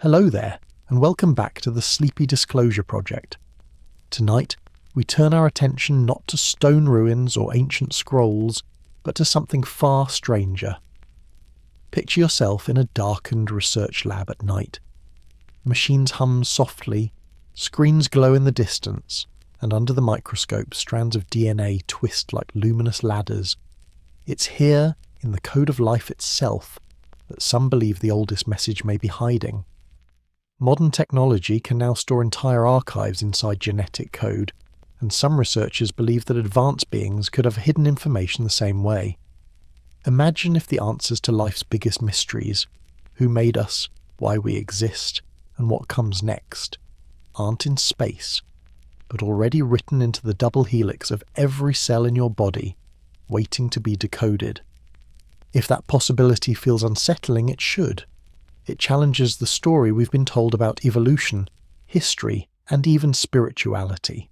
Hello there, and welcome back to the Sleepy Disclosure Project. Tonight, we turn our attention not to stone ruins or ancient scrolls, but to something far stranger. Picture yourself in a darkened research lab at night. Machines hum softly, screens glow in the distance, and under the microscope strands of DNA twist like luminous ladders. It's here, in the code of life itself, that some believe the oldest message may be hiding. Modern technology can now store entire archives inside genetic code, and some researchers believe that advanced beings could have hidden information the same way. Imagine if the answers to life's biggest mysteries, who made us, why we exist, and what comes next, aren't in space, but already written into the double helix of every cell in your body, waiting to be decoded. If that possibility feels unsettling, it should. It challenges the story we've been told about evolution, history, and even spirituality.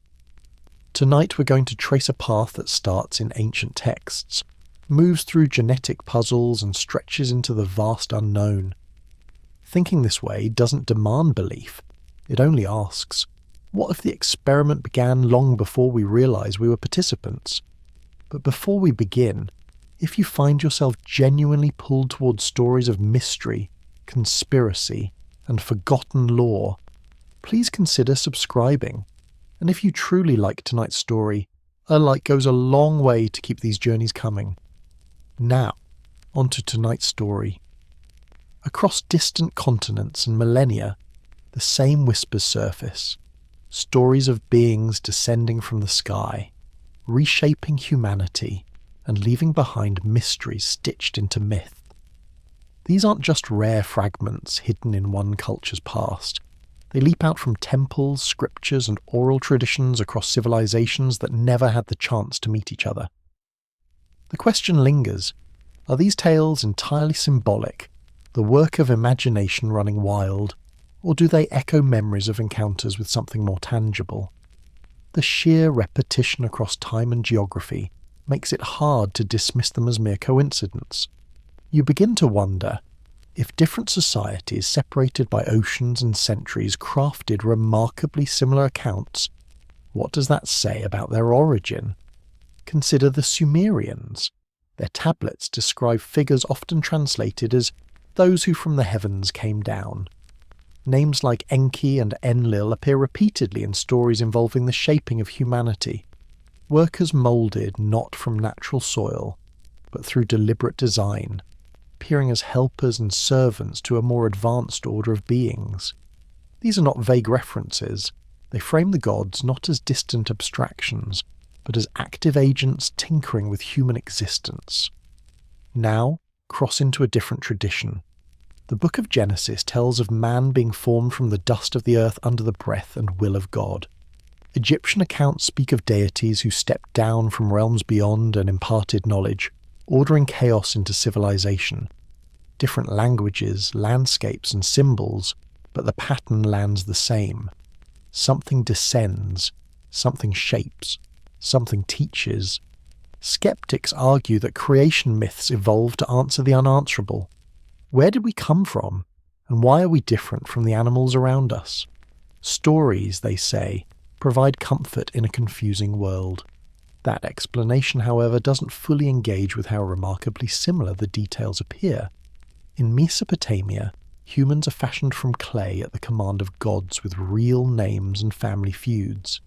Tonight we're going to trace a path that starts in ancient texts, moves through genetic puzzles, and stretches into the vast unknown. Thinking this way doesn't demand belief. It only asks, what if the experiment began long before we realize we were participants? But before we begin, if you find yourself genuinely pulled towards stories of mystery, conspiracy, and forgotten lore, please consider subscribing. And if you truly like tonight's story, a like goes a long way to keep these journeys coming. Now, on to tonight's story. Across distant continents and millennia, the same whispers surface. Stories of beings descending from the sky, reshaping humanity, and leaving behind mysteries stitched into myth. These aren't just rare fragments hidden in one culture's past. They leap out from temples, scriptures, and oral traditions across civilizations that never had the chance to meet each other. The question lingers, are these tales entirely symbolic, the work of imagination running wild, or do they echo memories of encounters with something more tangible? The sheer repetition across time and geography makes it hard to dismiss them as mere coincidence. You begin to wonder, if different societies separated by oceans and centuries crafted remarkably similar accounts, what does that say about their origin? Consider the Sumerians. Their tablets describe figures often translated as those who from the heavens came down. Names like Enki and Enlil appear repeatedly in stories involving the shaping of humanity. Workers moulded not from natural soil, but through deliberate design, appearing as helpers and servants to a more advanced order of beings. These are not vague references. They frame the gods not as distant abstractions, but as active agents tinkering with human existence. Now, cross into a different tradition. The book of Genesis tells of man being formed from the dust of the earth under the breath and will of God. Egyptian accounts speak of deities who stepped down from realms beyond and imparted knowledge, ordering chaos into civilization. Different languages, landscapes, and symbols, but the pattern lands the same. Something descends, something shapes, something teaches. Skeptics argue that creation myths evolved to answer the unanswerable. Where did we come from, and why are we different from the animals around us? Stories, they say, provide comfort in a confusing world. That explanation, however, doesn't fully engage with how remarkably similar the details appear. In Mesopotamia, humans are fashioned from clay at the command of gods with real names and family feuds.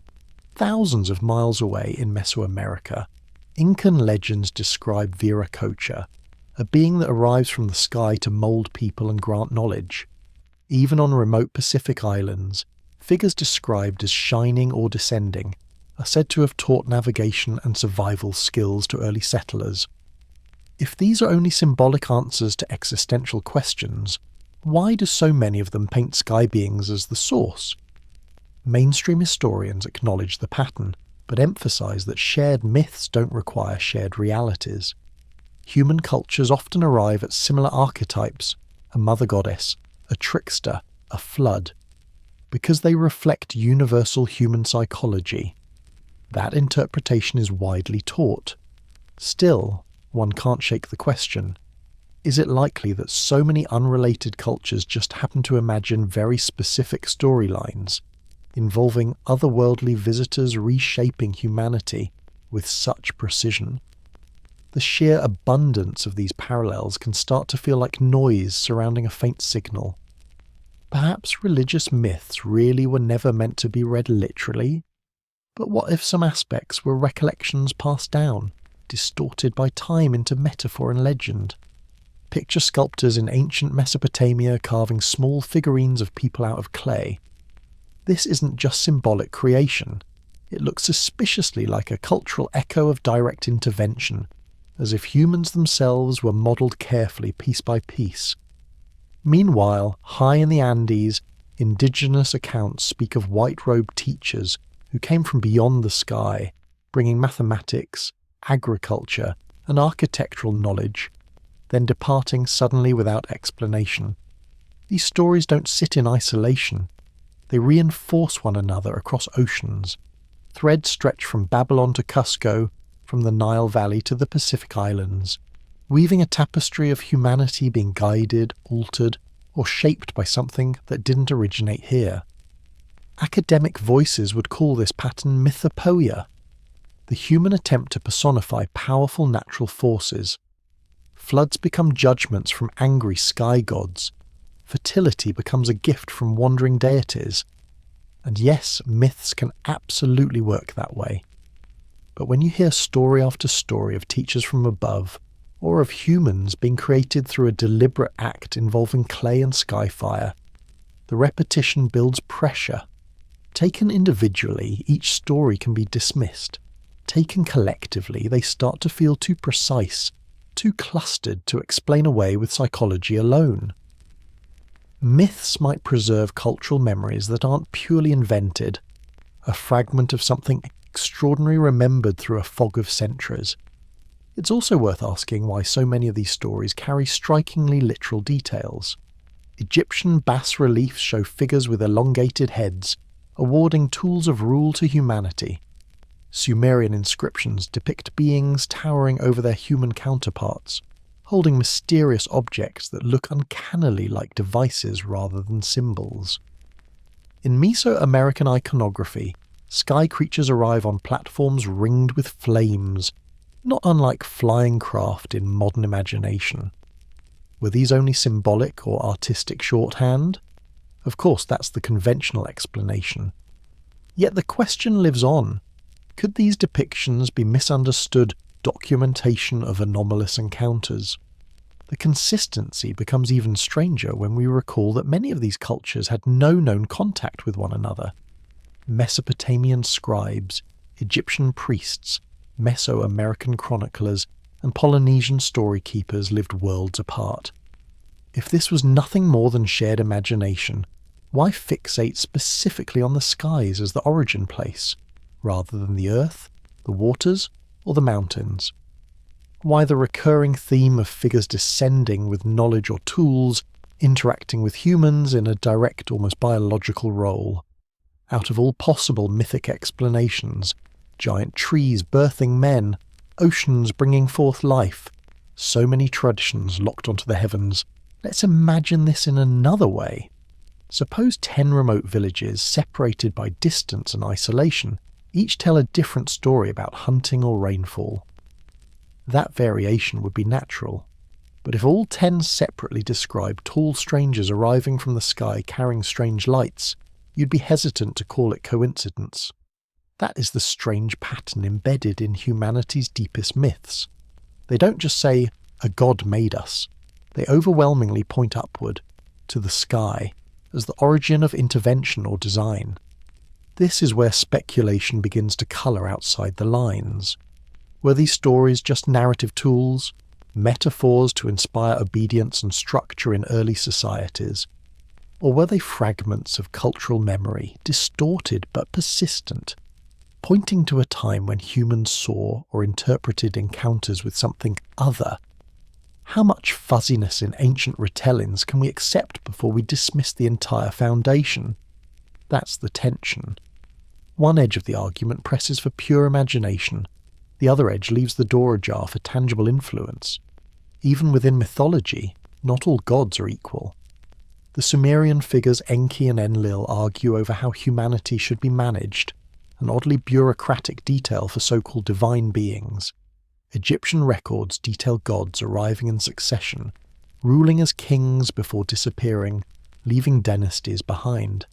Thousands of miles away in Mesoamerica, Incan legends describe Viracocha, a being that arrives from the sky to mold people and grant knowledge. Even on remote Pacific islands, figures described as shining or descending are said to have taught navigation and survival skills to early settlers. If these are only symbolic answers to existential questions, why do so many of them paint sky beings as the source? Mainstream historians acknowledge the pattern, but emphasize that shared myths don't require shared realities. Human cultures often arrive at similar archetypes, a mother goddess, a trickster, a flood, because they reflect universal human psychology. That interpretation is widely taught. Still, one can't shake the question. Is it likely that so many unrelated cultures just happen to imagine very specific storylines, involving otherworldly visitors reshaping humanity with such precision? The sheer abundance of these parallels can start to feel like noise surrounding a faint signal. Perhaps religious myths really were never meant to be read literally? But what if some aspects were recollections passed down, distorted by time into metaphor and legend? Picture sculptors in ancient Mesopotamia carving small figurines of people out of clay. This isn't just symbolic creation. It looks suspiciously like a cultural echo of direct intervention, as if humans themselves were modelled carefully piece by piece. Meanwhile, high in the Andes, indigenous accounts speak of white-robed teachers who came from beyond the sky, bringing mathematics, agriculture, and architectural knowledge, then departing suddenly without explanation. These stories don't sit in isolation. They reinforce one another across oceans. Threads stretch from Babylon to Cusco, from the Nile Valley to the Pacific Islands, weaving a tapestry of humanity being guided, altered, or shaped by something that didn't originate here. Academic voices would call this pattern mythopoeia, the human attempt to personify powerful natural forces. Floods become judgments from angry sky gods. Fertility becomes a gift from wandering deities. And yes, myths can absolutely work that way. But when you hear story after story of teachers from above, or of humans being created through a deliberate act involving clay and skyfire, the repetition builds pressure. Taken individually, each story can be dismissed. Taken collectively, they start to feel too precise, too clustered to explain away with psychology alone. Myths might preserve cultural memories that aren't purely invented, a fragment of something extraordinary remembered through a fog of centuries. It's also worth asking why so many of these stories carry strikingly literal details. Egyptian bas-reliefs show figures with elongated heads, awarding tools of rule to humanity. Sumerian inscriptions depict beings towering over their human counterparts, holding mysterious objects that look uncannily like devices rather than symbols. In Mesoamerican iconography, sky creatures arrive on platforms ringed with flames, not unlike flying craft in modern imagination. Were these only symbolic or artistic shorthand? Of course, that's the conventional explanation. Yet the question lives on. Could these depictions be misunderstood documentation of anomalous encounters? The consistency becomes even stranger when we recall that many of these cultures had no known contact with one another. Mesopotamian scribes, Egyptian priests, Mesoamerican chroniclers, and Polynesian story-keepers lived worlds apart. If this was nothing more than shared imagination, why fixate specifically on the skies as the origin place, rather than the earth, the waters, or the mountains? Why the recurring theme of figures descending with knowledge or tools, interacting with humans in a direct, almost biological role? Out of all possible mythic explanations, giant trees birthing men, oceans bringing forth life, so many traditions locked onto the heavens, let's imagine this in another way. Suppose 10 remote villages separated by distance and isolation each tell a different story about hunting or rainfall. That variation would be natural. But if all 10 separately describe tall strangers arriving from the sky carrying strange lights, you'd be hesitant to call it coincidence. That is the strange pattern embedded in humanity's deepest myths. They don't just say, a god made us. They overwhelmingly point upward, to the sky, as the origin of intervention or design. This is where speculation begins to colour outside the lines. Were these stories just narrative tools, metaphors to inspire obedience and structure in early societies? Or were they fragments of cultural memory, distorted but persistent, pointing to a time when humans saw or interpreted encounters with something other? How much fuzziness in ancient retellings can we accept before we dismiss the entire foundation? That's the tension. One edge of the argument presses for pure imagination. The other edge leaves the door ajar for tangible influence. Even within mythology, not all gods are equal. The Sumerian figures Enki and Enlil argue over how humanity should be managed, an oddly bureaucratic detail for so-called divine beings. Egyptian records detail gods arriving in succession, ruling as kings before disappearing, leaving dynasties behind.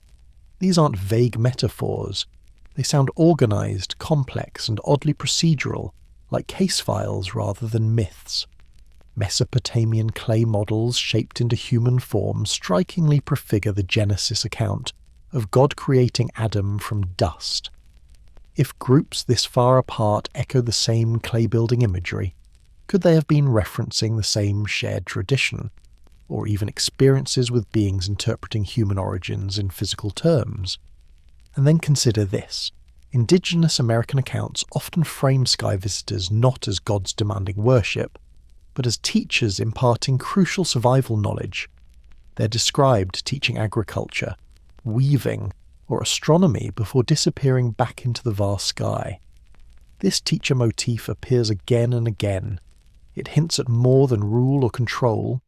These aren't vague metaphors. They sound organised, complex, and oddly procedural, like case files rather than myths. Mesopotamian clay models shaped into human form strikingly prefigure the Genesis account of God creating Adam from dust. If groups this far apart echo the same clay-building imagery, could they have been referencing the same shared tradition, or even experiences with beings interpreting human origins in physical terms? And then consider this. Indigenous American accounts often frame sky visitors not as gods demanding worship, but as teachers imparting crucial survival knowledge. They're described teaching agriculture, weaving, or astronomy before disappearing back into the vast sky. This teacher motif appears again and again. It hints at more than rule or control.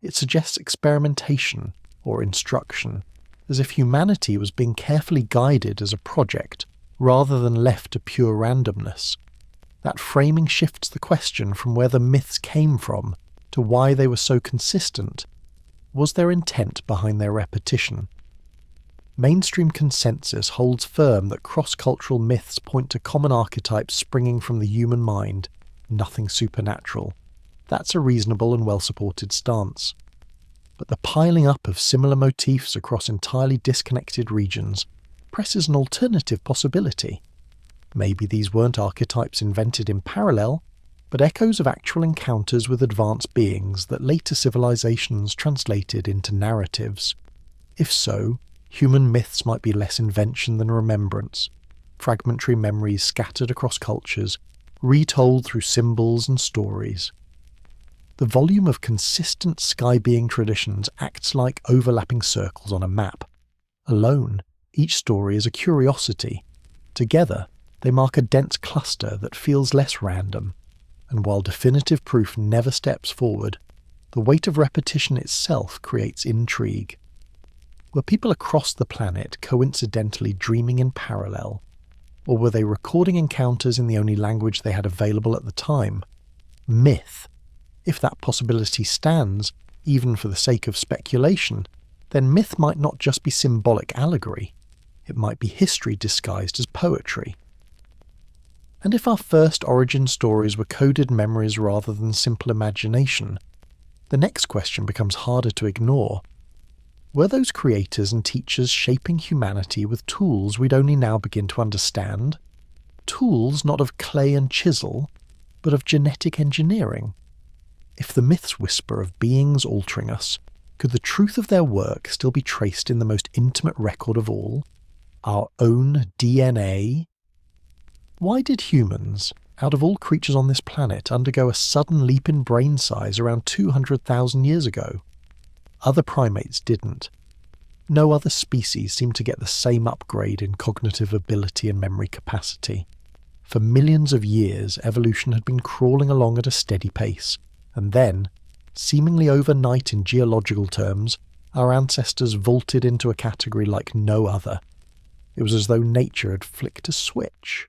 It suggests experimentation or instruction, as if humanity was being carefully guided as a project rather than left to pure randomness. That framing shifts the question from where the myths came from to why they were so consistent. Was there intent behind their repetition? Mainstream consensus holds firm that cross-cultural myths point to common archetypes springing from the human mind, nothing supernatural. That's a reasonable and well-supported stance. But the piling up of similar motifs across entirely disconnected regions presses an alternative possibility. Maybe these weren't archetypes invented in parallel, but echoes of actual encounters with advanced beings that later civilizations translated into narratives. If so, human myths might be less invention than remembrance, fragmentary memories scattered across cultures, retold through symbols and stories. The volume of consistent sky-being traditions acts like overlapping circles on a map. Alone, each story is a curiosity. Together, they mark a dense cluster that feels less random. And while definitive proof never steps forward, the weight of repetition itself creates intrigue. Were people across the planet coincidentally dreaming in parallel? Or were they recording encounters in the only language they had available at the time? Myth. If that possibility stands, even for the sake of speculation, then myth might not just be symbolic allegory. It might be history disguised as poetry. And if our first origin stories were coded memories rather than simple imagination, the next question becomes harder to ignore. Were those creators and teachers shaping humanity with tools we'd only now begin to understand? Tools not of clay and chisel, but of genetic engineering? If the myths whisper of beings altering us, could the truth of their work still be traced in the most intimate record of all? Our own DNA? Why did humans, out of all creatures on this planet, undergo a sudden leap in brain size around 200,000 years ago? Other primates didn't. No other species seemed to get the same upgrade in cognitive ability and memory capacity. For millions of years, evolution had been crawling along at a steady pace, and then, seemingly overnight in geological terms, our ancestors vaulted into a category like no other. It was as though nature had flicked a switch.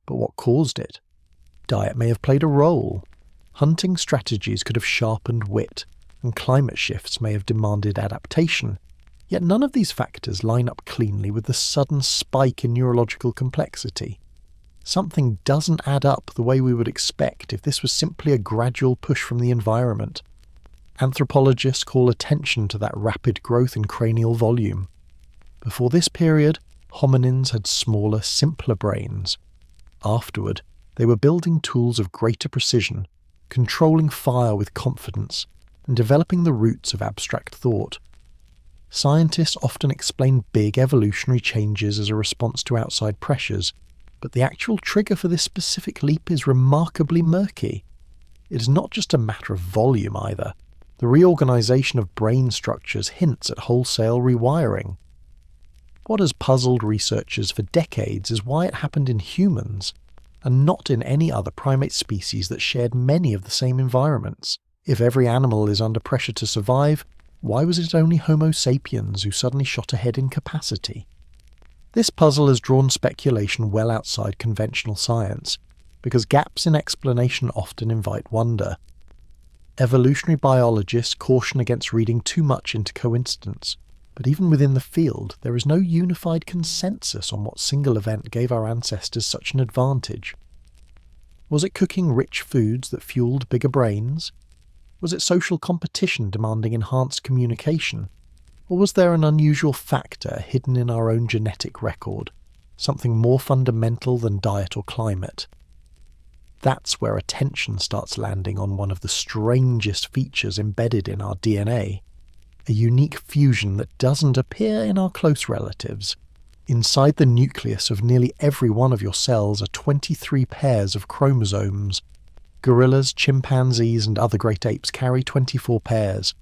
But what caused it? Diet may have played a role. Hunting strategies could have sharpened wit, and climate shifts may have demanded adaptation. Yet none of these factors line up cleanly with the sudden spike in neurological complexity. Something doesn't add up the way we would expect if this was simply a gradual push from the environment. Anthropologists call attention to that rapid growth in cranial volume. Before this period, hominins had smaller, simpler brains. Afterward, they were building tools of greater precision, controlling fire with confidence, and developing the roots of abstract thought. Scientists often explain big evolutionary changes as a response to outside pressures, but the actual trigger for this specific leap is remarkably murky. It is not just a matter of volume either. The reorganization of brain structures hints at wholesale rewiring. What has puzzled researchers for decades is why it happened in humans, and not in any other primate species that shared many of the same environments. If every animal is under pressure to survive, why was it only Homo sapiens who suddenly shot ahead in capacity? This puzzle has drawn speculation well outside conventional science, because gaps in explanation often invite wonder. Evolutionary biologists caution against reading too much into coincidence, but even within the field, there is no unified consensus on what single event gave our ancestors such an advantage. Was it cooking rich foods that fueled bigger brains? Was it social competition demanding enhanced communication? Or was there an unusual factor hidden in our own genetic record, something more fundamental than diet or climate? That's where attention starts landing on one of the strangest features embedded in our DNA, a unique fusion that doesn't appear in our close relatives. Inside the nucleus of nearly every one of your cells are 23 pairs of chromosomes. Gorillas, chimpanzees, and other great apes carry 24 pairs.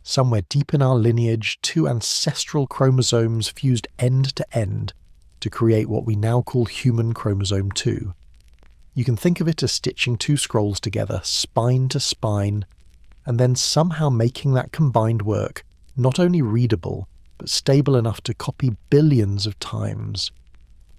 Somewhere deep in our lineage, 2 ancestral chromosomes fused end to end to create what we now call human chromosome 2. You can think of it as stitching 2 scrolls together, spine to spine, and then somehow making that combined work not only readable, but stable enough to copy billions of times.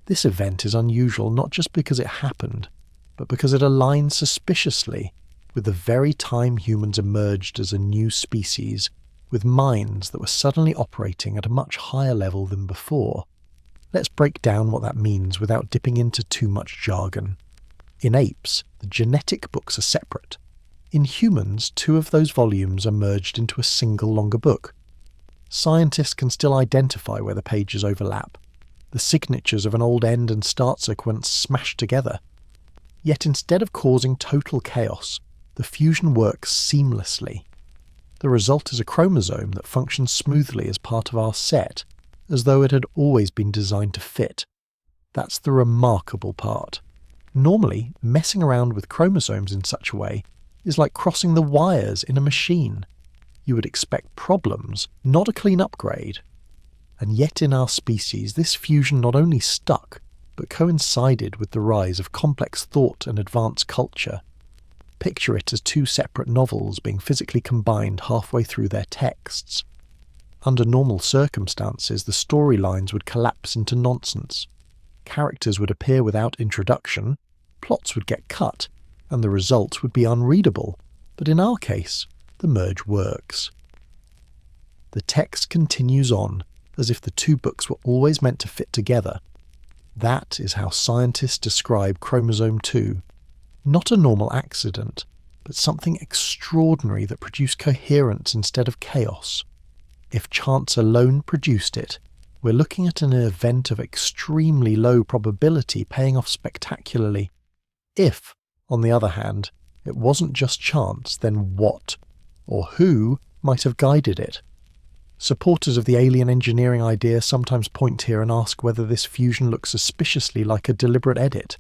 This event is unusual not just because it happened, but because it aligns suspiciously with the very time humans emerged as a new species, with minds that were suddenly operating at a much higher level than before. Let's break down what that means without dipping into too much jargon. In apes, the genetic books are separate. In humans, 2 of those volumes are merged into a single longer book. Scientists can still identify where the pages overlap, the signatures of an old end and start sequence smashed together. Yet instead of causing total chaos, the fusion works seamlessly. The result is a chromosome that functions smoothly as part of our set, as though it had always been designed to fit. That's the remarkable part. Normally, messing around with chromosomes in such a way is like crossing the wires in a machine. You would expect problems, not a clean upgrade. And yet in our species, this fusion not only stuck, but coincided with the rise of complex thought and advanced culture. Picture it as 2 separate novels being physically combined halfway through their texts. Under normal circumstances, the storylines would collapse into nonsense. Characters would appear without introduction, plots would get cut, and the result would be unreadable. But in our case, the merge works. The text continues on, as if the 2 books were always meant to fit together. That is how scientists describe chromosome 2. Not a normal accident, but something extraordinary that produced coherence instead of chaos. If chance alone produced it, we're looking at an event of extremely low probability paying off spectacularly. If, on the other hand, it wasn't just chance, then what, or who, might have guided it? Supporters of the alien engineering idea sometimes point here and ask whether this fusion looks suspiciously like a deliberate edit.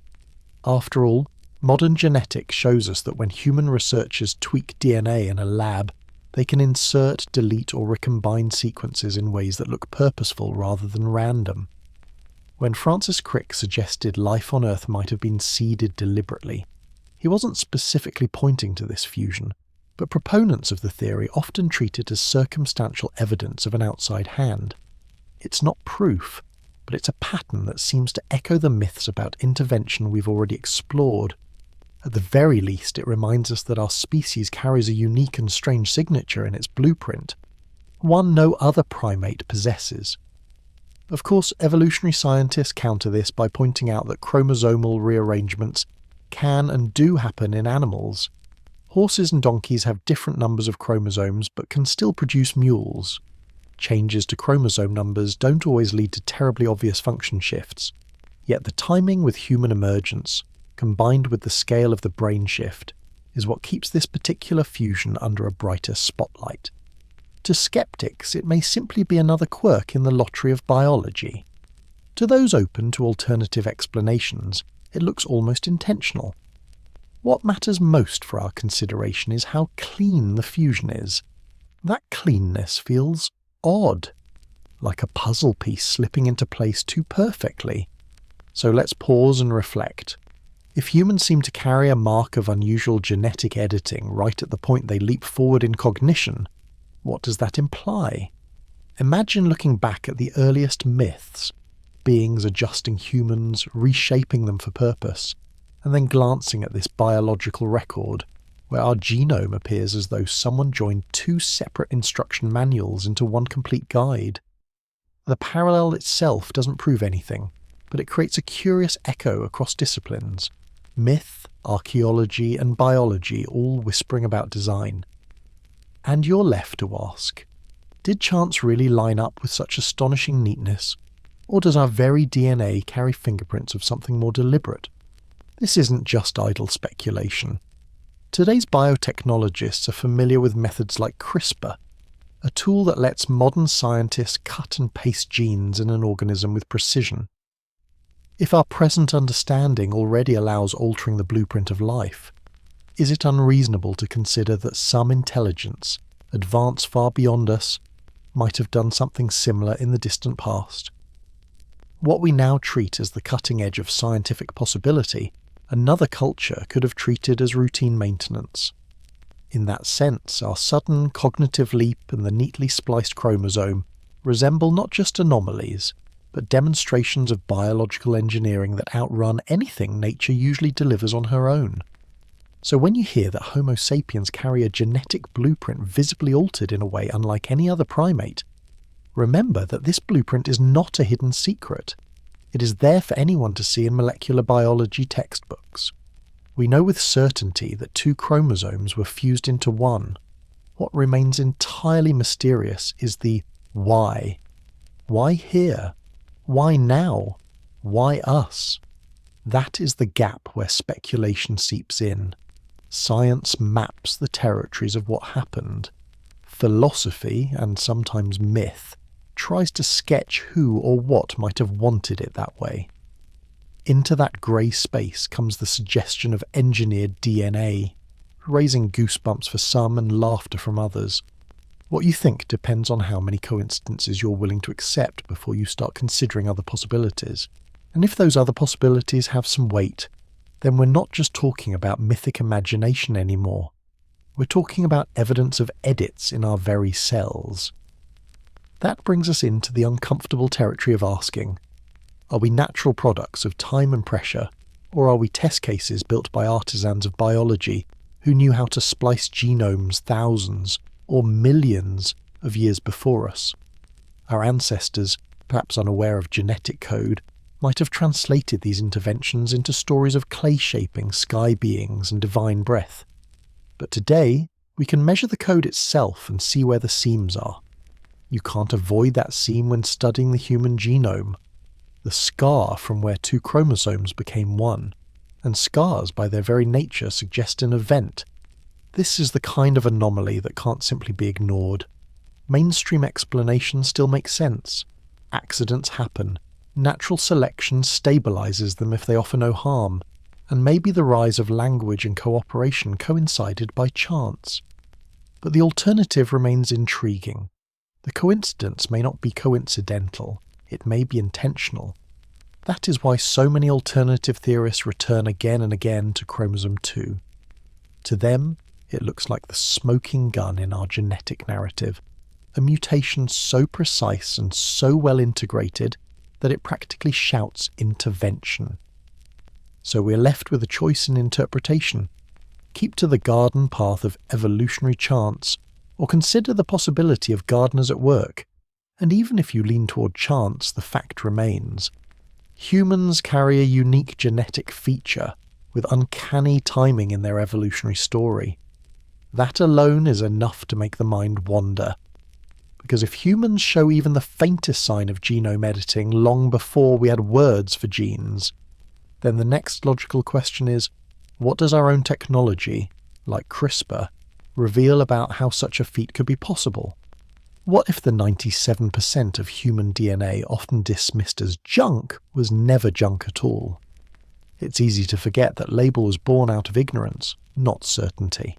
After all, modern genetics shows us that when human researchers tweak DNA in a lab, they can insert, delete, or recombine sequences in ways that look purposeful rather than random. When Francis Crick suggested life on Earth might have been seeded deliberately, he wasn't specifically pointing to this fusion, but proponents of the theory often treat it as circumstantial evidence of an outside hand. It's not proof, but it's a pattern that seems to echo the myths about intervention we've already explored. At the very least, it reminds us that our species carries a unique and strange signature in its blueprint, one no other primate possesses. Of course, evolutionary scientists counter this by pointing out that chromosomal rearrangements can and do happen in animals. Horses and donkeys have different numbers of chromosomes but can still produce mules. Changes to chromosome numbers don't always lead to terribly obvious function shifts. Yet the timing with human emergence, combined with the scale of the brain shift, is what keeps this particular fusion under a brighter spotlight. To skeptics, it may simply be another quirk in the lottery of biology. To those open to alternative explanations, it looks almost intentional. What matters most for our consideration is how clean the fusion is. That cleanness feels odd, like a puzzle piece slipping into place too perfectly. So let's pause and reflect. If humans seem to carry a mark of unusual genetic editing right at the point they leap forward in cognition, what does that imply? Imagine looking back at the earliest myths, beings adjusting humans, reshaping them for purpose, and then glancing at this biological record, where our genome appears as though someone joined two separate instruction manuals into one complete guide. The parallel itself doesn't prove anything, but it creates a curious echo across disciplines. Myth, archaeology, and biology all whispering about design. And you're left to ask, did chance really line up with such astonishing neatness, or does our very DNA carry fingerprints of something more deliberate? This isn't just idle speculation. Today's biotechnologists are familiar with methods like CRISPR, a tool that lets modern scientists cut and paste genes in an organism with precision. If our present understanding already allows altering the blueprint of life, is it unreasonable to consider that some intelligence, advanced far beyond us, might have done something similar in the distant past? What we now treat as the cutting edge of scientific possibility, another culture could have treated as routine maintenance. In that sense, our sudden cognitive leap and the neatly spliced chromosome resemble not just anomalies, but demonstrations of biological engineering that outrun anything nature usually delivers on her own. So when you hear that Homo sapiens carry a genetic blueprint visibly altered in a way unlike any other primate, remember that this blueprint is not a hidden secret. It is there for anyone to see in molecular biology textbooks. We know with certainty that two chromosomes were fused into one. What remains entirely mysterious is the why. Why here? Why now? Why us? That is the gap where speculation seeps in. Science maps the territories of what happened. Philosophy, and sometimes myth, tries to sketch who or what might have wanted it that way. Into that grey space comes the suggestion of engineered DNA, raising goosebumps for some and laughter from others. What you think depends on how many coincidences you're willing to accept before you start considering other possibilities. And if those other possibilities have some weight, then we're not just talking about mythic imagination anymore. We're talking about evidence of edits in our very cells. That brings us into the uncomfortable territory of asking, are we natural products of time and pressure, or are we test cases built by artisans of biology who knew how to splice genomes thousands or millions of years before us? Our ancestors, perhaps unaware of genetic code, might have translated these interventions into stories of clay-shaping sky beings and divine breath. But today, we can measure the code itself and see where the seams are. You can't avoid that seam when studying the human genome, the scar from where two chromosomes became one, and scars by their very nature suggest an event. This is the kind of anomaly that can't simply be ignored. Mainstream explanations still make sense. Accidents happen. Natural selection stabilizes them if they offer no harm, and maybe the rise of language and cooperation coincided by chance. But the alternative remains intriguing. The coincidence may not be coincidental, it may be intentional. That is why so many alternative theorists return again and again to chromosome 2. To them, it looks like the smoking gun in our genetic narrative, a mutation so precise and so well integrated that it practically shouts intervention. So we're left with a choice in interpretation. Keep to the garden path of evolutionary chance, or consider the possibility of gardeners at work. And even if you lean toward chance, the fact remains. Humans carry a unique genetic feature with uncanny timing in their evolutionary story. That alone is enough to make the mind wander. Because if humans show even the faintest sign of genome editing long before we had words for genes, then the next logical question is, what does our own technology, like CRISPR, reveal about how such a feat could be possible? What if the 97% of human DNA often dismissed as junk was never junk at all? It's easy to forget that label was born out of ignorance, not certainty.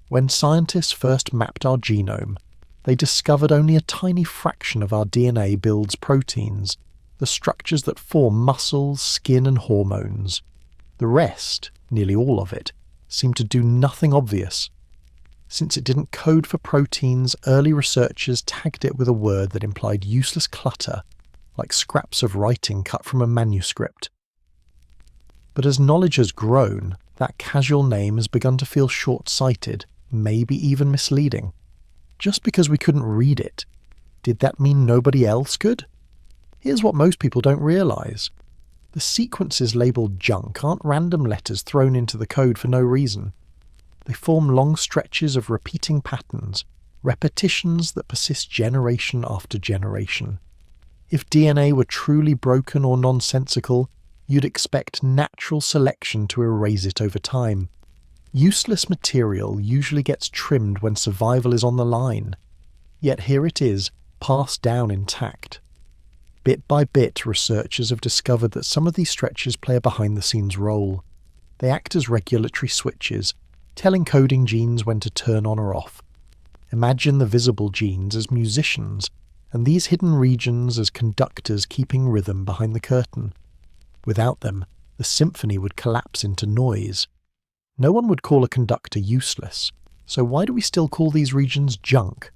When scientists first mapped our genome, they discovered only a tiny fraction of our DNA builds proteins, the structures that form muscles, skin and hormones. The rest, nearly all of it, seemed to do nothing obvious. Since it didn't code for proteins, early researchers tagged it with a word that implied useless clutter, like scraps of writing cut from a manuscript. But as knowledge has grown, that casual name has begun to feel short-sighted, maybe even misleading. Just because we couldn't read it, did that mean nobody else could? Here's what most people don't realise. The sequences labelled junk aren't random letters thrown into the code for no reason. They form long stretches of repeating patterns, repetitions that persist generation after generation. If DNA were truly broken or nonsensical, you'd expect natural selection to erase it over time. Useless material usually gets trimmed when survival is on the line. Yet here it is, passed down intact. Bit by bit, researchers have discovered that some of these stretches play a behind-the-scenes role. They act as regulatory switches, telling coding genes when to turn on or off. Imagine the visible genes as musicians, and these hidden regions as conductors keeping rhythm behind the curtain. Without them, the symphony would collapse into noise. No one would call a conductor useless, so why do we still call these regions junk?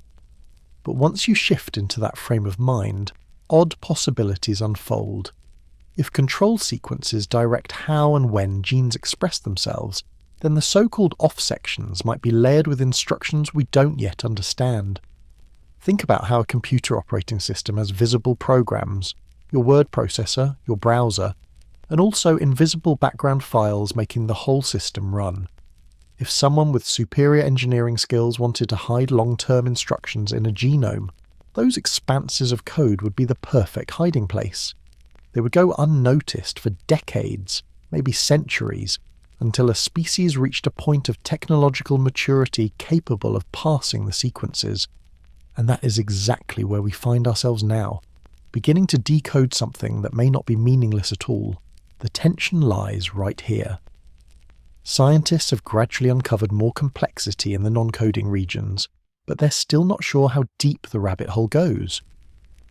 But once you shift into that frame of mind, odd possibilities unfold. If control sequences direct how and when genes express themselves, then the so-called off sections might be layered with instructions we don't yet understand. Think about how a computer operating system has visible programs, your word processor, your browser, and also invisible background files making the whole system run. If someone with superior engineering skills wanted to hide long-term instructions in a genome, those expanses of code would be the perfect hiding place. They would go unnoticed for decades, maybe centuries, until a species reached a point of technological maturity capable of parsing the sequences. And that is exactly where we find ourselves now, beginning to decode something that may not be meaningless at all. The tension lies right here. Scientists have gradually uncovered more complexity in the non-coding regions, but they're still not sure how deep the rabbit hole goes.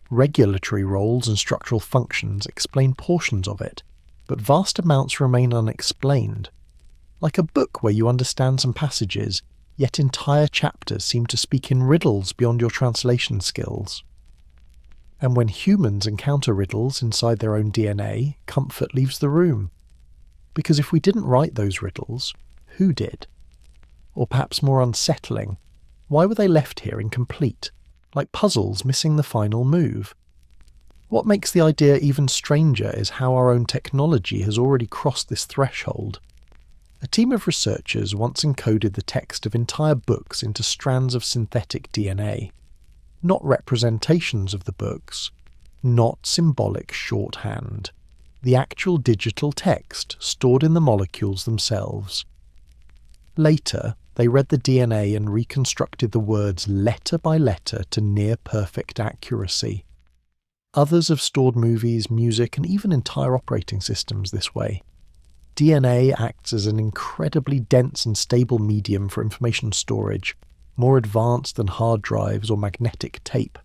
Regulatory roles and structural functions explain portions of it, but vast amounts remain unexplained. Like a book where you understand some passages, yet entire chapters seem to speak in riddles beyond your translation skills. And when humans encounter riddles inside their own DNA, comfort leaves the room. Because if we didn't write those riddles, who did? Or perhaps more unsettling, why were they left here incomplete, like puzzles missing the final move? What makes the idea even stranger is how our own technology has already crossed this threshold. A team of researchers once encoded the text of entire books into strands of synthetic DNA. Not representations of the books, not symbolic shorthand. The actual digital text stored in the molecules themselves. Later, they read the DNA and reconstructed the words letter by letter to near-perfect accuracy. Others have stored movies, music, and even entire operating systems this way. DNA acts as an incredibly dense and stable medium for information storage, more advanced than hard drives or magnetic tape.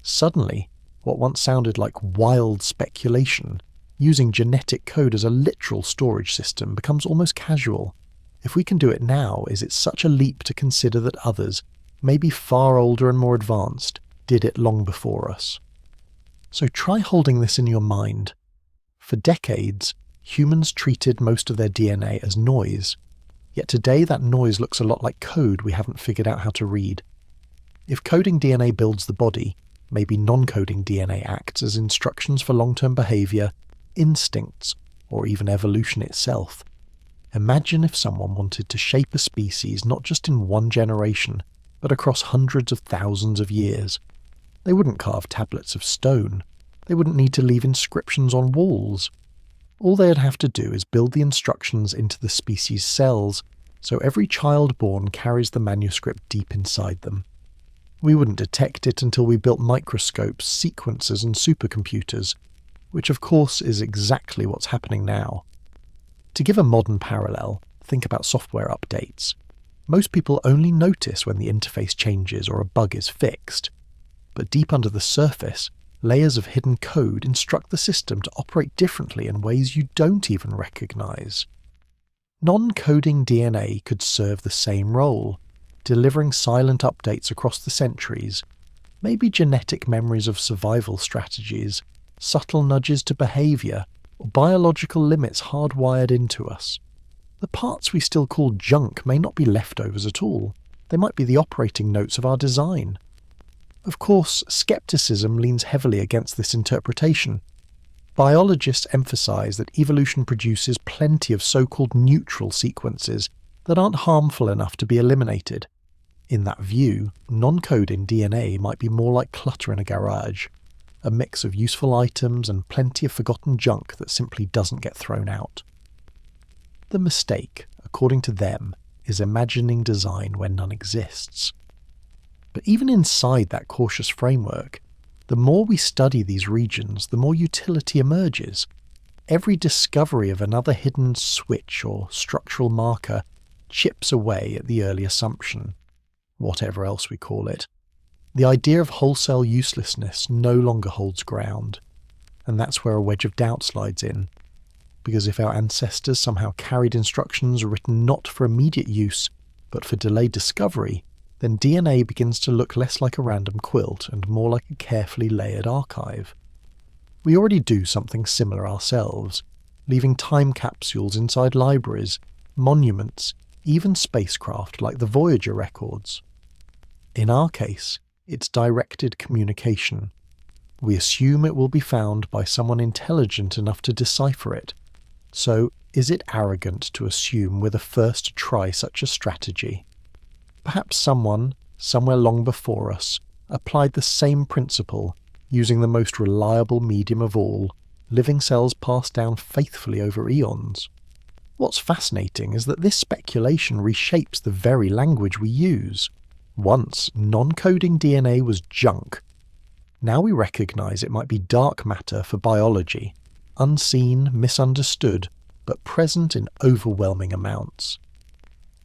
Suddenly, what once sounded like wild speculation, using genetic code as a literal storage system, becomes almost casual. If we can do it now, is it such a leap to consider that others, maybe far older and more advanced, did it long before us? So try holding this in your mind. For decades, humans treated most of their DNA as noise, yet today that noise looks a lot like code we haven't figured out how to read. If coding DNA builds the body, maybe non-coding DNA acts as instructions for long-term behaviour, instincts, or even evolution itself. Imagine if someone wanted to shape a species not just in one generation, but across hundreds of thousands of years. They wouldn't carve tablets of stone. They wouldn't need to leave inscriptions on walls. All they'd have to do is build the instructions into the species' cells, so every child born carries the manuscript deep inside them. We wouldn't detect it until we built microscopes, sequencers, and supercomputers, which of course is exactly what's happening now. To give a modern parallel, think about software updates. Most people only notice when the interface changes or a bug is fixed. But deep under the surface, Layers of hidden code instruct the system to operate differently in ways you don't even recognize. Non-coding DNA could serve the same role, delivering silent updates across the centuries, maybe genetic memories of survival strategies, subtle nudges to behaviour, or biological limits hardwired into us. The parts we still call junk may not be leftovers at all. They might be the operating notes of our design. Of course, skepticism leans heavily against this interpretation. Biologists emphasise that evolution produces plenty of so-called neutral sequences that aren't harmful enough to be eliminated. In that view, non-coding DNA might be more like clutter in a garage, a mix of useful items and plenty of forgotten junk that simply doesn't get thrown out. The mistake, according to them, is imagining design where none exists. But even inside that cautious framework, the more we study these regions, the more utility emerges. Every discovery of another hidden switch or structural marker chips away at the early assumption, whatever else we call it. The idea of wholesale uselessness no longer holds ground, and that's where a wedge of doubt slides in. Because if our ancestors somehow carried instructions written not for immediate use, but for delayed discovery, then DNA begins to look less like a random quilt and more like a carefully layered archive. We already do something similar ourselves, leaving time capsules inside libraries, monuments, even spacecraft like the Voyager records. In our case, it's directed communication. We assume it will be found by someone intelligent enough to decipher it. So, is it arrogant to assume we're the first to try such a strategy? Perhaps someone, somewhere long before us, applied the same principle, using the most reliable medium of all, living cells passed down faithfully over eons. What's fascinating is that this speculation reshapes the very language we use. Once, non-coding DNA was junk. Now we recognise it might be dark matter for biology, unseen, misunderstood, but present in overwhelming amounts.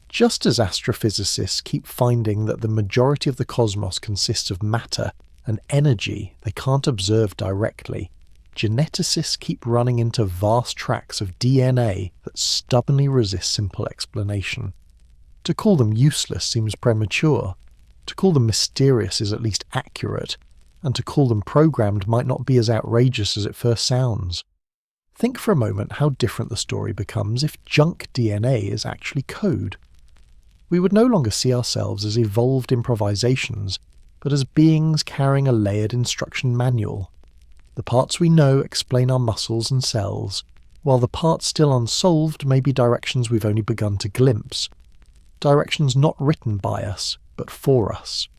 Just as astrophysicists keep finding that the majority of the cosmos consists of matter and energy they can't observe directly, geneticists keep running into vast tracts of DNA that stubbornly resist simple explanation. To call them useless seems premature. To call them mysterious is at least accurate, and to call them programmed might not be as outrageous as it first sounds. Think for a moment how different the story becomes if junk DNA is actually code. We would no longer see ourselves as evolved improvisations, but as beings carrying a layered instruction manual. The parts we know explain our muscles and cells, while the parts still unsolved may be directions we've only begun to glimpse. Directions not written by us, but for us.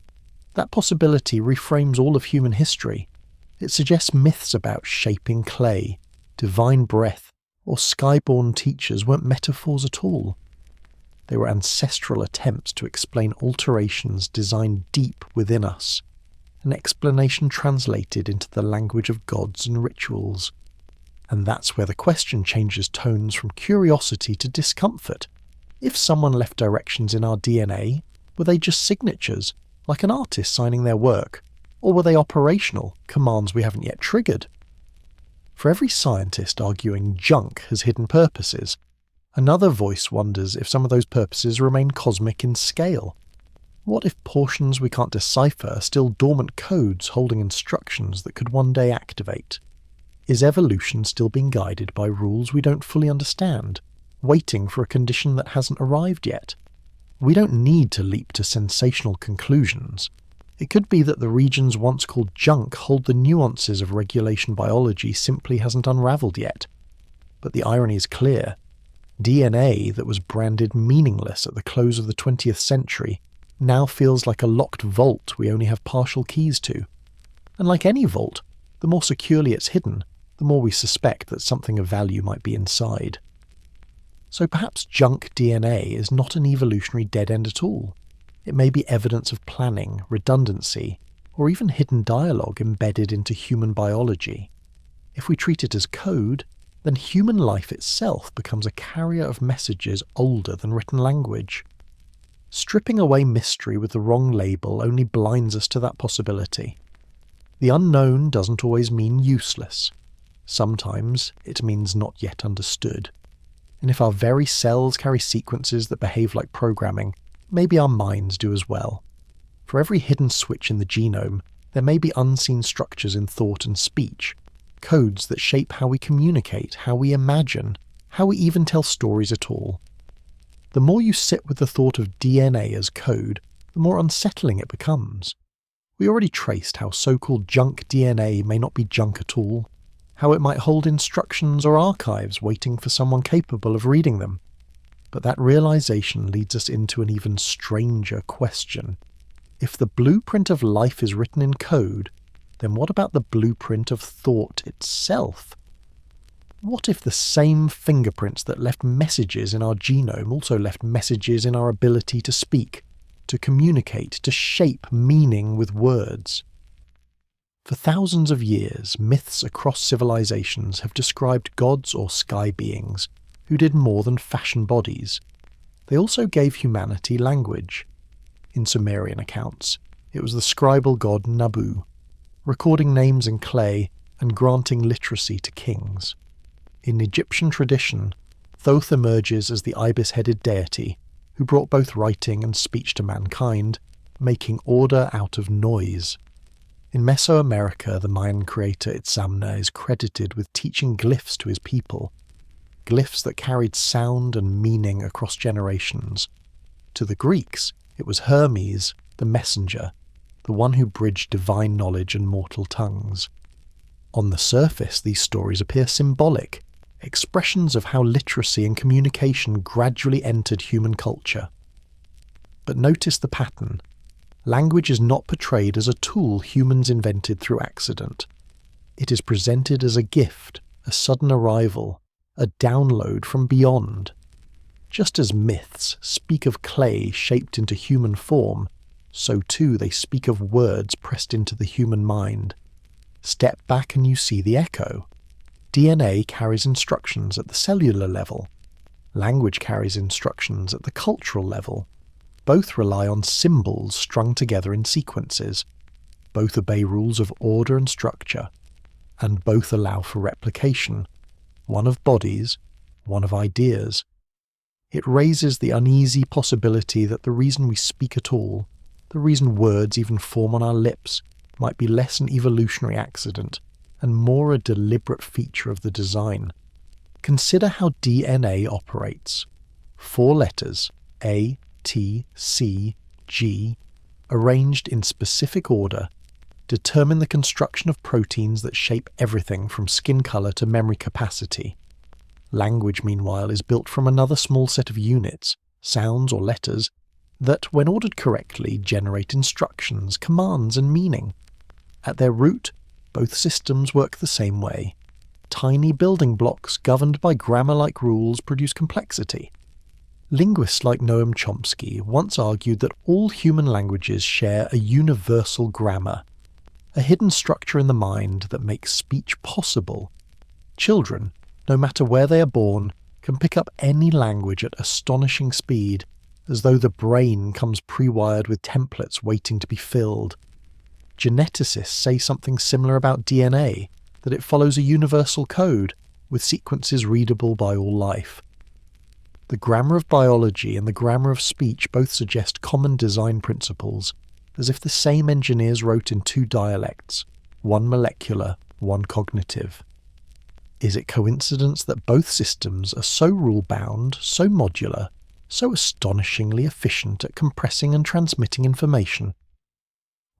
That possibility reframes all of human history. It suggests myths about shaping clay, divine breath, or skyborn teachers weren't metaphors at all. They were ancestral attempts to explain alterations designed deep within us, an explanation translated into the language of gods and rituals. And that's where the question changes tones from curiosity to discomfort. If someone left directions in our DNA, were they just signatures, like an artist signing their work? Or were they operational, commands we haven't yet triggered? For every scientist arguing junk has hidden purposes, another voice wonders if some of those purposes remain cosmic in scale. What if portions we can't decipher are still dormant codes holding instructions that could one day activate? Is evolution still being guided by rules we don't fully understand, waiting for a condition that hasn't arrived yet? We don't need to leap to sensational conclusions. It could be that the regions once called junk hold the nuances of regulation biology simply hasn't unravelled yet. But the irony is clear. DNA that was branded meaningless at the close of the 20th century now feels like a locked vault we only have partial keys to. And like any vault, the more securely it's hidden, the more we suspect that something of value might be inside. So perhaps junk DNA is not an evolutionary dead end at all. It may be evidence of planning, redundancy, or even hidden dialogue embedded into human biology. If we treat it as code, then human life itself becomes a carrier of messages older than written language. Stripping away mystery with the wrong label only blinds us to that possibility. The unknown doesn't always mean useless. Sometimes it means not yet understood. And if our very cells carry sequences that behave like programming, maybe our minds do as well. For every hidden switch in the genome, there may be unseen structures in thought and speech, codes that shape how we communicate, how we imagine, how we even tell stories at all. The more you sit with the thought of DNA as code, the more unsettling it becomes. We already traced how so-called junk DNA may not be junk at all, how it might hold instructions or archives waiting for someone capable of reading them. But that realization leads us into an even stranger question. If the blueprint of life is written in code, then what about the blueprint of thought itself? What if the same fingerprints that left messages in our genome also left messages in our ability to speak, to communicate, to shape meaning with words? For thousands of years, myths across civilizations have described gods or sky beings who did more than fashion bodies. They also gave humanity language. In Sumerian accounts, it was the scribal god Nabu, recording names in clay and granting literacy to kings. In Egyptian tradition, Thoth emerges as the ibis-headed deity who brought both writing and speech to mankind, making order out of noise. In Mesoamerica, the Mayan creator Itzamna is credited with teaching glyphs to his people, glyphs that carried sound and meaning across generations. To the Greeks, it was Hermes, the messenger, the one who bridged divine knowledge and mortal tongues. On the surface, these stories appear symbolic, expressions of how literacy and communication gradually entered human culture. But notice the pattern. Language is not portrayed as a tool humans invented through accident. It is presented as a gift, a sudden arrival, a download from beyond. Just as myths speak of clay shaped into human form, so too they speak of words pressed into the human mind. Step back and you see the echo. DNA carries instructions at the cellular level. Language carries instructions at the cultural level. Both rely on symbols strung together in sequences. Both obey rules of order and structure. And both allow for replication. One of bodies, one of ideas. It raises the uneasy possibility that the reason we speak at all, the reason words even form on our lips, might be less an evolutionary accident and more a deliberate feature of the design. Consider how DNA operates. 4 letters, A, T, C, G, arranged in specific order, determine the construction of proteins that shape everything from skin color to memory capacity. Language, meanwhile, is built from another small set of units, sounds or letters, that, when ordered correctly, generate instructions, commands, and meaning. At their root, both systems work the same way. Tiny building blocks governed by grammar-like rules produce complexity. Linguists like Noam Chomsky once argued that all human languages share a universal grammar, a hidden structure in the mind that makes speech possible. Children, no matter where they are born, can pick up any language at astonishing speed, as though the brain comes pre-wired with templates waiting to be filled. Geneticists say something similar about DNA, that it follows a universal code, with sequences readable by all life. The grammar of biology and the grammar of speech both suggest common design principles, as if the same engineers wrote in 2 dialects, one molecular, one cognitive. Is it coincidence that both systems are so rule-bound, so modular, so astonishingly efficient at compressing and transmitting information?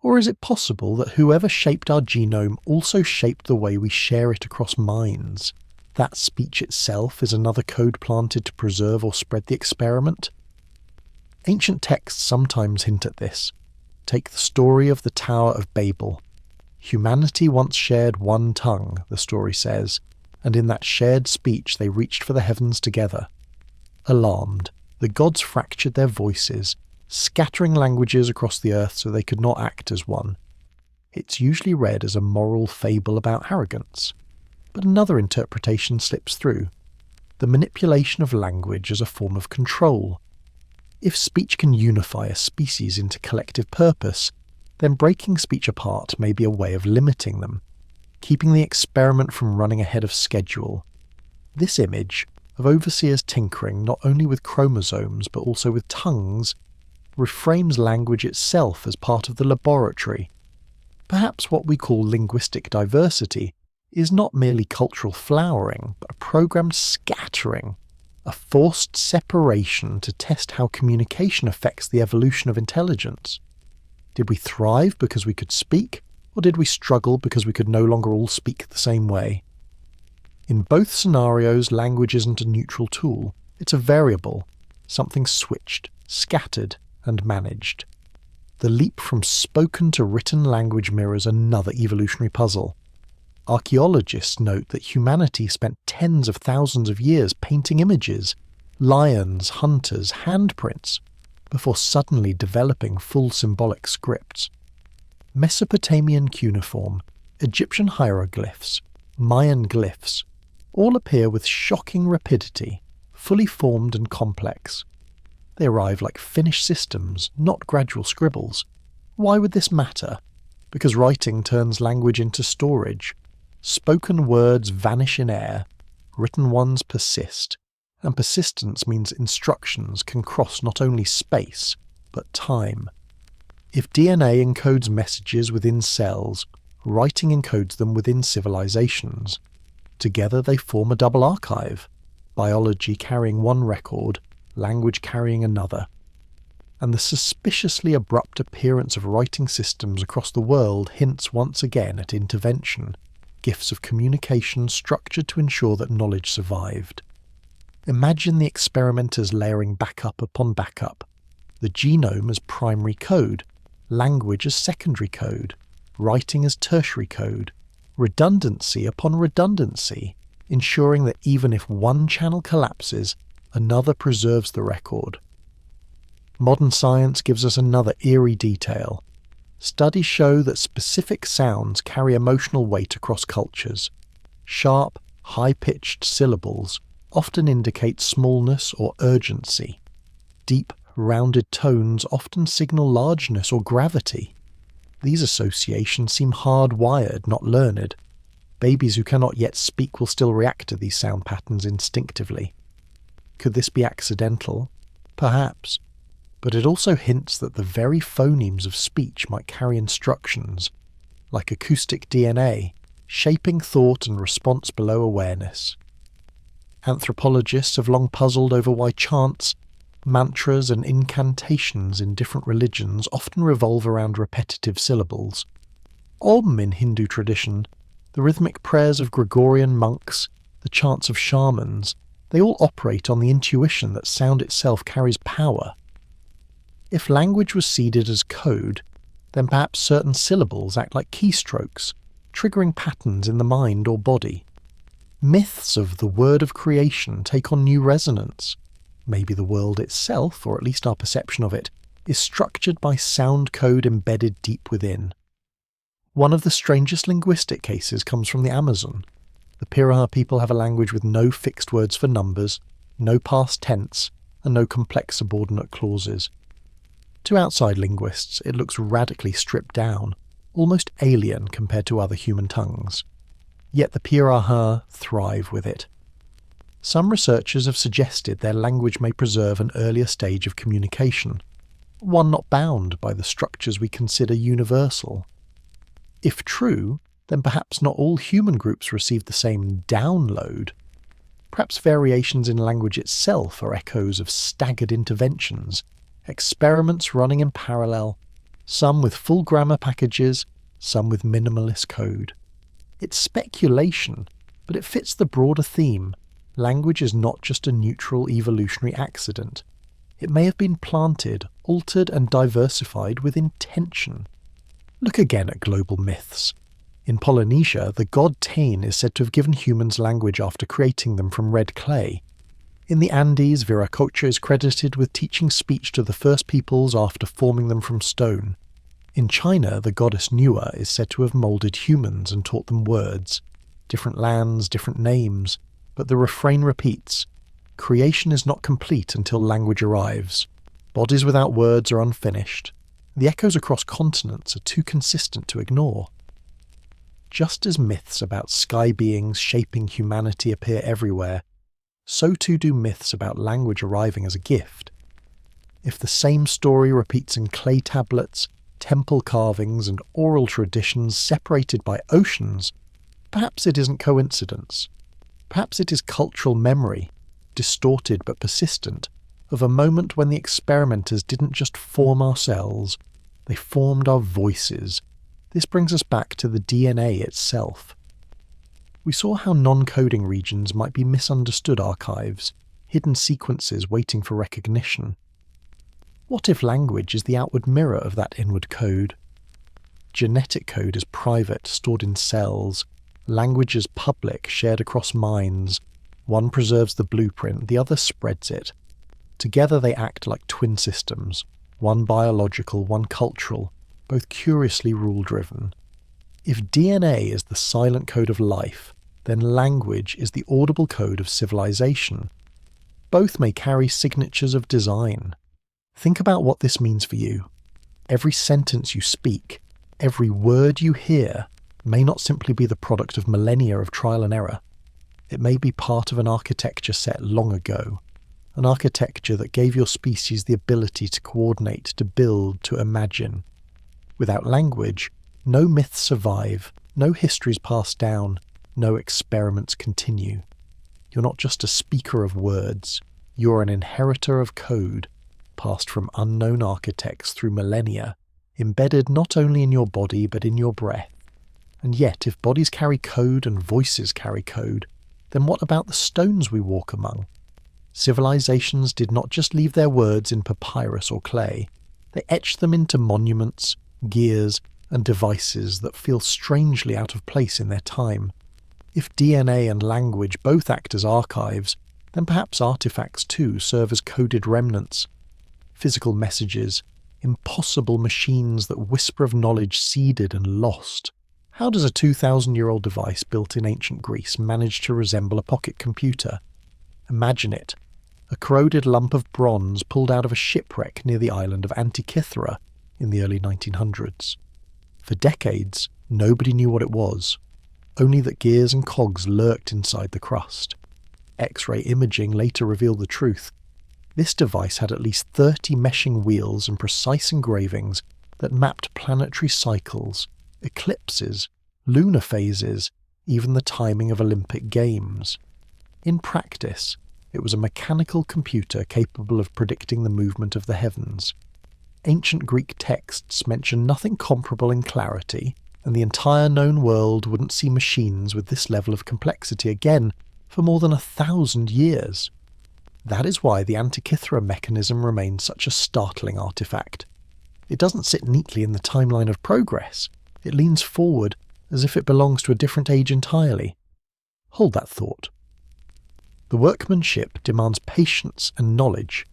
Or is it possible that whoever shaped our genome also shaped the way we share it across minds? That speech itself is another code planted to preserve or spread the experiment? Ancient texts sometimes hint at this. Take the story of the Tower of Babel. Humanity once shared one tongue, the story says, and in that shared speech they reached for the heavens together. Alarmed, the gods fractured their voices, scattering languages across the earth so they could not act as one. It's usually read as a moral fable about arrogance. But another interpretation slips through. The manipulation of language as a form of control. If speech can unify a species into collective purpose, then breaking speech apart may be a way of limiting them, keeping the experiment from running ahead of schedule. This image of overseers tinkering not only with chromosomes but also with tongues reframes language itself as part of the laboratory. Perhaps what we call linguistic diversity is not merely cultural flowering, but a programmed scattering, a forced separation to test how communication affects the evolution of intelligence. Did we thrive because we could speak, or did we struggle because we could no longer all speak the same way? In both scenarios, language isn't a neutral tool. It's a variable, something switched, scattered, and managed. The leap from spoken to written language mirrors another evolutionary puzzle. Archaeologists note that humanity spent tens of thousands of years painting images, lions, hunters, handprints, before suddenly developing full symbolic scripts. Mesopotamian cuneiform, Egyptian hieroglyphs, Mayan glyphs, all appear with shocking rapidity, fully formed and complex. They arrive like finished systems, not gradual scribbles. Why would this matter? Because writing turns language into storage. Spoken words vanish in air, written ones persist, and persistence means instructions can cross not only space, but time. If DNA encodes messages within cells, writing encodes them within civilizations. Together they form a double archive, biology carrying one record, language carrying another. And the suspiciously abrupt appearance of writing systems across the world hints once again at intervention, gifts of communication structured to ensure that knowledge survived. Imagine the experimenters layering backup upon backup, the genome as primary code, language as secondary code, writing as tertiary code, redundancy upon redundancy, ensuring that even if one channel collapses, another preserves the record. Modern science gives us another eerie detail. Studies show that specific sounds carry emotional weight across cultures. Sharp, high-pitched syllables often indicate smallness or urgency. Deep, rounded tones often signal largeness or gravity. These associations seem hardwired, not learned. Babies who cannot yet speak will still react to these sound patterns instinctively. Could this be accidental? Perhaps. But it also hints that the very phonemes of speech might carry instructions, like acoustic DNA, shaping thought and response below awareness. Anthropologists have long puzzled over why chants, mantras and incantations in different religions often revolve around repetitive syllables. Om in Hindu tradition, the rhythmic prayers of Gregorian monks, the chants of shamans, they all operate on the intuition that sound itself carries power. If language was seeded as code, then perhaps certain syllables act like keystrokes, triggering patterns in the mind or body. Myths of the word of creation take on new resonance. Maybe the world itself, or at least our perception of it, is structured by sound code embedded deep within. One of the strangest linguistic cases comes from the Amazon. The Piraha people have a language with no fixed words for numbers, no past tense, and no complex subordinate clauses. To outside linguists, it looks radically stripped down, almost alien compared to other human tongues. Yet the Piraha thrive with it. Some researchers have suggested their language may preserve an earlier stage of communication, one not bound by the structures we consider universal. If true, then perhaps not all human groups receive the same download. Perhaps variations in language itself are echoes of staggered interventions, experiments running in parallel, some with full grammar packages, some with minimalist code. It's speculation, but it fits the broader theme. Language is not just a neutral evolutionary accident. It may have been planted, altered and diversified with intention. Look again at global myths. In Polynesia, the god Tain is said to have given humans language after creating them from red clay. In the Andes, Viracocha is credited with teaching speech to the first peoples after forming them from stone. In China, the goddess Nua is said to have moulded humans and taught them words. Different lands, different names, but the refrain repeats. Creation is not complete until language arrives. Bodies without words are unfinished. The echoes across continents are too consistent to ignore. Just as myths about sky beings shaping humanity appear everywhere, so too do myths about language arriving as a gift. If the same story repeats in clay tablets, temple carvings, and oral traditions separated by oceans, perhaps it isn't coincidence. Perhaps it is cultural memory, distorted but persistent, of a moment when the experimenters didn't just form our cells, they formed our voices. This brings us back to the DNA itself. We saw how non-coding regions might be misunderstood archives, hidden sequences waiting for recognition. What if language is the outward mirror of that inward code? Genetic code is private, stored in cells. Language is public, shared across minds. One preserves the blueprint, the other spreads it. Together they act like twin systems, one biological, one cultural, both curiously rule-driven. If DNA is the silent code of life, then language is the audible code of civilization. Both may carry signatures of design. Think about what this means for you. Every sentence you speak, every word you hear, may not simply be the product of millennia of trial and error. It may be part of an architecture set long ago, an architecture that gave your species the ability to coordinate, to build, to imagine. Without language, no myths survive, no histories pass down, no experiments continue. You're not just a speaker of words, you're an inheritor of code, passed from unknown architects through millennia, embedded not only in your body but in your breath. And yet, if bodies carry code and voices carry code, then what about the stones we walk among? Civilizations did not just leave their words in papyrus or clay, they etched them into monuments, gears, and devices that feel strangely out of place in their time. If DNA and language both act as archives, then perhaps artifacts too serve as coded remnants. Physical messages, impossible machines that whisper of knowledge seeded and lost. How does a 2,000-year-old device built in ancient Greece manage to resemble a pocket computer? Imagine it, a corroded lump of bronze pulled out of a shipwreck near the island of Antikythera in the early 1900s. For decades, nobody knew what it was, only that gears and cogs lurked inside the crust. X-ray imaging later revealed the truth. This device had at least 30 meshing wheels and precise engravings that mapped planetary cycles, eclipses, lunar phases, even the timing of Olympic Games. In practice, it was a mechanical computer capable of predicting the movement of the heavens. Ancient Greek texts mention nothing comparable in clarity, and the entire known world wouldn't see machines with this level of complexity again for more than 1,000 years. That is why the Antikythera mechanism remains such a startling artifact. It doesn't sit neatly in the timeline of progress. It leans forward as if it belongs to a different age entirely. Hold that thought. The workmanship demands patience and knowledge.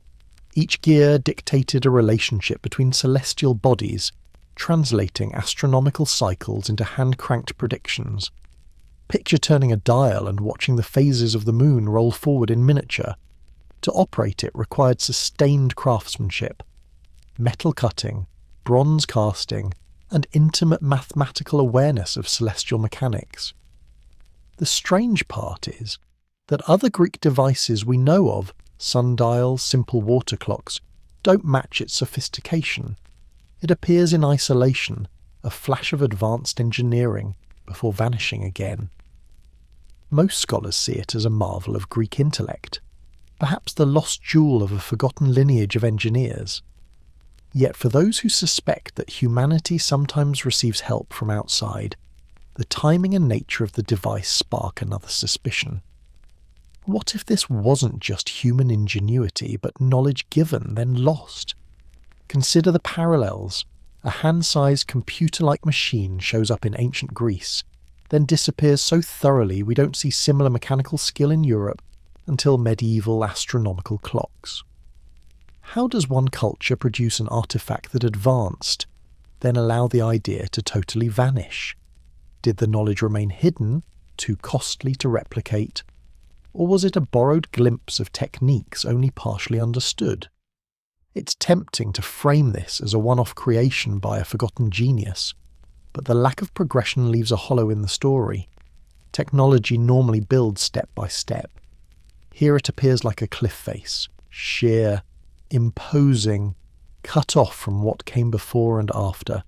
Each gear dictated a relationship between celestial bodies, translating astronomical cycles into hand-cranked predictions. Picture turning a dial and watching the phases of the moon roll forward in miniature. To operate it required sustained craftsmanship, metal cutting, bronze casting, and intimate mathematical awareness of celestial mechanics. The strange part is that other Greek devices we know of, sundials, simple water clocks, don't match its sophistication. It appears in isolation, a flash of advanced engineering, before vanishing again. Most scholars see it as a marvel of Greek intellect, perhaps the lost jewel of a forgotten lineage of engineers. Yet for those who suspect that humanity sometimes receives help from outside, the timing and nature of the device spark another suspicion. What if this wasn't just human ingenuity, but knowledge given, then lost? Consider the parallels. A hand-sized computer-like machine shows up in ancient Greece, then disappears so thoroughly we don't see similar mechanical skill in Europe until medieval astronomical clocks. How does one culture produce an artifact that advanced, then allow the idea to totally vanish? Did the knowledge remain hidden, too costly to replicate? Or was it a borrowed glimpse of techniques only partially understood? It's tempting to frame this as a one-off creation by a forgotten genius, but the lack of progression leaves a hollow in the story. Technology normally builds step by step. Here it appears like a cliff face, sheer, imposing, cut off from what came before and after.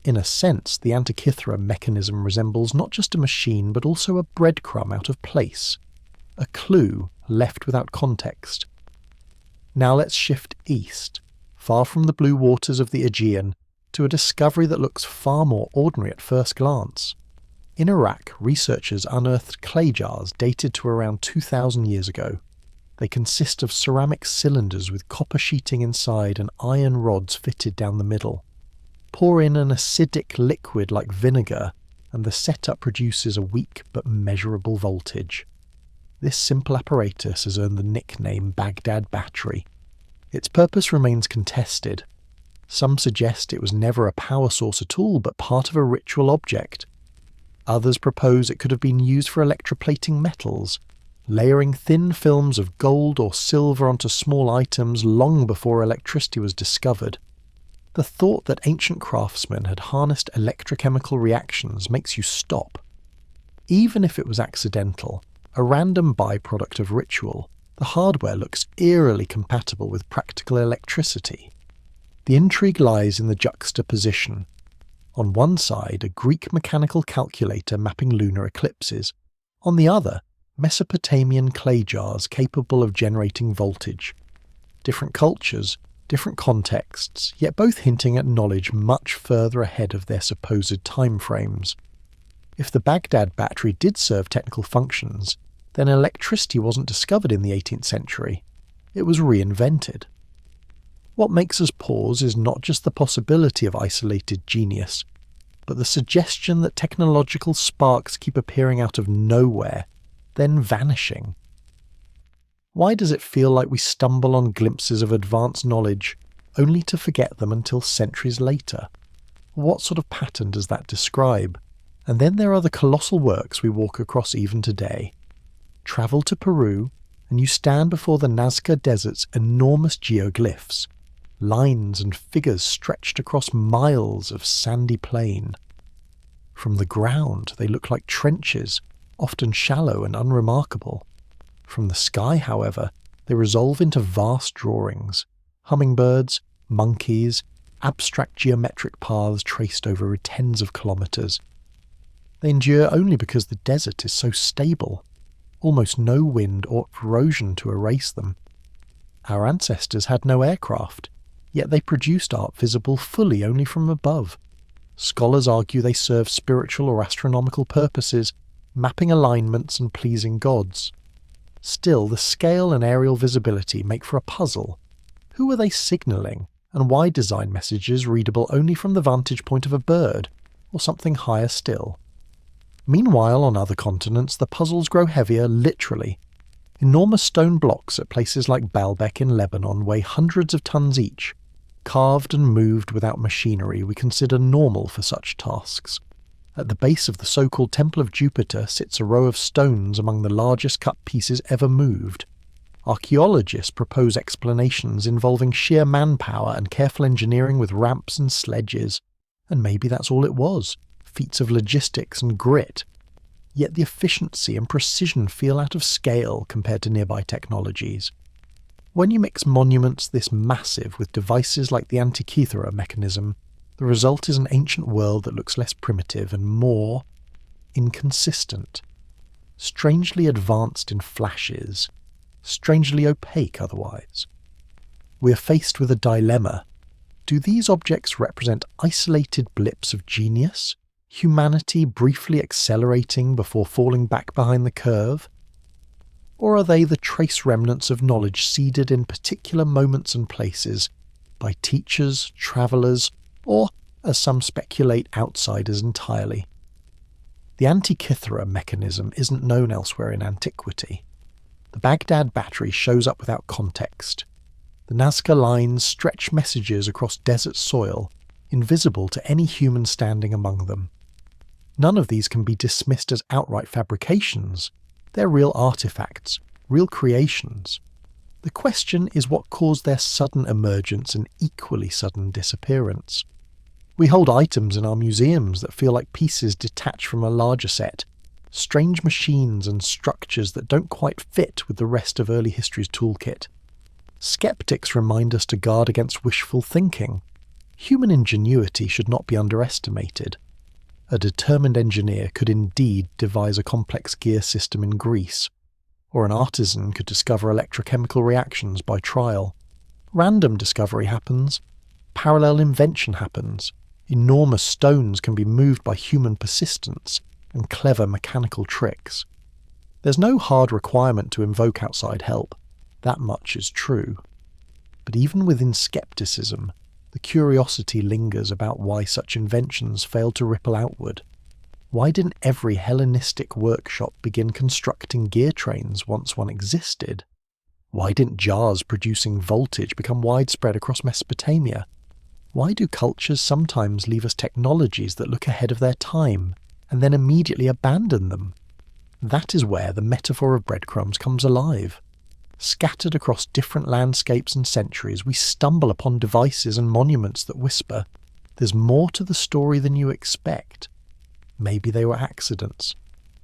In a sense, the Antikythera mechanism resembles not just a machine but also a breadcrumb out of place, a clue left without context. Now let's shift east, far from the blue waters of the Aegean, to a discovery that looks far more ordinary at first glance. In Iraq, researchers unearthed clay jars dated to around 2,000 years ago. They consist of ceramic cylinders with copper sheeting inside and iron rods fitted down the middle. Pour in an acidic liquid like vinegar, and the setup produces a weak but measurable voltage. This simple apparatus has earned the nickname Baghdad Battery. Its purpose remains contested. Some suggest it was never a power source at all, but part of a ritual object. Others propose it could have been used for electroplating metals, layering thin films of gold or silver onto small items long before electricity was discovered. The thought that ancient craftsmen had harnessed electrochemical reactions makes you stop. Even if it was accidental, a random byproduct of ritual, the hardware looks eerily compatible with practical electricity. The intrigue lies in the juxtaposition. On one side, a Greek mechanical calculator mapping lunar eclipses. On the other, Mesopotamian clay jars capable of generating voltage. Different cultures, different contexts, yet both hinting at knowledge much further ahead of their supposed time frames. If the Baghdad battery did serve technical functions, then electricity wasn't discovered in the 18th century. It was reinvented. What makes us pause is not just the possibility of isolated genius, but the suggestion that technological sparks keep appearing out of nowhere, then vanishing. Why does it feel like we stumble on glimpses of advanced knowledge, only to forget them until centuries later? What sort of pattern does that describe? And then there are the colossal works we walk across even today. Travel to Peru, and you stand before the Nazca Desert's enormous geoglyphs, lines and figures stretched across miles of sandy plain. From the ground, they look like trenches, often shallow and unremarkable. From the sky, however, they resolve into vast drawings, hummingbirds, monkeys, abstract geometric paths traced over tens of kilometres. They endure only because the desert is so stable, almost no wind or erosion to erase them. Our ancestors had no aircraft, yet they produced art visible fully only from above. Scholars argue they serve spiritual or astronomical purposes, mapping alignments and pleasing gods. Still, the scale and aerial visibility make for a puzzle. Who are they signalling, and why design messages readable only from the vantage point of a bird, or something higher still? Meanwhile, on other continents, the puzzles grow heavier literally. Enormous stone blocks at places like Baalbek in Lebanon weigh hundreds of tons each, carved and moved without machinery we consider normal for such tasks. At the base of the so-called Temple of Jupiter sits a row of stones among the largest cut pieces ever moved. Archaeologists propose explanations involving sheer manpower and careful engineering with ramps and sledges, and maybe that's all it was, feats of logistics and grit. Yet the efficiency and precision feel out of scale compared to nearby technologies. When you mix monuments this massive with devices like the Antikythera mechanism, the result is an ancient world that looks less primitive and more inconsistent, strangely advanced in flashes, strangely opaque otherwise. We are faced with a dilemma. Do these objects represent isolated blips of genius, humanity briefly accelerating before falling back behind the curve? Or are they the trace remnants of knowledge seeded in particular moments and places by teachers, travellers, or, as some speculate, outsiders entirely? The Antikythera mechanism isn't known elsewhere in antiquity. The Baghdad battery shows up without context. The Nazca Lines stretch messages across desert soil, invisible to any human standing among them. None of these can be dismissed as outright fabrications. They're real artifacts, real creations. The question is what caused their sudden emergence and equally sudden disappearance. We hold items in our museums that feel like pieces detached from a larger set, strange machines and structures that don't quite fit with the rest of early history's toolkit. Skeptics remind us to guard against wishful thinking. Human ingenuity should not be underestimated. A determined engineer could indeed devise a complex gear system in Greece, or an artisan could discover electrochemical reactions by trial. Random discovery happens. Parallel invention happens. Enormous stones can be moved by human persistence and clever mechanical tricks. There's no hard requirement to invoke outside help. That much is true. But even within skepticism, the curiosity lingers about why such inventions failed to ripple outward. Why didn't every Hellenistic workshop begin constructing gear trains once one existed? Why didn't jars producing voltage become widespread across Mesopotamia? Why do cultures sometimes leave us technologies that look ahead of their time and then immediately abandon them? That is where the metaphor of breadcrumbs comes alive. Scattered across different landscapes and centuries, we stumble upon devices and monuments that whisper, "There's more to the story than you expect." Maybe they were accidents.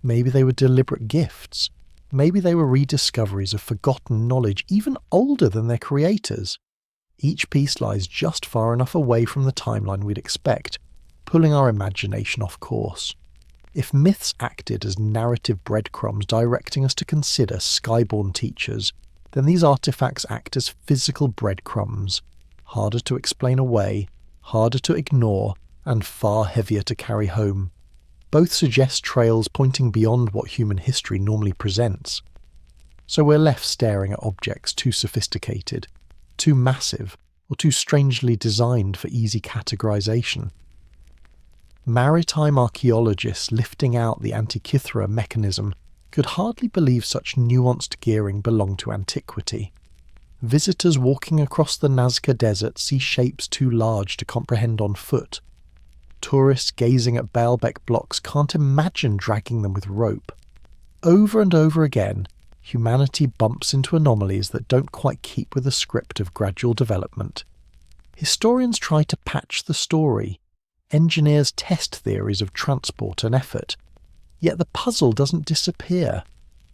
Maybe they were deliberate gifts. Maybe they were rediscoveries of forgotten knowledge, even older than their creators. Each piece lies just far enough away from the timeline we'd expect, pulling our imagination off course. If myths acted as narrative breadcrumbs directing us to consider skyborne teachers, then these artifacts act as physical breadcrumbs, harder to explain away, harder to ignore, and far heavier to carry home. Both suggest trails pointing beyond what human history normally presents. So we're left staring at objects too sophisticated, too massive, or too strangely designed for easy categorization. Maritime archaeologists lifting out the Antikythera mechanism could hardly believe such nuanced gearing belonged to antiquity. Visitors walking across the Nazca Desert see shapes too large to comprehend on foot. Tourists gazing at Baalbek blocks can't imagine dragging them with rope. Over and over again, humanity bumps into anomalies that don't quite keep with the script of gradual development. Historians try to patch the story. Engineers test theories of transport and effort. Yet the puzzle doesn't disappear.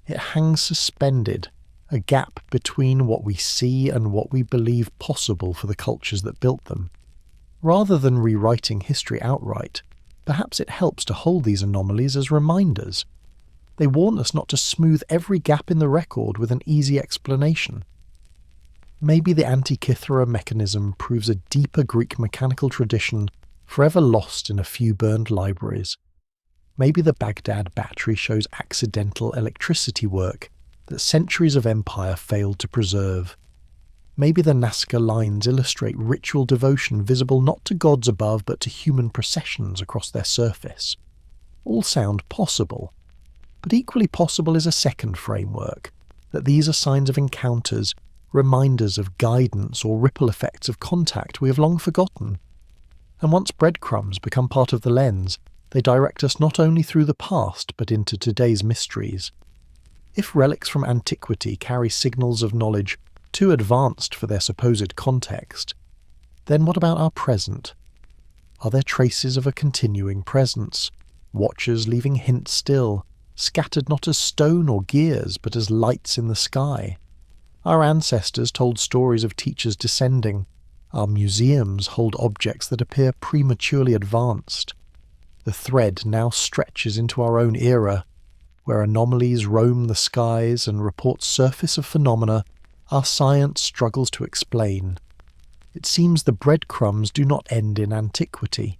It hangs suspended, a gap between what we see and what we believe possible for the cultures that built them. Rather than rewriting history outright, perhaps it helps to hold these anomalies as reminders. They warn us not to smooth every gap in the record with an easy explanation. Maybe the Antikythera mechanism proves a deeper Greek mechanical tradition forever lost in a few burned libraries. Maybe the Baghdad battery shows accidental electricity work that centuries of empire failed to preserve. Maybe the Nazca Lines illustrate ritual devotion visible not to gods above but to human processions across their surface. All sound possible, but equally possible is a second framework, that these are signs of encounters, reminders of guidance or ripple effects of contact we have long forgotten. And once breadcrumbs become part of the lens, they direct us not only through the past but into today's mysteries. If relics from antiquity carry signals of knowledge too advanced for their supposed context, then what about our present? Are there traces of a continuing presence, watchers leaving hints still, scattered not as stone or gears but as lights in the sky? Our ancestors told stories of teachers descending. Our museums hold objects that appear prematurely advanced. The thread now stretches into our own era, where anomalies roam the skies and report surface of phenomena our science struggles to explain. It seems the breadcrumbs do not end in antiquity.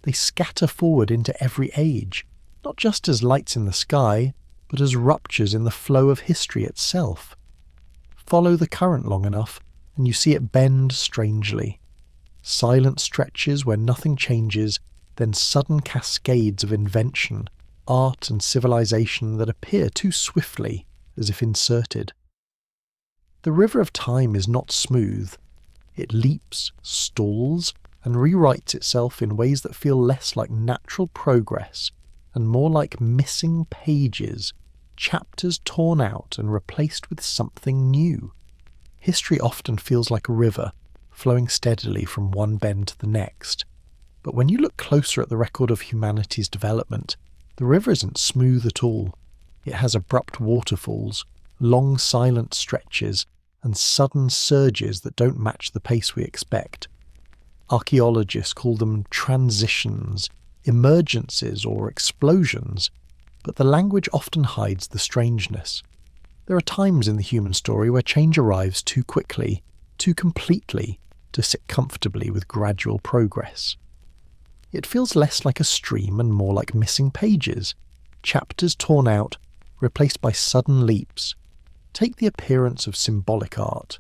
They scatter forward into every age, not just as lights in the sky, but as ruptures in the flow of history itself. Follow the current long enough, and you see it bend strangely. Silent stretches where nothing changes, then sudden cascades of invention, art and civilization that appear too swiftly, as if inserted. The river of time is not smooth. It leaps, stalls, and rewrites itself in ways that feel less like natural progress and more like missing pages, chapters torn out and replaced with something new. History often feels like a river, flowing steadily from one bend to the next. But when you look closer at the record of humanity's development, the river isn't smooth at all. It has abrupt waterfalls, long silent stretches, and sudden surges that don't match the pace we expect. Archaeologists call them transitions, emergences, or explosions, but the language often hides the strangeness. There are times in the human story where change arrives too quickly, too completely, to sit comfortably with gradual progress. It feels less like a stream and more like missing pages, chapters torn out, replaced by sudden leaps. Take the appearance of symbolic art.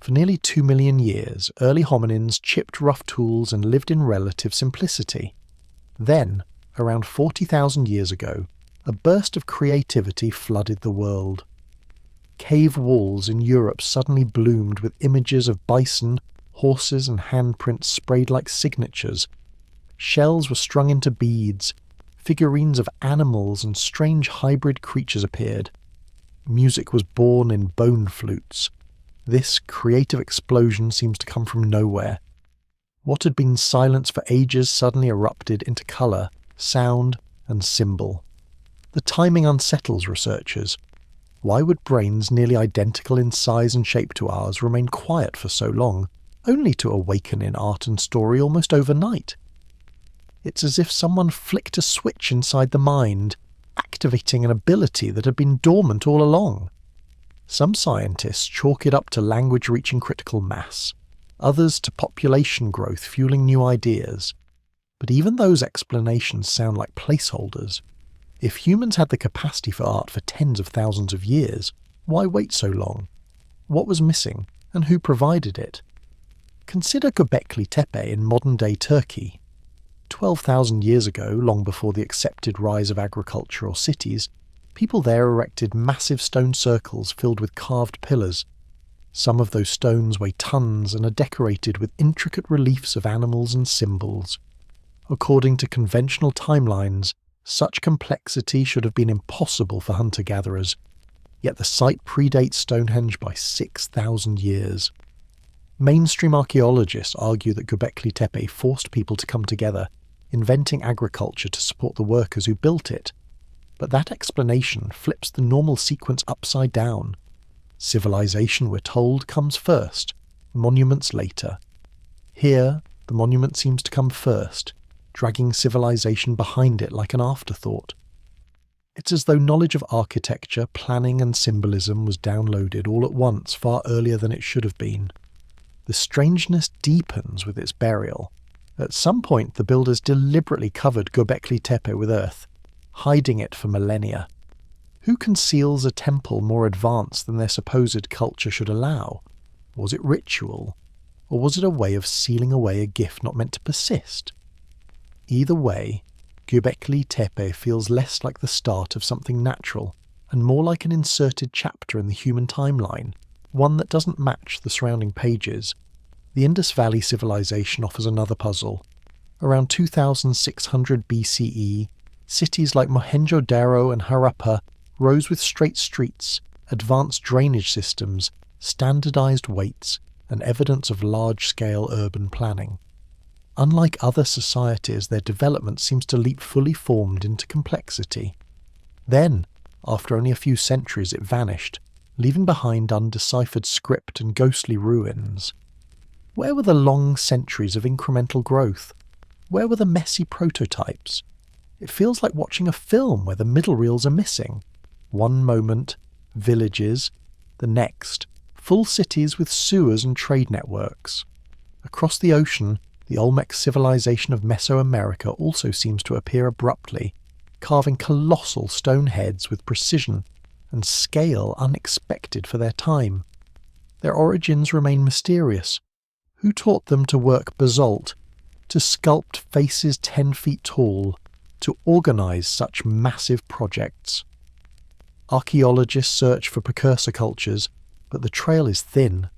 For nearly 2 million years, early hominins chipped rough tools and lived in relative simplicity. Then, around 40,000 years ago, a burst of creativity flooded the world. Cave walls in Europe suddenly bloomed with images of bison, horses and handprints sprayed like signatures. Shells were strung into beads, figurines of animals and strange hybrid creatures appeared. Music was born in bone flutes. This creative explosion seems to come from nowhere. What had been silence for ages suddenly erupted into colour, sound, and symbol. The timing unsettles researchers. Why would brains nearly identical in size and shape to ours remain quiet for so long, only to awaken in art and story almost overnight? It's as if someone flicked a switch inside the mind, activating an ability that had been dormant all along. Some scientists chalk it up to language reaching critical mass, others to population growth fueling new ideas. But even those explanations sound like placeholders. If humans had the capacity for art for tens of thousands of years, why wait so long? What was missing, and who provided it? Consider Göbekli Tepe in modern-day Turkey. 12,000 years ago, long before the accepted rise of agriculture or cities, people there erected massive stone circles filled with carved pillars. Some of those stones weigh tons and are decorated with intricate reliefs of animals and symbols. According to conventional timelines, such complexity should have been impossible for hunter-gatherers, yet the site predates Stonehenge by 6,000 years. Mainstream archaeologists argue that Göbekli Tepe forced people to come together, inventing agriculture to support the workers who built it. But that explanation flips the normal sequence upside down. Civilization, we're told, comes first, monuments later. Here, the monument seems to come first, dragging civilization behind it like an afterthought. It's as though knowledge of architecture, planning and symbolism was downloaded all at once far earlier than it should have been. The strangeness deepens with its burial. At some point, the builders deliberately covered Göbekli Tepe with earth, hiding it for millennia. Who conceals a temple more advanced than their supposed culture should allow? Was it ritual? Or was it a way of sealing away a gift not meant to persist? Either way, Göbekli Tepe feels less like the start of something natural and more like an inserted chapter in the human timeline, one that doesn't match the surrounding pages. The Indus Valley civilization offers another puzzle. Around 2600 BCE, cities like Mohenjo-Daro and Harappa rose with straight streets, advanced drainage systems, standardized weights, and evidence of large-scale urban planning. Unlike other societies, their development seems to leap fully formed into complexity. Then, after only a few centuries, it vanished, leaving behind undeciphered script and ghostly ruins. Where were the long centuries of incremental growth? Where were the messy prototypes? It feels like watching a film where the middle reels are missing. One moment, villages; the next, full cities with sewers and trade networks. Across the ocean, the Olmec civilization of Mesoamerica also seems to appear abruptly, carving colossal stone heads with precision and scale unexpected for their time. Their origins remain mysterious. Who taught them to work basalt, to sculpt faces 10 feet tall, to organize such massive projects? Archaeologists search for precursor cultures, but the trail is thin.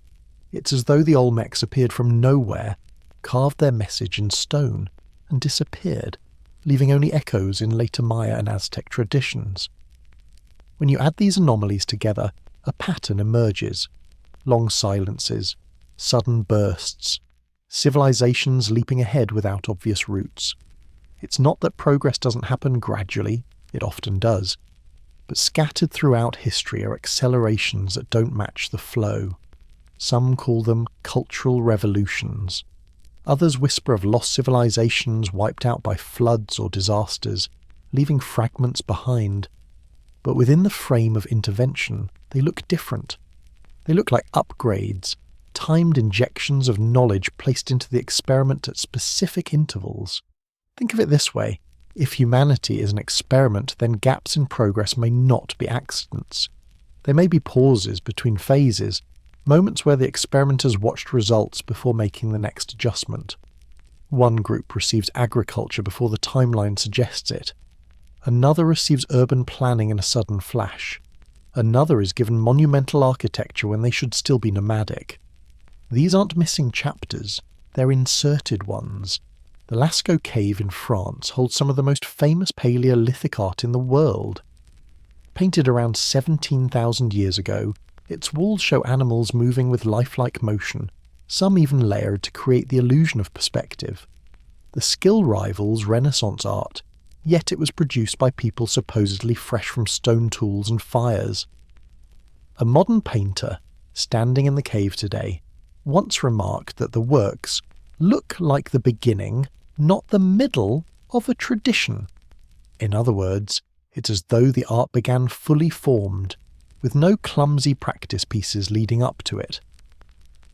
It's as though the Olmecs appeared from nowhere, carved their message in stone, and disappeared, leaving only echoes in later Maya and Aztec traditions. When you add these anomalies together, a pattern emerges. long silences, sudden bursts, civilizations leaping ahead without obvious routes. It's not that progress doesn't happen gradually, it often does, but scattered throughout history are accelerations that don't match the flow. Some call them cultural revolutions. Others whisper of lost civilizations wiped out by floods or disasters, leaving fragments behind. But within the frame of intervention, they look different. They look like upgrades, timed injections of knowledge placed into the experiment at specific intervals. Think of it this way. If humanity is an experiment, then gaps in progress may not be accidents. There may be pauses between phases, moments where the experimenters watched results before making the next adjustment. One group receives agriculture before the timeline suggests it. Another receives urban planning in a sudden flash. Another is given monumental architecture when they should still be nomadic. These aren't missing chapters, they're inserted ones. The Lascaux Cave in France holds some of the most famous Paleolithic art in the world. Painted around 17,000 years ago, its walls show animals moving with lifelike motion, some even layered to create the illusion of perspective. The skill rivals Renaissance art, yet it was produced by people supposedly fresh from stone tools and fires. A modern painter, standing in the cave today, once remarked that the works look like the beginning, not the middle, of a tradition. In other words, it's as though the art began fully formed, with no clumsy practice pieces leading up to it.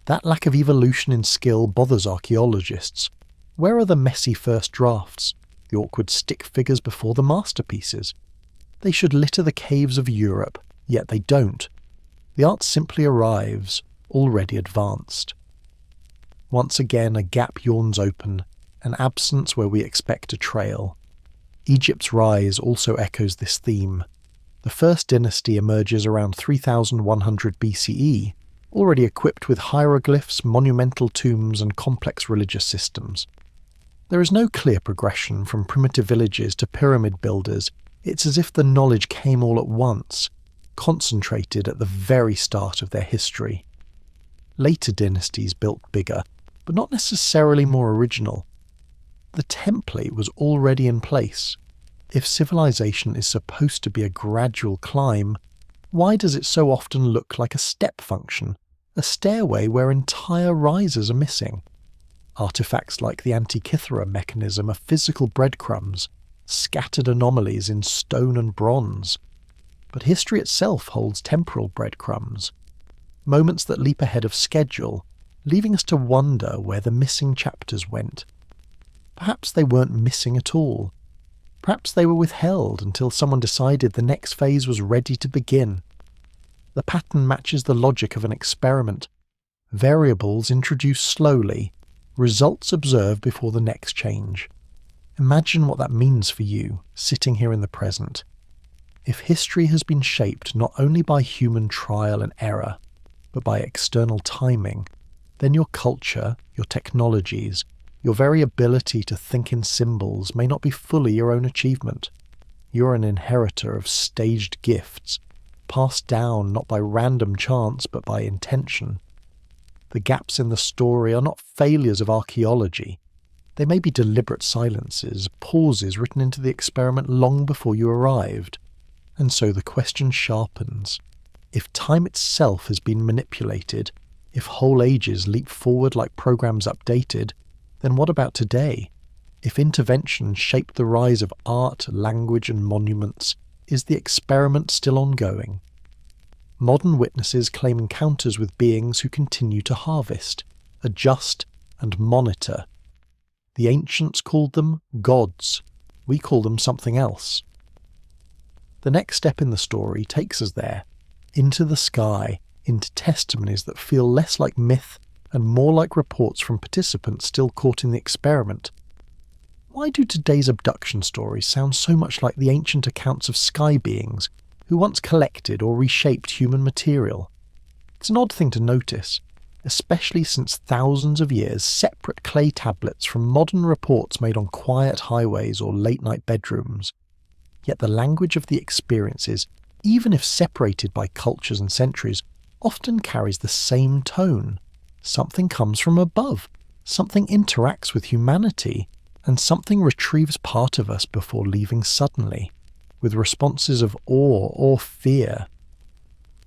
That lack of evolution in skill bothers archaeologists. Where are the messy first drafts, the awkward stick figures before the masterpieces? They should litter the caves of Europe, yet they don't. The art simply arrives, already advanced. Once again a gap yawns open, an absence where we expect a trail. Egypt's rise also echoes this theme. The first dynasty emerges around 3100 BCE, already equipped with hieroglyphs, monumental tombs, and complex religious systems. There is no clear progression from primitive villages to pyramid builders. It's as if the knowledge came all at once, concentrated at the very start of their history. Later dynasties built bigger, but not necessarily more original. The template was already in place. If civilization is supposed to be a gradual climb, why does it so often look like a step function, a stairway where entire rises are missing? Artifacts like the Antikythera mechanism are physical breadcrumbs, scattered anomalies in stone and bronze. But history itself holds temporal breadcrumbs, moments that leap ahead of schedule, leaving us to wonder where the missing chapters went. Perhaps they weren't missing at all. Perhaps they were withheld until someone decided the next phase was ready to begin. The pattern matches the logic of an experiment. Variables introduced slowly, results observed before the next change. Imagine what that means for you, sitting here in the present. If history has been shaped not only by human trial and error, but by external timing, then your culture, your technologies, your very ability to think in symbols may not be fully your own achievement. You're an inheritor of staged gifts, passed down not by random chance but by intention. The gaps in the story are not failures of archaeology. They may be deliberate silences, pauses written into the experiment long before you arrived. And so the question sharpens. If time itself has been manipulated, if whole ages leap forward like programs updated, then what about today? If intervention shaped the rise of art, language, and monuments, is the experiment still ongoing? Modern witnesses claim encounters with beings who continue to harvest, adjust, and monitor. The ancients called them gods. We call them something else. The next step in the story takes us there, into the sky, into testimonies that feel less like myth and more like reports from participants still caught in the experiment. Why do today's abduction stories sound so much like the ancient accounts of sky beings who once collected or reshaped human material? It's an odd thing to notice, especially since thousands of years separate clay tablets from modern reports made on quiet highways or late-night bedrooms. Yet the language of the experiences, even if separated by cultures and centuries, often carries the same tone. Something comes from above, something interacts with humanity, and something retrieves part of us before leaving suddenly, with responses of awe or fear.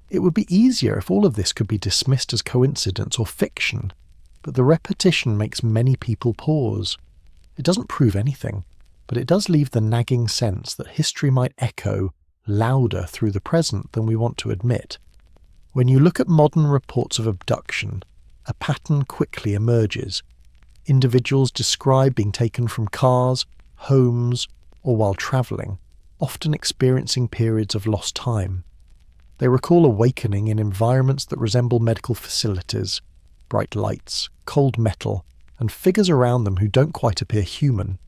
It would be easier if all of this could be dismissed as coincidence or fiction, but the repetition makes many people pause. It doesn't prove anything, but it does leave the nagging sense that history might echo louder through the present than we want to admit. When you look at modern reports of abduction, a pattern quickly emerges. Individuals describe being taken from cars, homes, or while travelling, often experiencing periods of lost time. They recall awakening in environments that resemble medical facilities, bright lights, cold metal, and figures around them who don't quite appear human.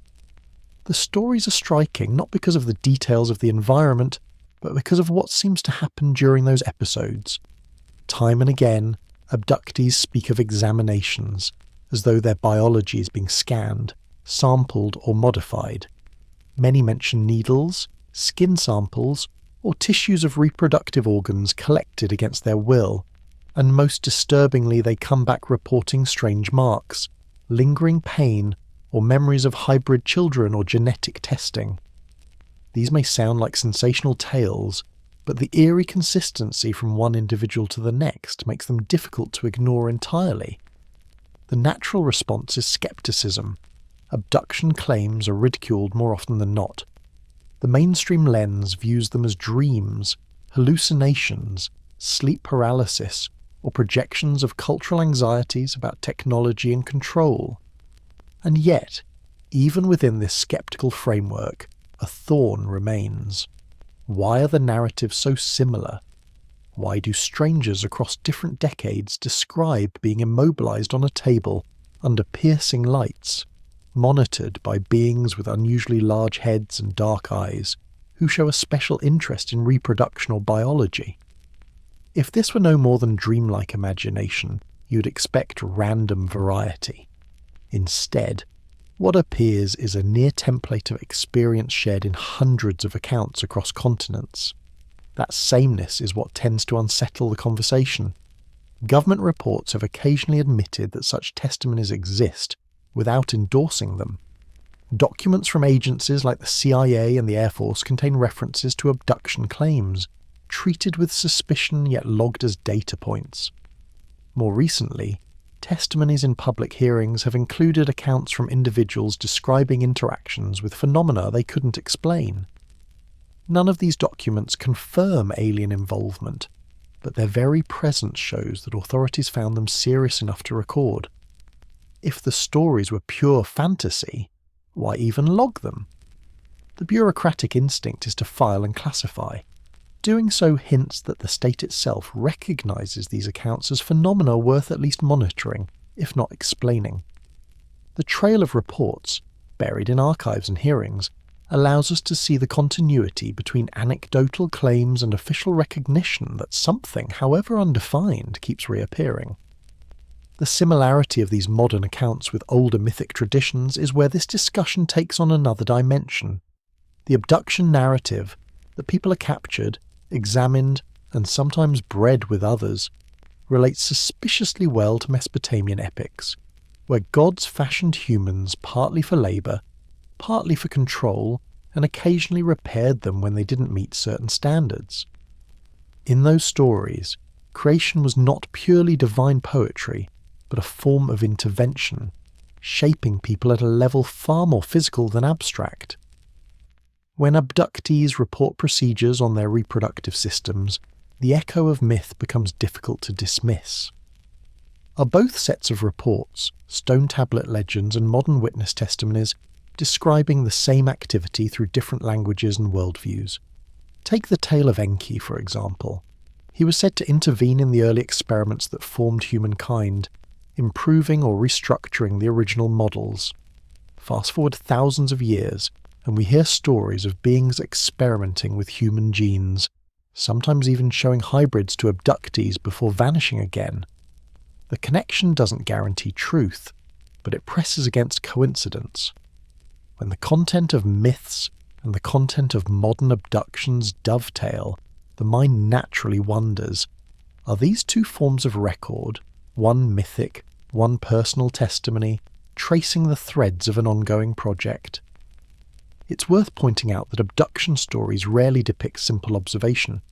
The stories are striking not because of the details of the environment, but because of what seems to happen during those episodes. Time and again, abductees speak of examinations, as though their biology is being scanned, sampled or modified. Many mention needles, skin samples, or tissues of reproductive organs collected against their will, and most disturbingly they come back reporting strange marks, lingering pain, or memories of hybrid children or genetic testing. These may sound like sensational tales, but the eerie consistency from one individual to the next makes them difficult to ignore entirely. The natural response is skepticism. Abduction claims are ridiculed more often than not. The mainstream lens views them as dreams, hallucinations, sleep paralysis, or projections of cultural anxieties about technology and control. And yet, even within this skeptical framework, a thorn remains. Why are the narratives so similar? Why do strangers across different decades describe being immobilized on a table under piercing lights, monitored by beings with unusually large heads and dark eyes, who show a special interest in reproduction or biology? If this were no more than dreamlike imagination, you'd expect random variety. Instead, what appears is a near template of experience shared in hundreds of accounts across continents. That sameness is what tends to unsettle the conversation. Government reports have occasionally admitted that such testimonies exist without endorsing them. Documents from agencies like the CIA and the Air Force contain references to abduction claims, treated with suspicion yet logged as data points. More recently, testimonies in public hearings have included accounts from individuals describing interactions with phenomena they couldn't explain. None of these documents confirm alien involvement, but their very presence shows that authorities found them serious enough to record. If the stories were pure fantasy, why even log them? The bureaucratic instinct is to file and classify. Doing so hints that the state itself recognises these accounts as phenomena worth at least monitoring, if not explaining. The trail of reports, buried in archives and hearings, allows us to see the continuity between anecdotal claims and official recognition that something, however undefined, keeps reappearing. The similarity of these modern accounts with older mythic traditions is where this discussion takes on another dimension. The abduction narrative, that people are captured, examined, and sometimes bred with others, relates suspiciously well to Mesopotamian epics, where gods fashioned humans partly for labour, partly for control, and occasionally repaired them when they didn't meet certain standards. In those stories, creation was not purely divine poetry, but a form of intervention, shaping people at a level far more physical than abstract. When abductees report procedures on their reproductive systems, the echo of myth becomes difficult to dismiss. Are both sets of reports, stone tablet legends and modern witness testimonies, describing the same activity through different languages and worldviews? Take the tale of Enki, for example. He was said to intervene in the early experiments that formed humankind, improving or restructuring the original models. Fast forward thousands of years, and we hear stories of beings experimenting with human genes, sometimes even showing hybrids to abductees before vanishing again. The connection doesn't guarantee truth, but it presses against coincidence. When the content of myths and the content of modern abductions dovetail, the mind naturally wonders, Are these two forms of record, one mythic, one personal testimony, tracing the threads of an ongoing project? It's worth pointing out that abduction stories rarely depict simple observation.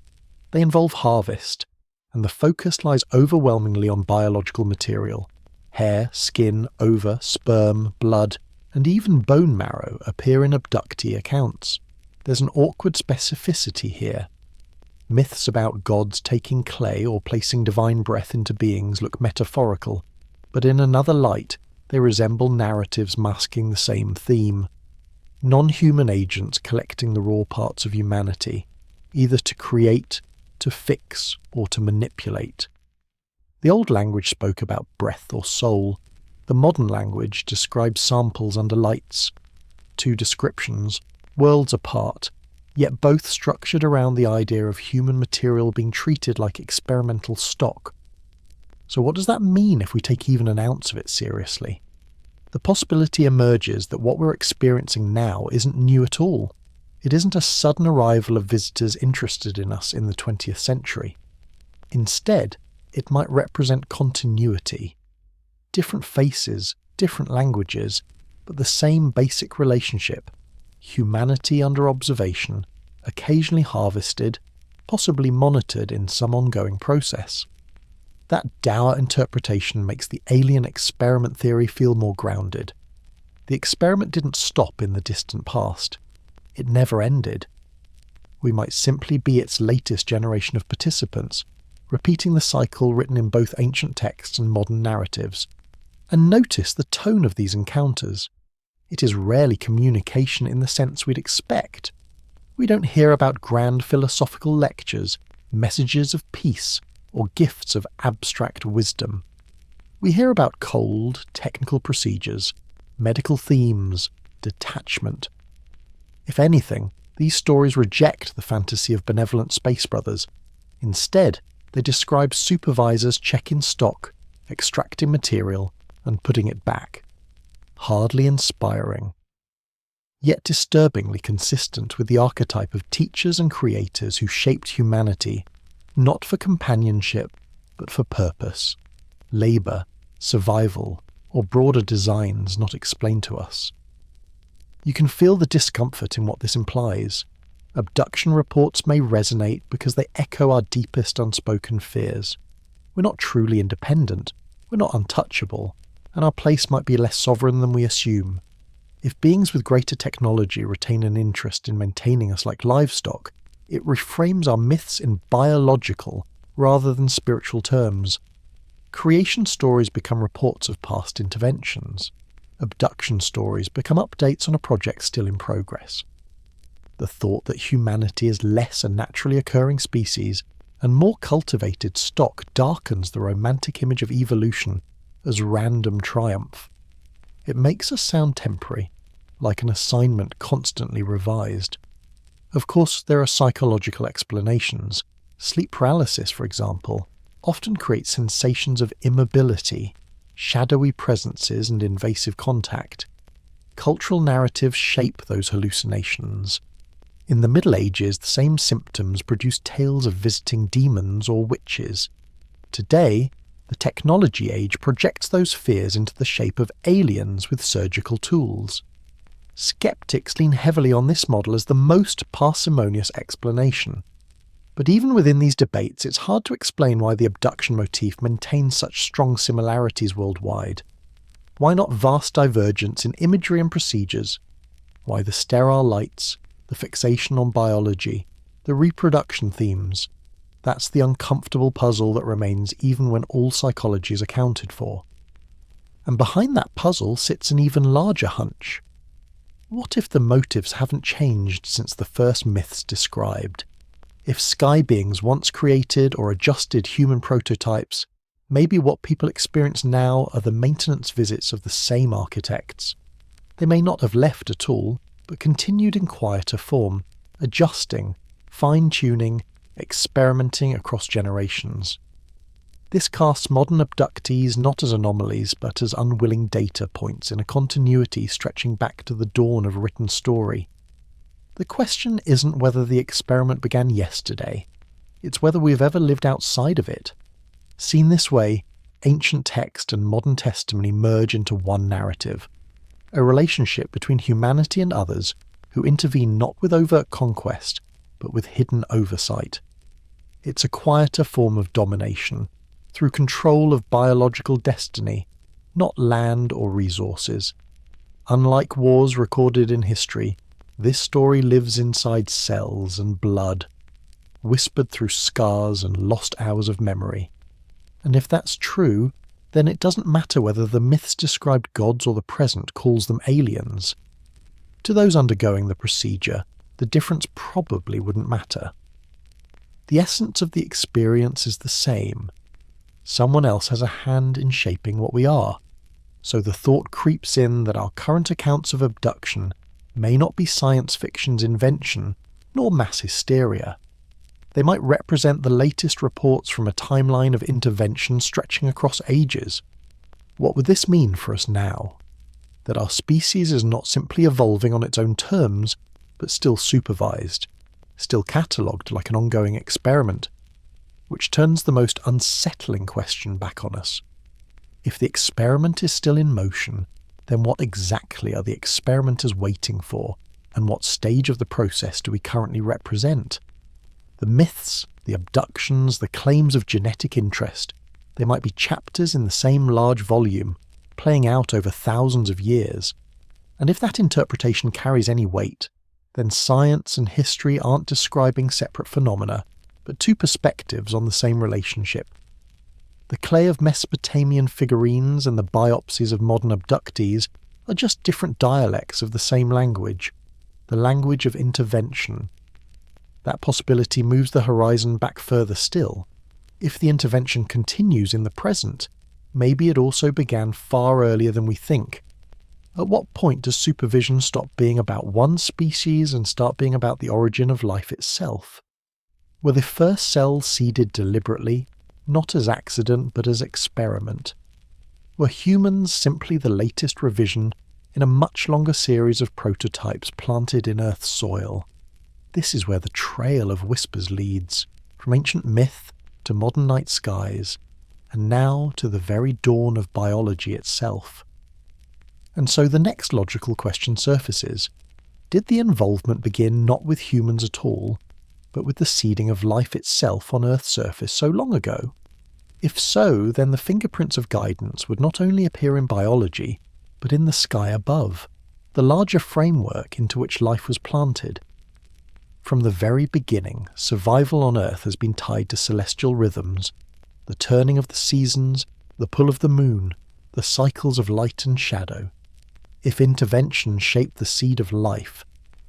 They involve harvest, and the focus lies overwhelmingly on biological material. Hair, skin, ova, sperm, blood, and even bone marrow appear in abductee accounts. There's an awkward specificity here. Myths about gods taking clay or placing divine breath into beings look metaphorical, but in another light, they resemble narratives masking the same theme. Non-human agents collecting the raw parts of humanity, either to create, to fix, or to manipulate. The old language spoke about breath or soul. The modern language describes samples under lights. Two descriptions, worlds apart, yet both structured around the idea of human material being treated like experimental stock. So what does that mean if we take even an ounce of it seriously? The possibility emerges that what we're experiencing now isn't new at all. It isn't a sudden arrival of visitors interested in us in the 20th century. Instead, it might represent continuity. Different faces, different languages, but the same basic relationship. Humanity under observation, occasionally harvested, possibly monitored in some ongoing process. That dour interpretation makes the alien experiment theory feel more grounded. The experiment didn't stop in the distant past. It never ended. We might simply be its latest generation of participants, repeating the cycle written in both ancient texts and modern narratives. And notice the tone of these encounters. It is rarely communication in the sense we'd expect. We don't hear about grand philosophical lectures, messages of peace, or gifts of abstract wisdom. We hear about cold, technical procedures, medical themes, detachment. If anything, these stories reject the fantasy of benevolent space brothers. Instead, they describe supervisors checking stock, extracting material, and putting it back. Hardly inspiring. Yet disturbingly consistent with the archetype of teachers and creators who shaped humanity, not for companionship, but for purpose, labour, survival, or broader designs not explained to us. You can feel the discomfort in what this implies. Abduction reports may resonate because they echo our deepest unspoken fears. We're not truly independent, we're not untouchable, and our place might be less sovereign than we assume. If beings with greater technology retain an interest in maintaining us like livestock, it reframes our myths in biological rather than spiritual terms. Creation stories become reports of past interventions. Abduction stories become updates on a project still in progress. The thought that humanity is less a naturally occurring species and more cultivated stock darkens the romantic image of evolution as random triumph. It makes us sound temporary, like an assignment constantly revised. Of course, there are psychological explanations. Sleep paralysis, for example, often creates sensations of immobility, shadowy presences and invasive contact. Cultural narratives shape those hallucinations. In the Middle Ages, the same symptoms produced tales of visiting demons or witches. Today, the technology age projects those fears into the shape of aliens with surgical tools. Skeptics lean heavily on this model as the most parsimonious explanation. But even within these debates, it's hard to explain why the abduction motif maintains such strong similarities worldwide. Why not vast divergence in imagery and procedures? Why the sterile lights, the fixation on biology, the reproduction themes? That's the uncomfortable puzzle that remains even when all psychology is accounted for. And behind that puzzle sits an even larger hunch. What if the motives haven't changed since the first myths described? If sky beings once created or adjusted human prototypes, maybe what people experience now are the maintenance visits of the same architects. They may not have left at all, but continued in quieter form, adjusting, fine-tuning, experimenting across generations. This casts modern abductees not as anomalies but as unwilling data points in a continuity stretching back to the dawn of written story. The question isn't whether the experiment began yesterday, it's whether we've ever lived outside of it, Seen this way, ancient text and modern testimony merge into one narrative, a relationship between humanity and others who intervene not with overt conquest, but with hidden oversight. It's a quieter form of domination, through control of biological destiny, not land or resources. Unlike wars recorded in history, this story lives inside cells and blood, whispered through scars and lost hours of memory. And if that's true, then it doesn't matter whether the myths described gods or the present calls them aliens. To those undergoing the procedure, the difference probably wouldn't matter. The essence of the experience is the same. Someone else has a hand in shaping what we are, so the thought creeps in that our current accounts of abduction may not be science fiction's invention, nor mass hysteria. They might represent the latest reports from a timeline of intervention stretching across ages. What would this mean for us now? That our species is not simply evolving on its own terms, but still supervised, still catalogued like an ongoing experiment, which turns the most unsettling question back on us. If the experiment is still in motion, then what exactly are the experimenters waiting for, and what stage of the process do we currently represent? The myths, the abductions, the claims of genetic interest, they might be chapters in the same large volume, playing out over thousands of years. And if that interpretation carries any weight, then science and history aren't describing separate phenomena, but two perspectives on the same relationship. The clay of Mesopotamian figurines and the biopsies of modern abductees are just different dialects of the same language, the language of intervention. That possibility moves the horizon back further still. If the intervention continues in the present, maybe it also began far earlier than we think. At what point does supervision stop being about one species and start being about the origin of life itself? Were the first cells seeded deliberately, not as accident but as experiment? Were humans simply the latest revision in a much longer series of prototypes planted in Earth's soil? This is where the trail of whispers leads, from ancient myth to modern night skies, and now to the very dawn of biology itself. And so the next logical question surfaces. Did the involvement begin not with humans at all, but with the seeding of life itself on Earth's surface so long ago? If so, then the fingerprints of guidance would not only appear in biology, but in the sky above, the larger framework into which life was planted. From the very beginning, survival on Earth has been tied to celestial rhythms, the turning of the seasons, the pull of the moon, the cycles of light and shadow. If intervention shaped the seed of life,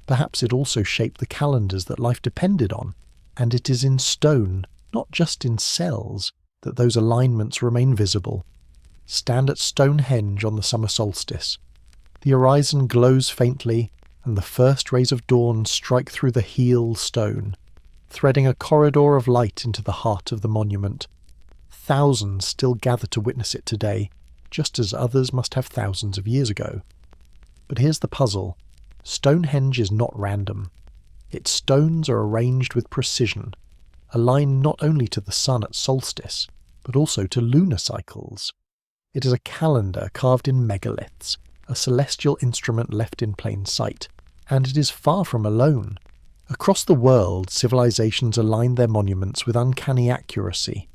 perhaps it also shaped the calendars that life depended on, and it is in stone, not just in cells, that those alignments remain visible. Stand at Stonehenge on the summer solstice. The horizon glows faintly, and the first rays of dawn strike through the heel stone, threading a corridor of light into the heart of the monument. Thousands still gather to witness it today, just as others must have thousands of years ago. But here's the puzzle. Stonehenge is not random. Its stones are arranged with precision, aligned not only to the sun at solstice, but also to lunar cycles. It is a calendar carved in megaliths, a celestial instrument left in plain sight, and it is far from alone. Across the world, civilizations align their monuments with uncanny accuracy.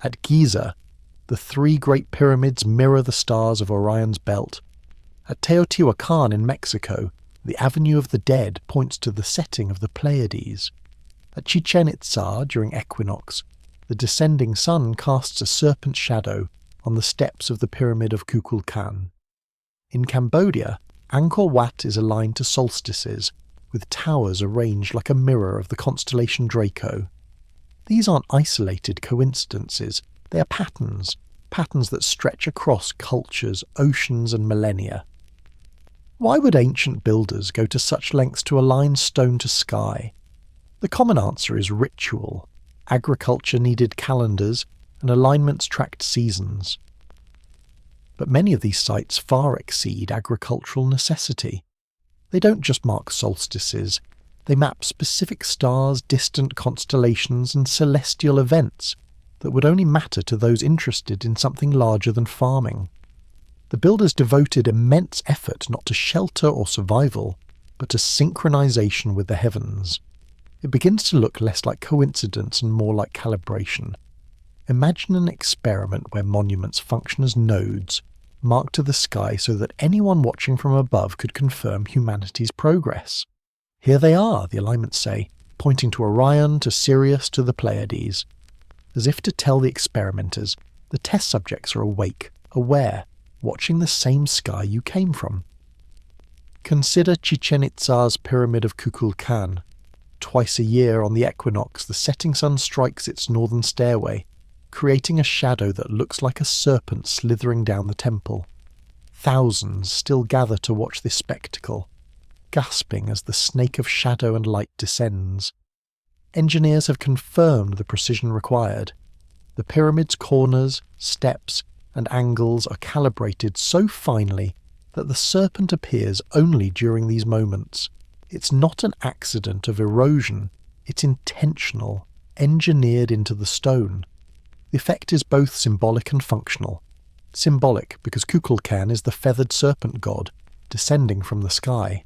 At Giza, the three great pyramids mirror the stars of Orion's belt. At Teotihuacan in Mexico, the Avenue of the Dead points to the setting of the Pleiades. At Chichen Itza, during equinox, the descending sun casts a serpent shadow on the steps of the Pyramid of Kukulkan. In Cambodia, Angkor Wat is aligned to solstices, with towers arranged like a mirror of the constellation Draco. These aren't isolated coincidences, they are patterns that stretch across cultures, oceans and millennia. Why would ancient builders go to such lengths to align stone to sky? The common answer is ritual. Agriculture needed calendars, and alignments tracked seasons. But many of these sites far exceed agricultural necessity. They don't just mark solstices, they map specific stars, distant constellations and celestial events, that would only matter to those interested in something larger than farming. The builders devoted immense effort not to shelter or survival, but to synchronization with the heavens. It begins to look less like coincidence and more like calibration. Imagine an experiment where monuments function as nodes, marked to the sky so that anyone watching from above could confirm humanity's progress. Here they are, the alignments say, pointing to Orion, to Sirius, to the Pleiades. As if to tell the experimenters, the test subjects are awake, aware, watching the same sky you came from. Consider Chichen Itza's Pyramid of Kukulkan. Twice a year on the equinox, the setting sun strikes its northern stairway, creating a shadow that looks like a serpent slithering down the temple. Thousands still gather to watch this spectacle, gasping as the snake of shadow and light descends. Engineers have confirmed the precision required. The pyramid's corners, steps, and angles are calibrated so finely that the serpent appears only during these moments. It's not an accident of erosion, it's intentional, engineered into the stone. The effect is both symbolic and functional. Symbolic because Kukulkan is the feathered serpent god, descending from the sky.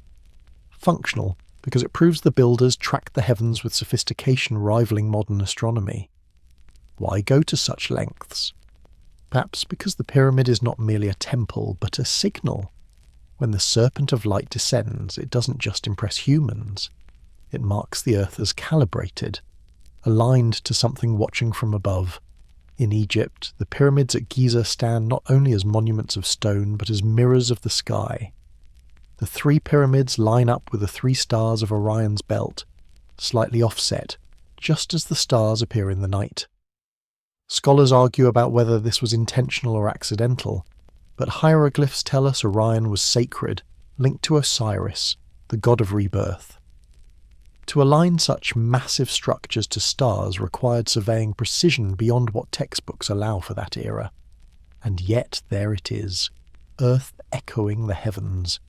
Functional because it proves the builders tracked the heavens with sophistication rivaling modern astronomy. Why go to such lengths? Perhaps because the pyramid is not merely a temple, but a signal. When the serpent of light descends, it doesn't just impress humans. It marks the earth as calibrated, aligned to something watching from above. In Egypt, the pyramids at Giza stand not only as monuments of stone, but as mirrors of the sky. The three pyramids line up with the three stars of Orion's belt, slightly offset, just as the stars appear in the night. Scholars argue about whether this was intentional or accidental, but hieroglyphs tell us Orion was sacred, linked to Osiris, the god of rebirth. To align such massive structures to stars required surveying precision beyond what textbooks allow for that era. And yet there it is, Earth echoing the heavens.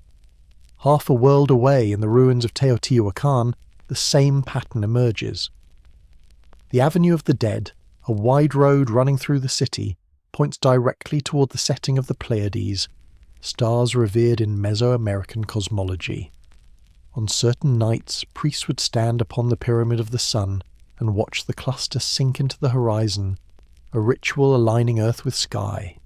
Half a world away in the ruins of Teotihuacan, the same pattern emerges. The Avenue of the Dead, a wide road running through the city, points directly toward the setting of the Pleiades, stars revered in Mesoamerican cosmology. On certain nights, priests would stand upon the Pyramid of the Sun and watch the cluster sink into the horizon, a ritual aligning earth with sky.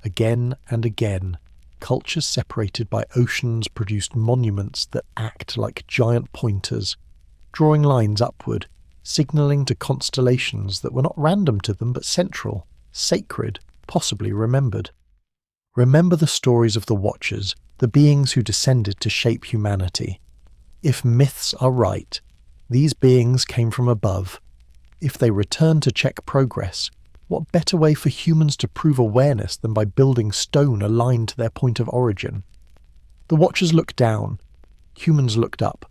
Again and again, cultures separated by oceans produced monuments that act like giant pointers, drawing lines upward, signalling to constellations that were not random to them but central, sacred, possibly remembered. Remember the stories of the Watchers, the beings who descended to shape humanity. If myths are right, these beings came from above. If they return to check progress, what better way for humans to prove awareness than by building stone aligned to their point of origin? The Watchers looked down. Humans looked up.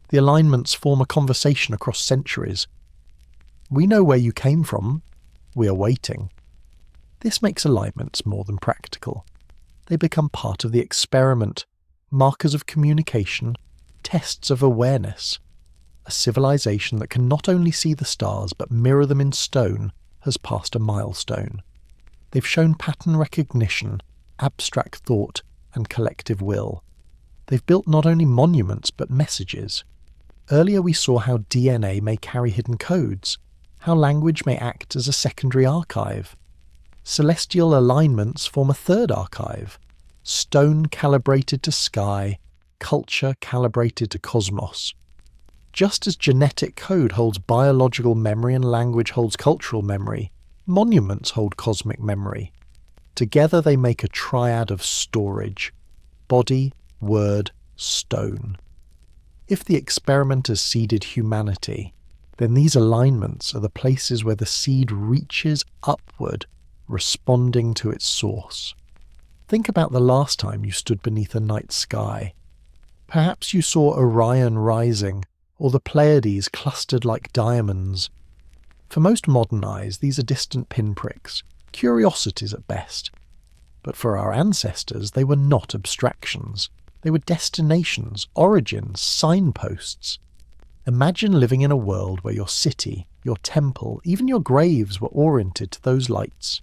The alignments form a conversation across centuries. We know where you came from. We are waiting. This makes alignments more than practical. They become part of the experiment, markers of communication, tests of awareness. A civilization that can not only see the stars but mirror them in stone has passed a milestone. They've shown pattern recognition, abstract thought, and collective will. They've built not only monuments but messages. Earlier we saw how DNA may carry hidden codes, how language may act as a secondary archive. Celestial alignments form a third archive. Stone calibrated to sky, culture calibrated to cosmos. Just as genetic code holds biological memory and language holds cultural memory, monuments hold cosmic memory. Together they make a triad of storage: body, word, stone. If the experimenters seeded humanity, then these alignments are the places where the seed reaches upward, responding to its source. Think about the last time you stood beneath a night sky. Perhaps you saw Orion rising, or the Pleiades clustered like diamonds. For most modern eyes, these are distant pinpricks, curiosities at best. But for our ancestors, they were not abstractions. They were destinations, origins, signposts. Imagine living in a world where your city, your temple, even your graves were oriented to those lights.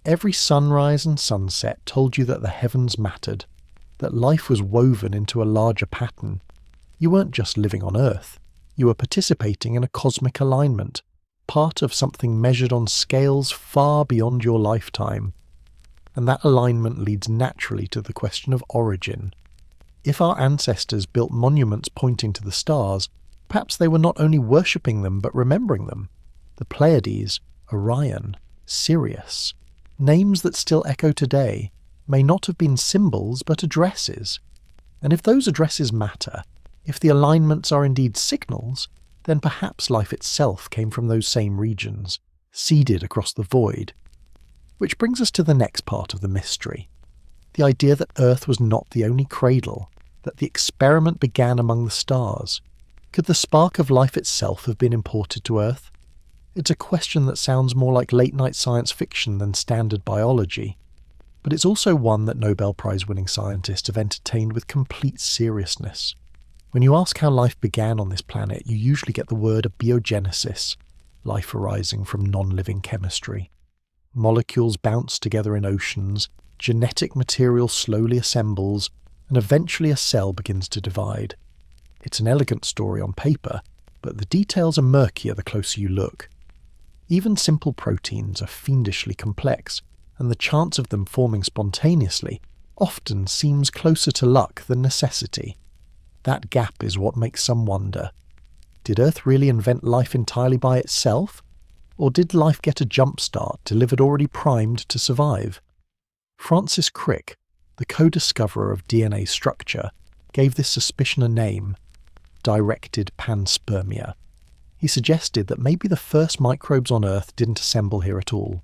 Every sunrise and sunset told you that the heavens mattered, that life was woven into a larger pattern. You weren't just living on Earth, you were participating in a cosmic alignment, part of something measured on scales far beyond your lifetime. And that alignment leads naturally to the question of origin. If our ancestors built monuments pointing to the stars, perhaps they were not only worshipping them but remembering them. The Pleiades, Orion, Sirius, names that still echo today, may not have been symbols but addresses. And if those addresses matter, if the alignments are indeed signals, then perhaps life itself came from those same regions, seeded across the void. Which brings us to the next part of the mystery. The idea that Earth was not the only cradle, that the experiment began among the stars. Could the spark of life itself have been imported to Earth? It's a question that sounds more like late-night science fiction than standard biology. But it's also one that Nobel Prize-winning scientists have entertained with complete seriousness. When you ask how life began on this planet, you usually get the word abiogenesis, life arising from non-living chemistry. Molecules bounce together in oceans, genetic material slowly assembles, and eventually a cell begins to divide. It's an elegant story on paper, but the details are murkier the closer you look. Even simple proteins are fiendishly complex, and the chance of them forming spontaneously often seems closer to luck than necessity. That gap is what makes some wonder. Did Earth really invent life entirely by itself? Or did life get a jump start delivered already primed to survive? Francis Crick, the co-discoverer of DNA structure, gave this suspicion a name: directed panspermia. He suggested that maybe the first microbes on Earth didn't assemble here at all.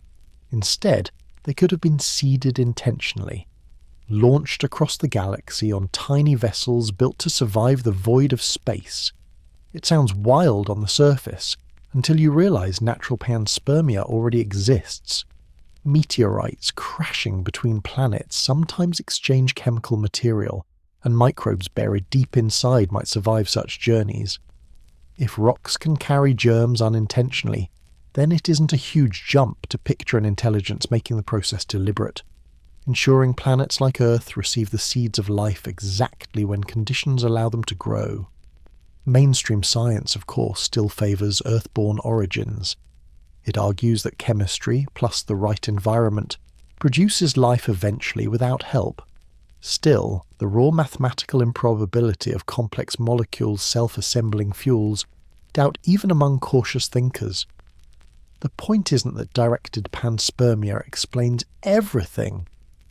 Instead, they could have been seeded intentionally, launched across the galaxy on tiny vessels built to survive the void of space. It sounds wild on the surface, until you realize natural panspermia already exists. Meteorites crashing between planets sometimes exchange chemical material, and microbes buried deep inside might survive such journeys. If rocks can carry germs unintentionally, then it isn't a huge jump to picture an intelligence making the process deliberate, ensuring planets like Earth receive the seeds of life exactly when conditions allow them to grow. Mainstream science, of course, still favours Earthborn origins. It argues that chemistry, plus the right environment, produces life eventually without help. Still, the raw mathematical improbability of complex molecules self-assembling fuels doubt even among cautious thinkers. The point isn't that directed panspermia explains everything.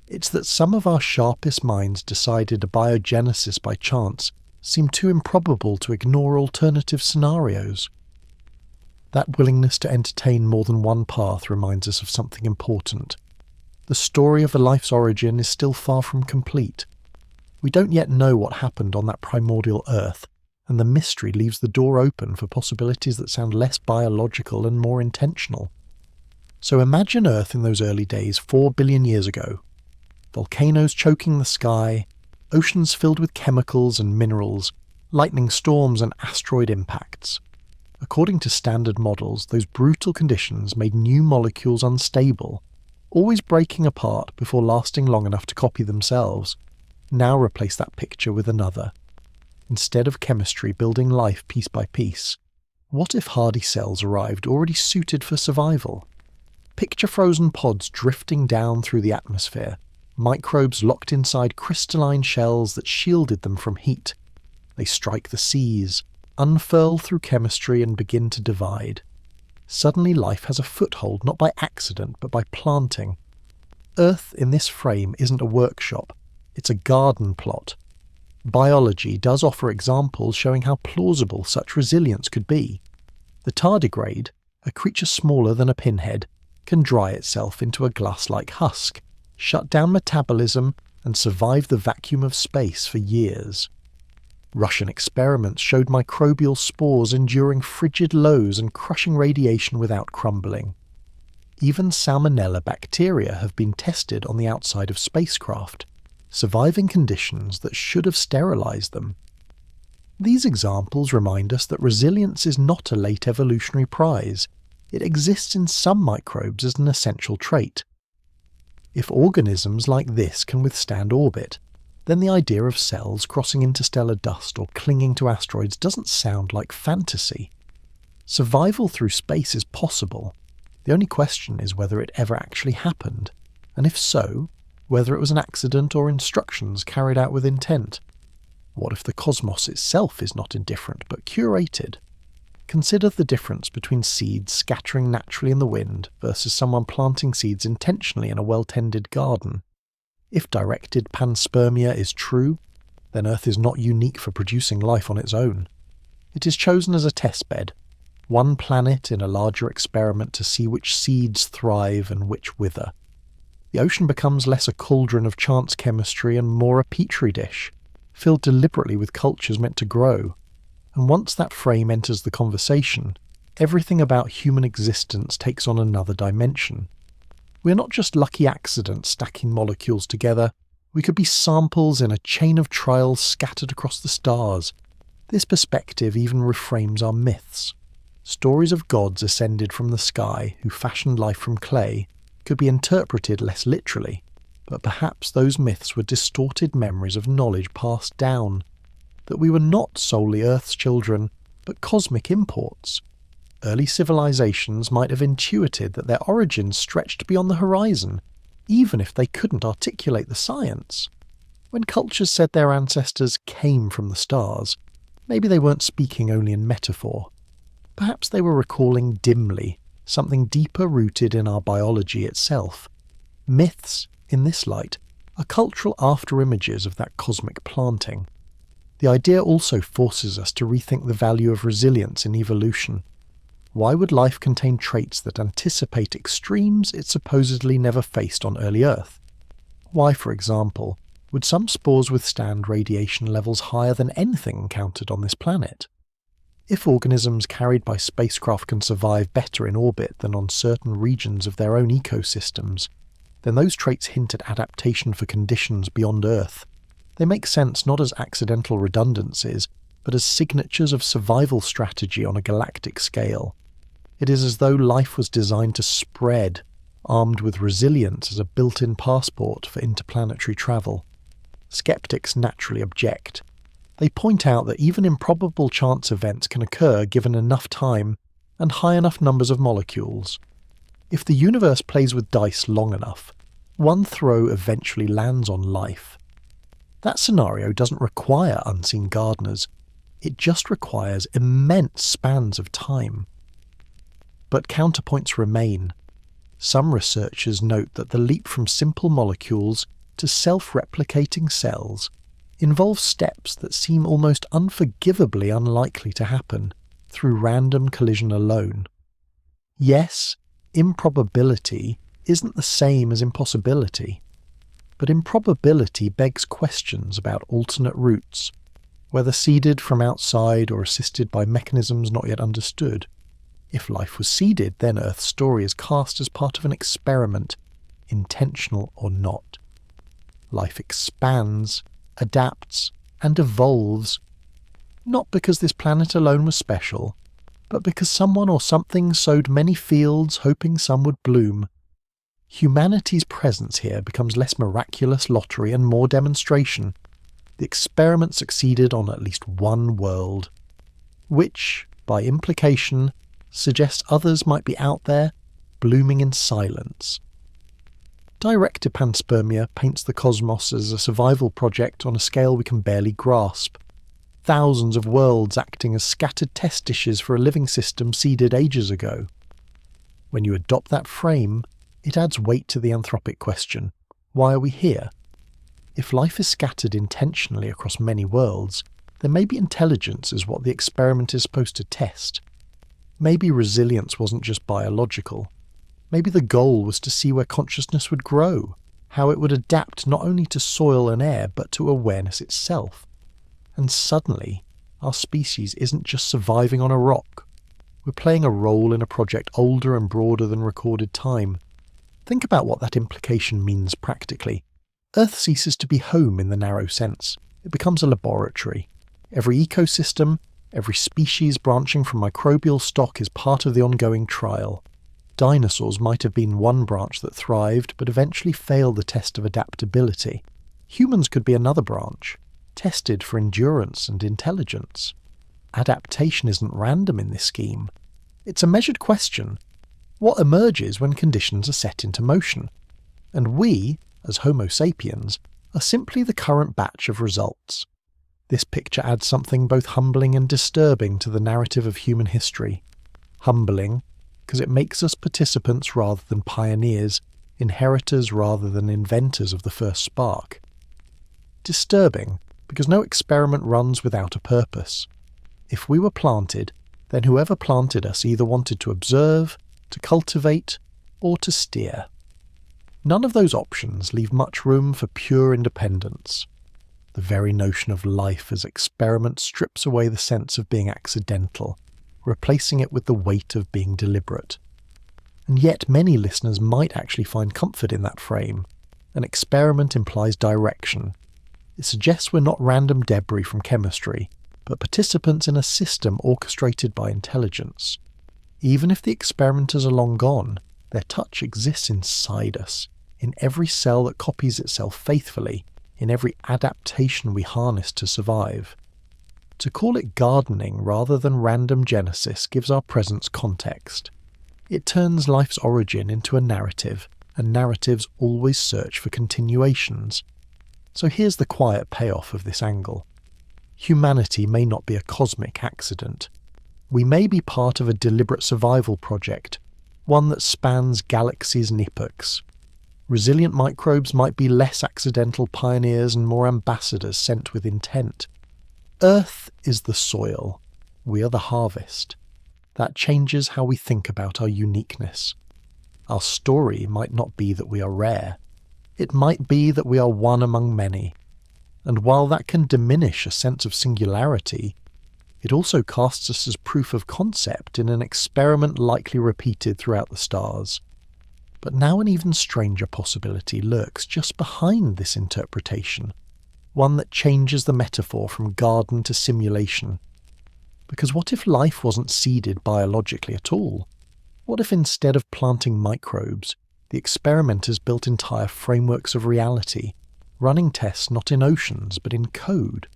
It's that some of our sharpest minds decided abiogenesis by chance seemed too improbable to ignore alternative scenarios. That willingness to entertain more than one path reminds us of something important. The story of a life's origin is still far from complete. We don't yet know what happened on that primordial Earth, and the mystery leaves the door open for possibilities that sound less biological and more intentional. So imagine Earth in those early days 4 billion years ago. Volcanoes choking the sky, oceans filled with chemicals and minerals, lightning storms and asteroid impacts. According to standard models, those brutal conditions made new molecules unstable, always breaking apart before lasting long enough to copy themselves. Now replace that picture with another. Instead of chemistry building life piece by piece, what if hardy cells arrived already suited for survival? Picture frozen pods drifting down through the atmosphere, microbes locked inside crystalline shells that shielded them from heat. They strike the seas, unfurl through chemistry and begin to divide. Suddenly life has a foothold not by accident but by planting. Earth in this frame isn't a workshop, it's a garden plot. Biology does offer examples showing how plausible such resilience could be. The tardigrade, a creature smaller than a pinhead, can dry itself into a glass-like husk, shut down metabolism, and survive the vacuum of space for years. Russian experiments showed microbial spores enduring frigid lows and crushing radiation without crumbling. Even salmonella bacteria have been tested on the outside of spacecraft, surviving conditions that should have sterilized them. These examples remind us that resilience is not a late evolutionary prize. It exists in some microbes as an essential trait. If organisms like this can withstand orbit, then the idea of cells crossing interstellar dust or clinging to asteroids doesn't sound like fantasy. Survival through space is possible. The only question is whether it ever actually happened, and if so, whether it was an accident or instructions carried out with intent. What if the cosmos itself is not indifferent but curated? Consider the difference between seeds scattering naturally in the wind versus someone planting seeds intentionally in a well-tended garden. If directed panspermia is true, then Earth is not unique for producing life on its own. It is chosen as a testbed, one planet in a larger experiment to see which seeds thrive and which wither. The ocean becomes less a cauldron of chance chemistry and more a petri dish, filled deliberately with cultures meant to grow. And once that frame enters the conversation, everything about human existence takes on another dimension. We're not just lucky accidents stacking molecules together, we could be samples in a chain of trials scattered across the stars. This perspective even reframes our myths. Stories of gods ascended from the sky who fashioned life from clay could be interpreted less literally, but perhaps those myths were distorted memories of knowledge passed down, that we were not solely Earth's children, but cosmic imports. Early civilizations might have intuited that their origins stretched beyond the horizon, even if they couldn't articulate the science. When cultures said their ancestors came from the stars, maybe they weren't speaking only in metaphor. Perhaps they were recalling dimly something deeper rooted in our biology itself. Myths, in this light, are cultural after-images of that cosmic planting. The idea also forces us to rethink the value of resilience in evolution. Why would life contain traits that anticipate extremes it supposedly never faced on early Earth? Why, for example, would some spores withstand radiation levels higher than anything encountered on this planet? If organisms carried by spacecraft can survive better in orbit than on certain regions of their own ecosystems, then those traits hint at adaptation for conditions beyond Earth. They make sense not as accidental redundancies, but as signatures of survival strategy on a galactic scale. It is as though life was designed to spread, armed with resilience as a built-in passport for interplanetary travel. Skeptics naturally object. They point out that even improbable chance events can occur given enough time and high enough numbers of molecules. If the universe plays with dice long enough, one throw eventually lands on life. That scenario doesn't require unseen gardeners, it just requires immense spans of time. But counterpoints remain. Some researchers note that the leap from simple molecules to self-replicating cells involves steps that seem almost unforgivably unlikely to happen through random collision alone. Yes, improbability isn't the same as impossibility, but improbability begs questions about alternate routes, whether seeded from outside or assisted by mechanisms not yet understood. If life was seeded, then Earth's story is cast as part of an experiment, intentional or not. Life expands, adapts, and evolves, not because this planet alone was special, but because someone or something sowed many fields hoping some would bloom. Humanity's presence here becomes less miraculous lottery and more demonstration. The experiment succeeded on at least one world, which, by implication, suggests others might be out there, blooming in silence. Directed panspermia paints the cosmos as a survival project on a scale we can barely grasp. Thousands of worlds acting as scattered test dishes for a living system seeded ages ago. When you adopt that frame, it adds weight to the anthropic question. Why are we here? If life is scattered intentionally across many worlds, then maybe intelligence is what the experiment is supposed to test. Maybe resilience wasn't just biological. Maybe the goal was to see where consciousness would grow, how it would adapt not only to soil and air, but to awareness itself. And suddenly, our species isn't just surviving on a rock. We're playing a role in a project older and broader than recorded time. Think about what that implication means practically. Earth ceases to be home in the narrow sense. It becomes a laboratory. Every ecosystem, every species branching from microbial stock is part of the ongoing trial. Dinosaurs might have been one branch that thrived, but eventually failed the test of adaptability. Humans could be another branch, tested for endurance and intelligence. Adaptation isn't random in this scheme. It's a measured question. What emerges when conditions are set into motion? And we, as Homo sapiens, are simply the current batch of results. This picture adds something both humbling and disturbing to the narrative of human history. Humbling, because it makes us participants rather than pioneers, inheritors rather than inventors of the first spark. Disturbing, because no experiment runs without a purpose. If we were planted, then whoever planted us either wanted to observe, to cultivate, or to steer. None of those options leave much room for pure independence. The very notion of life as experiment strips away the sense of being accidental, replacing it with the weight of being deliberate. And yet many listeners might actually find comfort in that frame. An experiment implies direction. It suggests we're not random debris from chemistry, but participants in a system orchestrated by intelligence. Even if the experimenters are long gone, their touch exists inside us, in every cell that copies itself faithfully, in every adaptation we harness to survive. To call it gardening rather than random genesis gives our presence context. It turns life's origin into a narrative, and narratives always search for continuations. So here's the quiet payoff of this angle. Humanity may not be a cosmic accident. We may be part of a deliberate survival project, one that spans galaxies and epochs. Resilient microbes might be less accidental pioneers and more ambassadors sent with intent. Earth is the soil. We are the harvest. That changes how we think about our uniqueness. Our story might not be that we are rare. It might be that we are one among many. And while that can diminish a sense of singularity, it also casts us as proof of concept in an experiment likely repeated throughout the stars. But now an even stranger possibility lurks just behind this interpretation, one that changes the metaphor from garden to simulation. Because what if life wasn't seeded biologically at all? What if instead of planting microbes, the experimenters built entire frameworks of reality, running tests not in oceans but in code?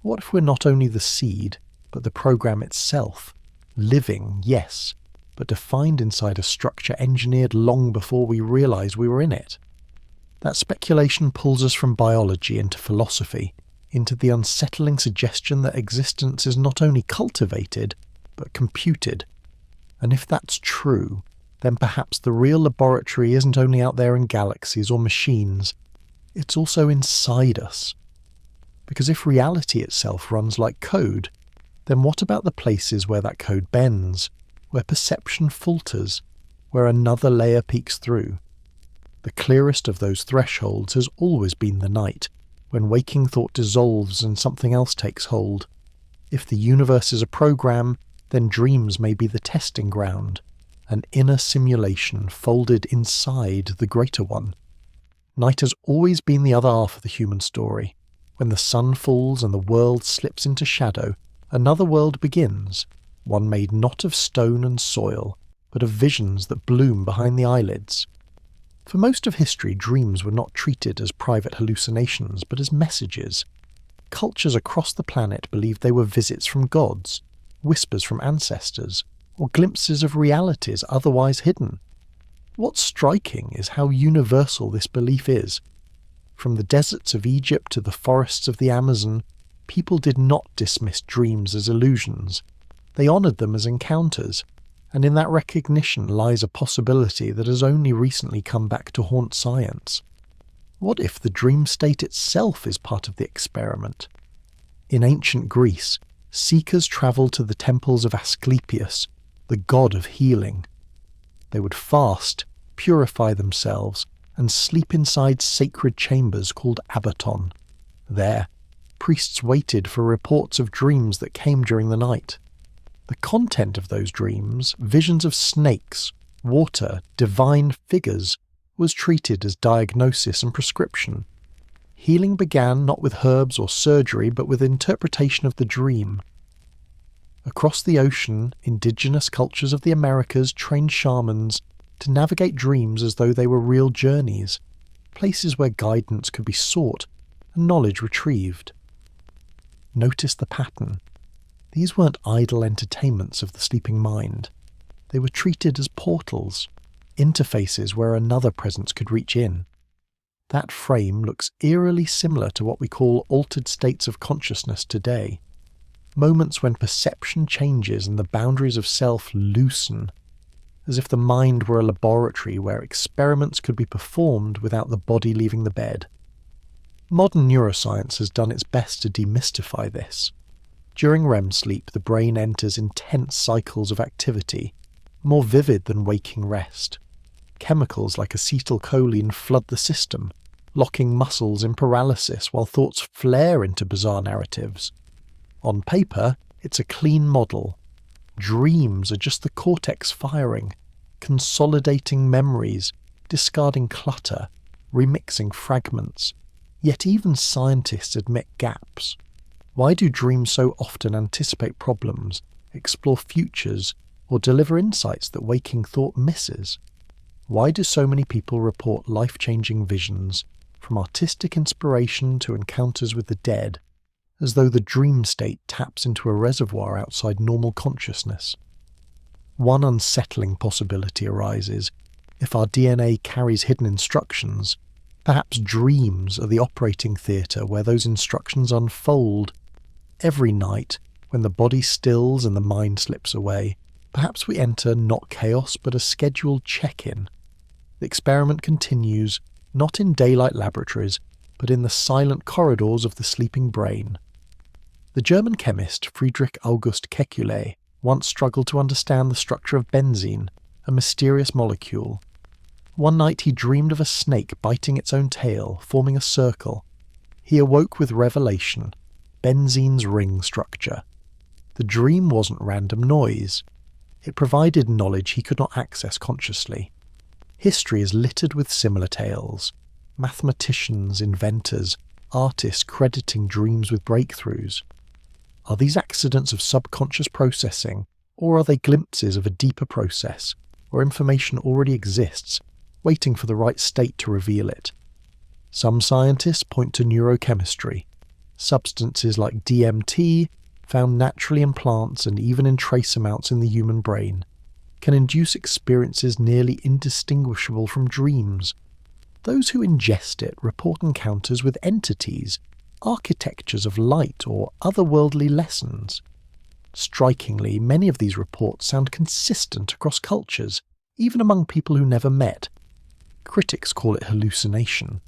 What if we're not only the seed, but the program itself, living, yes, but defined inside a structure engineered long before we realized we were in it? That speculation pulls us from biology into philosophy, into the unsettling suggestion that existence is not only cultivated, but computed. And if that's true, then perhaps the real laboratory isn't only out there in galaxies or machines, it's also inside us. Because if reality itself runs like code, then what about the places where that code bends, where perception falters, where another layer peeks through? The clearest of those thresholds has always been the night, when waking thought dissolves and something else takes hold. If the universe is a program, then dreams may be the testing ground, an inner simulation folded inside the greater one. Night has always been the other half of the human story. When the sun falls and the world slips into shadow, another world begins, one made not of stone and soil, but of visions that bloom behind the eyelids. For most of history, dreams were not treated as private hallucinations, but as messages. Cultures across the planet believed they were visits from gods, whispers from ancestors, or glimpses of realities otherwise hidden. What's striking is how universal this belief is. From the deserts of Egypt to the forests of the Amazon, people did not dismiss dreams as illusions. They honoured them as encounters, and in that recognition lies a possibility that has only recently come back to haunt science. What if the dream state itself is part of the experiment? In ancient Greece, seekers travelled to the temples of Asclepius, the god of healing. They would fast, purify themselves, and sleep inside sacred chambers called abaton. There, priests waited for reports of dreams that came during the night. The content of those dreams, visions of snakes, water, divine figures, was treated as diagnosis and prescription. Healing began not with herbs or surgery, but with interpretation of the dream. Across the ocean, indigenous cultures of the Americas trained shamans to navigate dreams as though they were real journeys, places where guidance could be sought and knowledge retrieved. Notice the pattern. These weren't idle entertainments of the sleeping mind. They were treated as portals, interfaces where another presence could reach in. That frame looks eerily similar to what we call altered states of consciousness today. Moments when perception changes and the boundaries of self loosen, as if the mind were a laboratory where experiments could be performed without the body leaving the bed. Modern neuroscience has done its best to demystify this. During REM sleep, the brain enters intense cycles of activity, more vivid than waking rest. Chemicals like acetylcholine flood the system, locking muscles in paralysis while thoughts flare into bizarre narratives. On paper, it's a clean model. Dreams are just the cortex firing, consolidating memories, discarding clutter, remixing fragments. Yet even scientists admit gaps. Why do dreams so often anticipate problems, explore futures, or deliver insights that waking thought misses? Why do so many people report life-changing visions, from artistic inspiration to encounters with the dead, as though the dream state taps into a reservoir outside normal consciousness? One unsettling possibility arises. If our DNA carries hidden instructions, perhaps dreams are the operating theatre where those instructions unfold. Every night, when the body stills and the mind slips away, perhaps we enter not chaos but a scheduled check-in. The experiment continues, not in daylight laboratories, but in the silent corridors of the sleeping brain. The German chemist Friedrich August Kekulé once struggled to understand the structure of benzene, a mysterious molecule. One night he dreamed of a snake biting its own tail, forming a circle. He awoke with revelation, benzene's ring structure. The dream wasn't random noise. It provided knowledge he could not access consciously. History is littered with similar tales. Mathematicians, inventors, artists crediting dreams with breakthroughs. Are these accidents of subconscious processing, or are they glimpses of a deeper process, where information already exists, waiting for the right state to reveal it? Some scientists point to neurochemistry. Substances like DMT, found naturally in plants and even in trace amounts in the human brain, can induce experiences nearly indistinguishable from dreams. Those who ingest it report encounters with entities, architectures of light, or otherworldly lessons. Strikingly, many of these reports sound consistent across cultures, even among people who never met. Critics call it hallucination.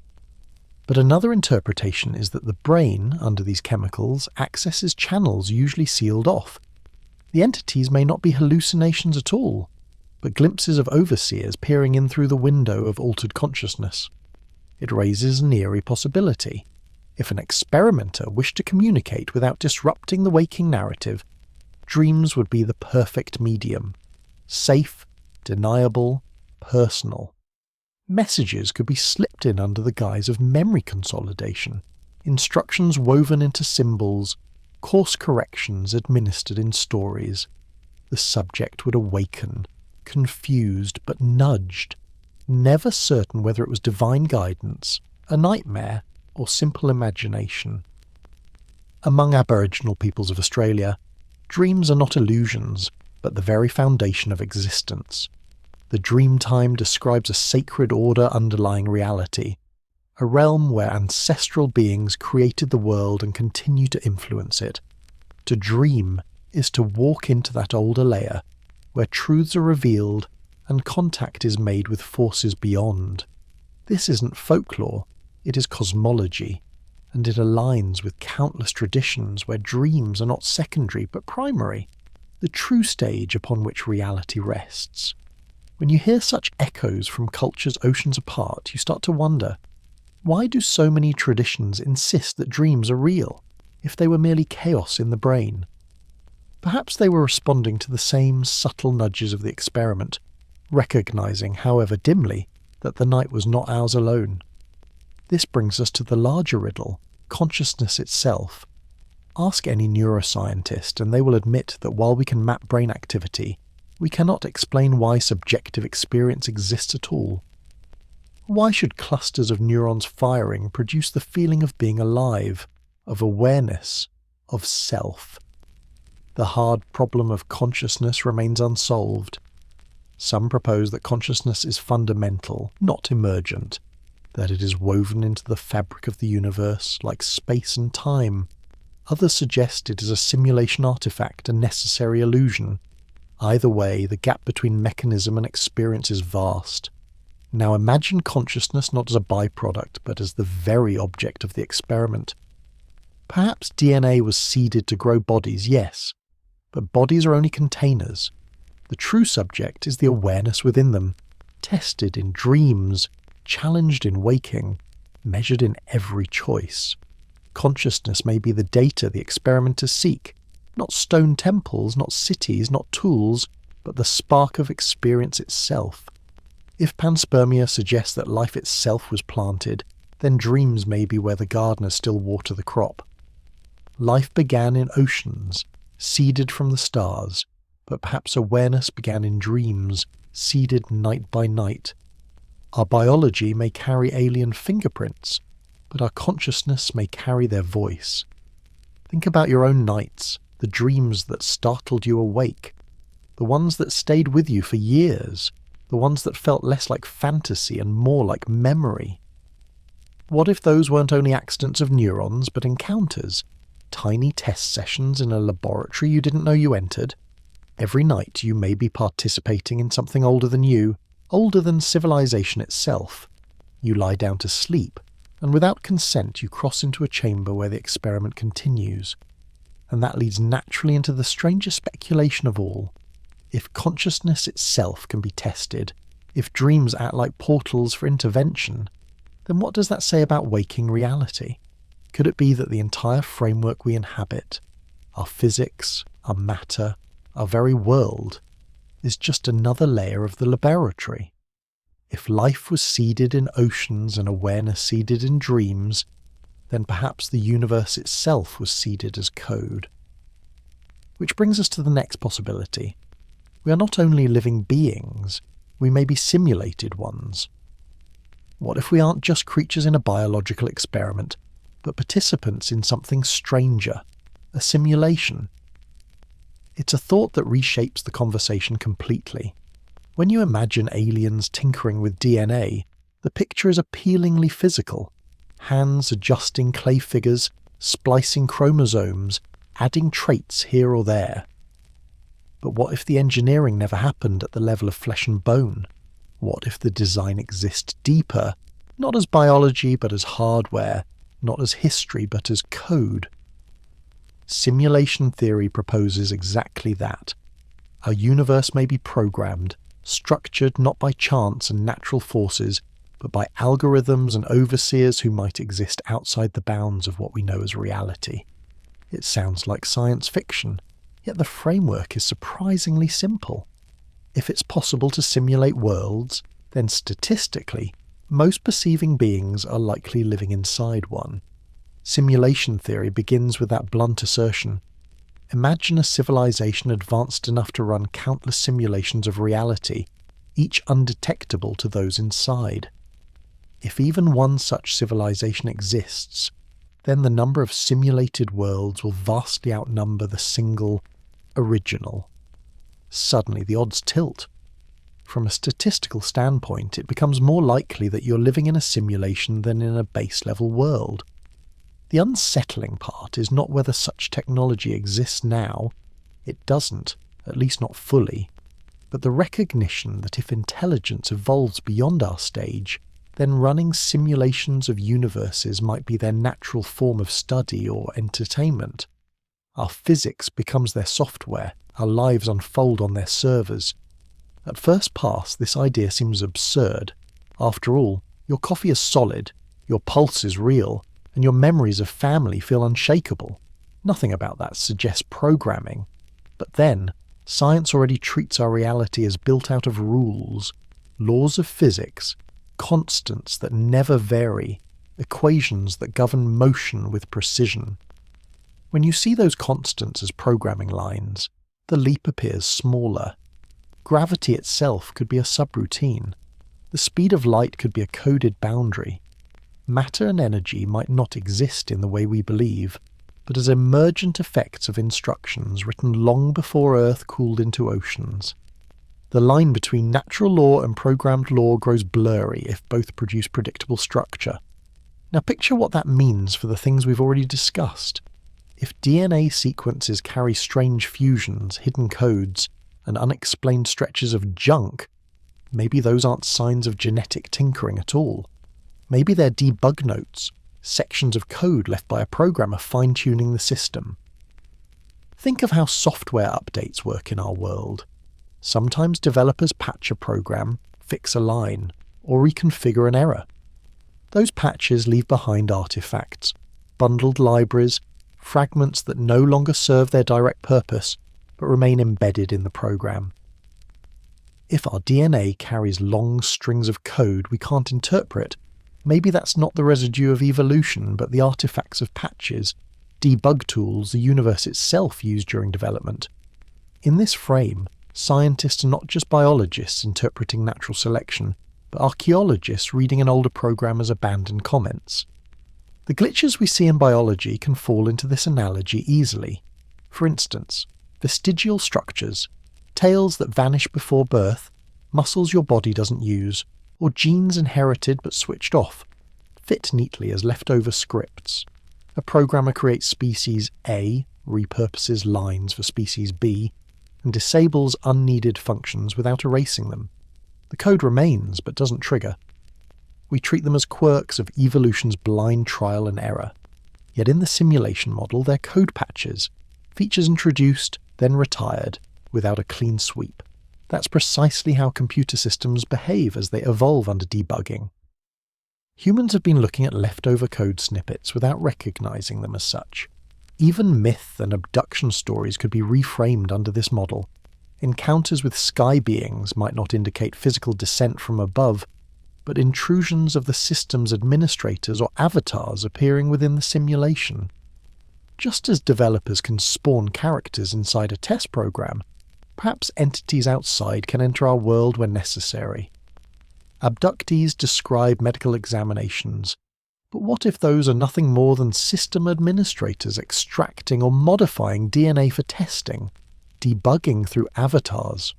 But another interpretation is that the brain, under these chemicals, accesses channels usually sealed off. The entities may not be hallucinations at all, but glimpses of overseers peering in through the window of altered consciousness. It raises an eerie possibility. If an experimenter wished to communicate without disrupting the waking narrative, dreams would be the perfect medium. Safe, deniable, personal. Messages could be slipped in under the guise of memory consolidation, instructions woven into symbols, course corrections administered in stories. The subject would awaken, confused but nudged, never certain whether it was divine guidance, a nightmare, or simple imagination. Among Aboriginal peoples of Australia, dreams are not illusions, but the very foundation of existence. The dream time describes a sacred order underlying reality, a realm where ancestral beings created the world and continue to influence it. To dream is to walk into that older layer, where truths are revealed and contact is made with forces beyond. This isn't folklore, it is cosmology, and it aligns with countless traditions where dreams are not secondary but primary, the true stage upon which reality rests. When you hear such echoes from cultures oceans apart, you start to wonder, why do so many traditions insist that dreams are real, if they were merely chaos in the brain? Perhaps they were responding to the same subtle nudges of the experiment, recognizing, however dimly, that the night was not ours alone. This brings us to the larger riddle, consciousness itself. Ask any neuroscientist and they will admit that while we can map brain activity, we cannot explain why subjective experience exists at all. Why should clusters of neurons firing produce the feeling of being alive, of awareness, of self? The hard problem of consciousness remains unsolved. Some propose that consciousness is fundamental, not emergent, that it is woven into the fabric of the universe like space and time. Others suggest it is a simulation artifact, a necessary illusion. Either way, the gap between mechanism and experience is vast. Now imagine consciousness not as a byproduct, but as the very object of the experiment. Perhaps DNA was seeded to grow bodies, yes, but bodies are only containers. The true subject is the awareness within them, tested in dreams, challenged in waking, measured in every choice. Consciousness may be the data the experimenters seek, not stone temples, not cities, not tools, but the spark of experience itself. If panspermia suggests that life itself was planted, then dreams may be where the gardeners still water the crop. Life began in oceans, seeded from the stars, but perhaps awareness began in dreams, seeded night by night. Our biology may carry alien fingerprints, but our consciousness may carry their voice. Think about your own nights, the dreams that startled you awake, the ones that stayed with you for years, the ones that felt less like fantasy and more like memory. What if those weren't only accidents of neurons, but encounters? Tiny test sessions in a laboratory you didn't know you entered? Every night you may be participating in something older than you, older than civilization itself. You lie down to sleep, and without consent you cross into a chamber where the experiment continues. And that leads naturally into the strangest speculation of all. If consciousness itself can be tested, if dreams act like portals for intervention, then what does that say about waking reality? Could it be that the entire framework we inhabit, our physics, our matter, our very world, is just another layer of the laboratory? If life was seeded in oceans and awareness seeded in dreams, then perhaps the universe itself was seeded as code. Which brings us to the next possibility. We are not only living beings, we may be simulated ones. What if we aren't just creatures in a biological experiment, but participants in something stranger, a simulation? It's a thought that reshapes the conversation completely. When you imagine aliens tinkering with DNA, the picture is appealingly physical. Hands adjusting clay figures, splicing chromosomes, adding traits here or there. But what if the engineering never happened at the level of flesh and bone? What if the design exists deeper, not as biology but as hardware, not as history but as code? Simulation theory proposes exactly that. Our universe may be programmed, structured not by chance and natural forces, but by algorithms and overseers who might exist outside the bounds of what we know as reality. It sounds like science fiction, yet the framework is surprisingly simple. If it's possible to simulate worlds, then statistically, most perceiving beings are likely living inside one. Simulation theory begins with that blunt assertion. Imagine a civilization advanced enough to run countless simulations of reality, each undetectable to those inside. If even one such civilization exists, then the number of simulated worlds will vastly outnumber the single original. Suddenly the odds tilt. From a statistical standpoint, it becomes more likely that you're living in a simulation than in a base-level world. The unsettling part is not whether such technology exists now. It doesn't, at least not fully. But the recognition that if intelligence evolves beyond our stage, then running simulations of universes might be their natural form of study or entertainment. Our physics becomes their software, our lives unfold on their servers. At first pass, this idea seems absurd. After all, your coffee is solid, your pulse is real, and your memories of family feel unshakable. Nothing about that suggests programming. But then, science already treats our reality as built out of rules, laws of physics, constants that never vary, equations that govern motion with precision. When you see those constants as programming lines, the leap appears smaller. Gravity itself could be a subroutine. The speed of light could be a coded boundary. Matter and energy might not exist in the way we believe, but as emergent effects of instructions written long before Earth cooled into oceans. The line between natural law and programmed law grows blurry if both produce predictable structure. Now picture what that means for the things we've already discussed. If DNA sequences carry strange fusions, hidden codes, and unexplained stretches of junk, maybe those aren't signs of genetic tinkering at all. Maybe they're debug notes, sections of code left by a programmer fine-tuning the system. Think of how software updates work in our world. Sometimes developers patch a program, fix a line, or reconfigure an error. Those patches leave behind artifacts, bundled libraries, fragments that no longer serve their direct purpose, but remain embedded in the program. If our DNA carries long strings of code we can't interpret, maybe that's not the residue of evolution, but the artifacts of patches, debug tools the universe itself used during development. In this frame, scientists are not just biologists interpreting natural selection, but archaeologists reading an older programmer's abandoned comments. The glitches we see in biology can fall into this analogy easily. For instance, vestigial structures, tails that vanish before birth, muscles your body doesn't use, or genes inherited but switched off, fit neatly as leftover scripts. A programmer creates species A, repurposes lines for species B, and disables unneeded functions without erasing them. The code remains but doesn't trigger. We treat them as quirks of evolution's blind trial and error. Yet in the simulation model they're code patches, features introduced, then retired, without a clean sweep. That's precisely how computer systems behave as they evolve under debugging. Humans have been looking at leftover code snippets without recognizing them as such. Even myth and abduction stories could be reframed under this model. Encounters with sky beings might not indicate physical descent from above, but intrusions of the system's administrators or avatars appearing within the simulation. Just as developers can spawn characters inside a test program, perhaps entities outside can enter our world when necessary. Abductees describe medical examinations, but what if those are nothing more than system administrators extracting or modifying DNA for testing, debugging through avatars?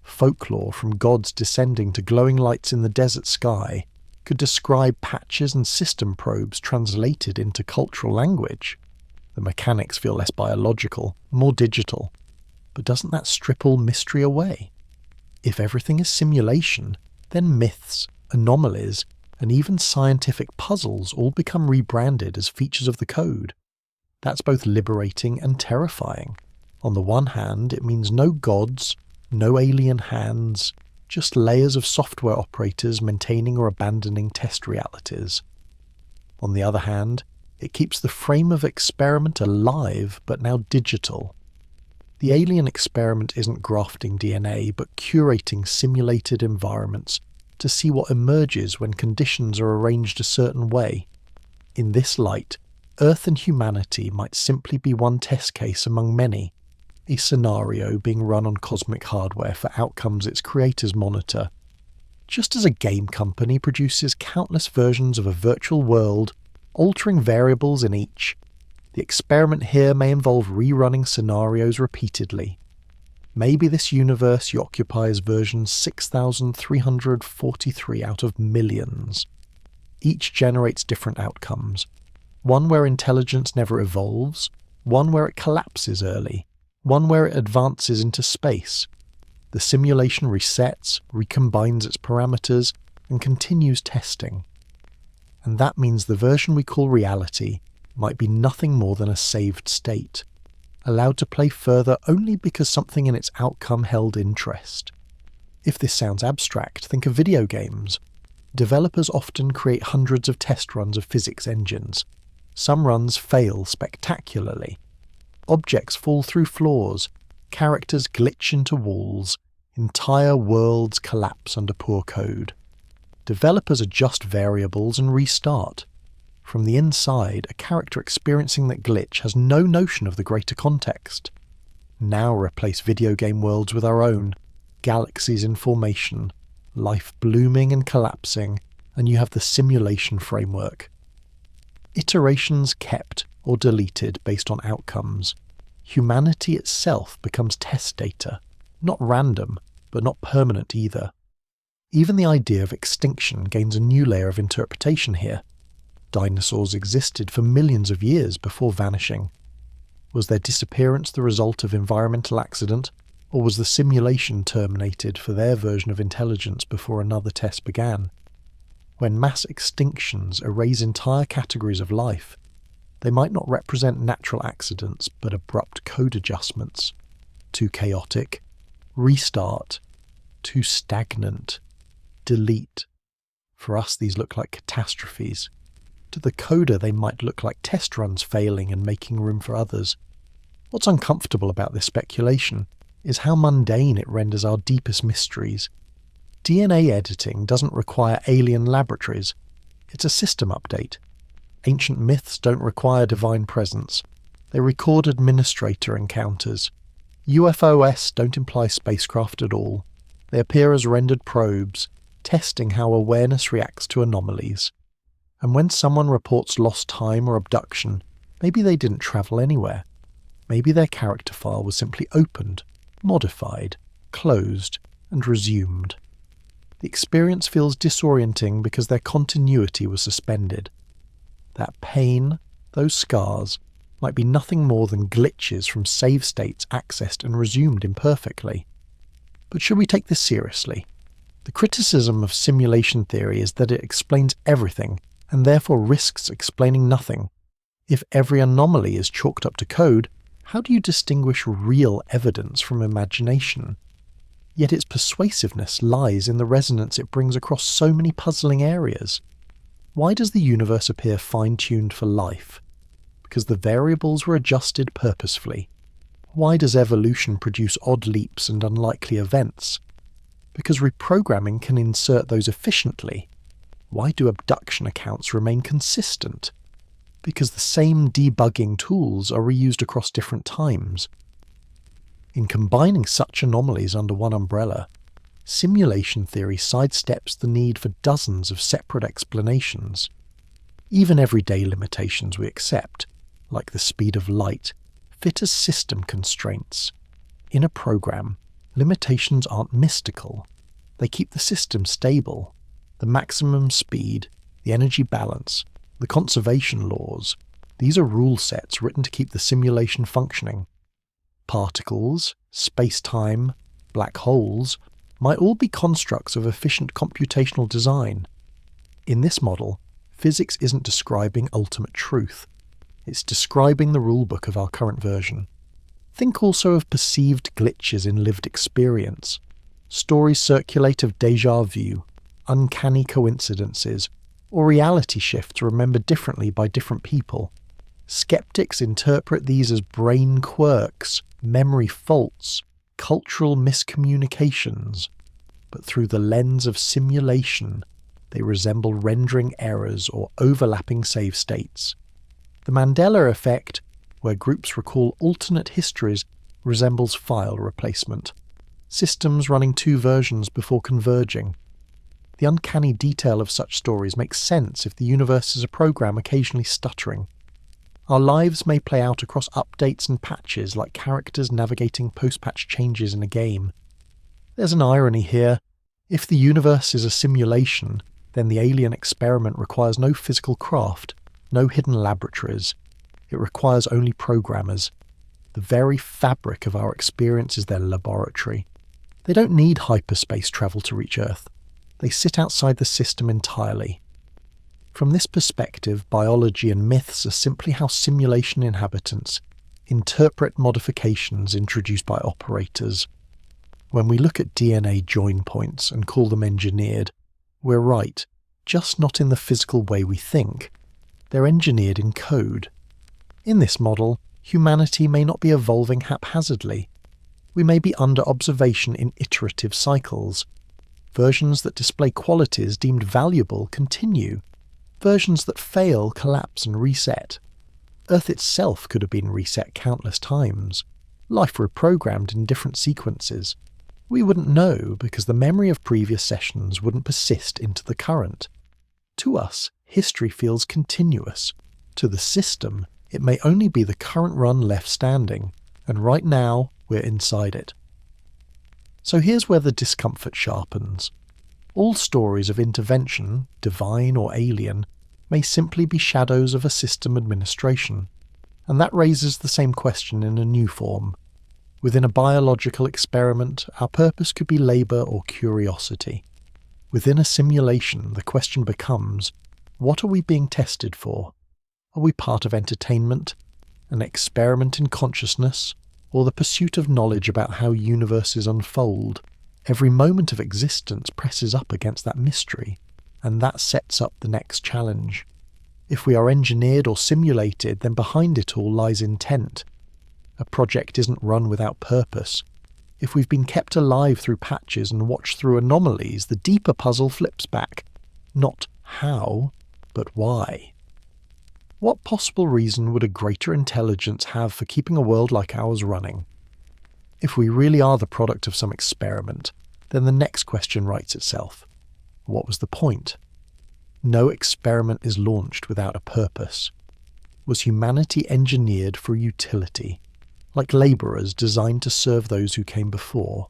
Folklore from gods descending to glowing lights in the desert sky could describe patches and system probes translated into cultural language. The mechanics feel less biological, more digital. But doesn't that strip all mystery away? If everything is simulation, then myths, anomalies, and even scientific puzzles all become rebranded as features of the code. That's both liberating and terrifying. On the one hand, it means no gods, no alien hands, just layers of software operators maintaining or abandoning test realities. On the other hand, it keeps the frame of experiment alive, but now digital. The alien experiment isn't grafting DNA, but curating simulated environments to see what emerges when conditions are arranged a certain way. In this light, Earth and humanity might simply be one test case among many, a scenario being run on cosmic hardware for outcomes its creators monitor. Just as a game company produces countless versions of a virtual world, altering variables in each, the experiment here may involve rerunning scenarios repeatedly. Maybe this universe you occupy is version 6343 out of millions. Each generates different outcomes. One where intelligence never evolves, one where it collapses early, one where it advances into space. The simulation resets, recombines its parameters, and continues testing. And that means the version we call reality might be nothing more than a saved state, allowed to play further only because something in its outcome held interest. If this sounds abstract, think of video games. Developers often create hundreds of test runs of physics engines. Some runs fail spectacularly. Objects fall through floors, characters glitch into walls, entire worlds collapse under poor code. Developers adjust variables and restart. From the inside, a character experiencing that glitch has no notion of the greater context. Now replace video game worlds with our own, galaxies in formation, life blooming and collapsing, and you have the simulation framework. Iterations kept or deleted based on outcomes. Humanity itself becomes test data, not random, but not permanent either. Even the idea of extinction gains a new layer of interpretation here. Dinosaurs existed for millions of years before vanishing. Was their disappearance the result of environmental accident, or was the simulation terminated for their version of intelligence before another test began? When mass extinctions erase entire categories of life, they might not represent natural accidents but abrupt code adjustments. Too chaotic, restart. Too stagnant, delete. For us, these look like catastrophes. To the coder, they might look like test runs failing and making room for others. What's uncomfortable about this speculation is how mundane it renders our deepest mysteries. DNA editing doesn't require alien laboratories. It's a system update. Ancient myths don't require divine presence. They record administrator encounters. UFOs don't imply spacecraft at all. They appear as rendered probes, testing how awareness reacts to anomalies. And when someone reports lost time or abduction, maybe they didn't travel anywhere. Maybe their character file was simply opened, modified, closed, and resumed. The experience feels disorienting because their continuity was suspended. That pain, those scars, might be nothing more than glitches from save states accessed and resumed imperfectly. But should we take this seriously? The criticism of simulation theory is that it explains everything and therefore risks explaining nothing. If every anomaly is chalked up to code, how do you distinguish real evidence from imagination? Yet its persuasiveness lies in the resonance it brings across so many puzzling areas. Why does the universe appear fine-tuned for life? Because the variables were adjusted purposefully. Why does evolution produce odd leaps and unlikely events? Because reprogramming can insert those efficiently. Why do abduction accounts remain consistent? Because the same debugging tools are reused across different times. In combining such anomalies under one umbrella, simulation theory sidesteps the need for dozens of separate explanations. Even everyday limitations we accept, like the speed of light, fit as system constraints. In a program, limitations aren't mystical. They keep the system stable. The maximum speed, the energy balance, the conservation laws, these are rule sets written to keep the simulation functioning. Particles, space-time, black holes might all be constructs of efficient computational design. In this model, physics isn't describing ultimate truth. It's describing the rulebook of our current version. Think also of perceived glitches in lived experience. Stories circulate of déjà vu, uncanny coincidences, or reality shifts remembered differently by different people. Skeptics interpret these as brain quirks, memory faults, cultural miscommunications, but through the lens of simulation, they resemble rendering errors or overlapping save states. The Mandela effect, where groups recall alternate histories, resembles file replacement, systems running two versions before converging. The uncanny detail of such stories makes sense if the universe is a program occasionally stuttering. Our lives may play out across updates and patches like characters navigating post-patch changes in a game. There's an irony here. If the universe is a simulation, then the alien experiment requires no physical craft, no hidden laboratories. It requires only programmers. The very fabric of our experience is their laboratory. They don't need hyperspace travel to reach Earth. They sit outside the system entirely. From this perspective, biology and myths are simply how simulation inhabitants interpret modifications introduced by operators. When we look at DNA join points and call them engineered, we're right, just not in the physical way we think. They're engineered in code. In this model, humanity may not be evolving haphazardly. We may be under observation in iterative cycles. Versions that display qualities deemed valuable continue. Versions that fail, collapse and reset. Earth itself could have been reset countless times. Life reprogrammed in different sequences. We wouldn't know because the memory of previous sessions wouldn't persist into the current. To us, history feels continuous. To the system, it may only be the current run left standing, and right now, we're inside it. So here's where the discomfort sharpens. All stories of intervention, divine or alien, may simply be shadows of a system administration, and that raises the same question in a new form. Within a biological experiment, our purpose could be labour or curiosity. Within a simulation, the question becomes, what are we being tested for? Are we part of entertainment, an experiment in consciousness, or the pursuit of knowledge about how universes unfold? Every moment of existence presses up against that mystery, and that sets up the next challenge. If we are engineered or simulated, then behind it all lies intent. A project isn't run without purpose. If we've been kept alive through patches and watched through anomalies, the deeper puzzle flips back. Not how, but why. What possible reason would a greater intelligence have for keeping a world like ours running? If we really are the product of some experiment, then the next question writes itself. What was the point? No experiment is launched without a purpose. Was humanity engineered for utility, like labourers designed to serve those who came before?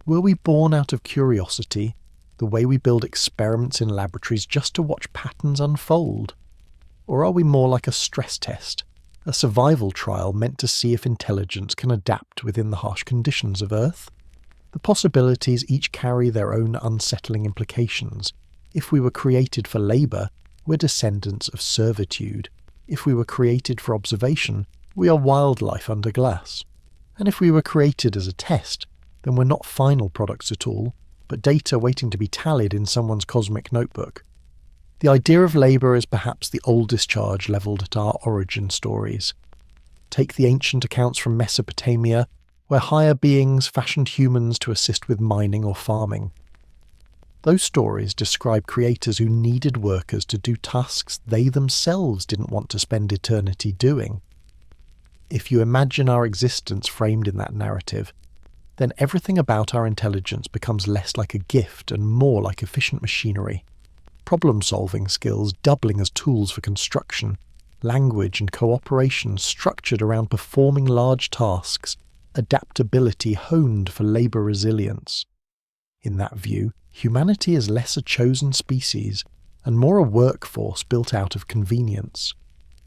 Were we born out of curiosity, the way we build experiments in laboratories just to watch patterns unfold? Or are we more like a stress test, a survival trial meant to see if intelligence can adapt within the harsh conditions of Earth? The possibilities each carry their own unsettling implications. If we were created for labour, we're descendants of servitude. If we were created for observation, we are wildlife under glass. And if we were created as a test, then we're not final products at all, but data waiting to be tallied in someone's cosmic notebook. The idea of labour is perhaps the oldest charge levelled at our origin stories. Take the ancient accounts from Mesopotamia, where higher beings fashioned humans to assist with mining or farming. Those stories describe creators who needed workers to do tasks they themselves didn't want to spend eternity doing. If you imagine our existence framed in that narrative, then everything about our intelligence becomes less like a gift and more like efficient machinery. Problem-solving skills doubling as tools for construction, language and cooperation structured around performing large tasks, adaptability honed for labour resilience. In that view, humanity is less a chosen species and more a workforce built out of convenience,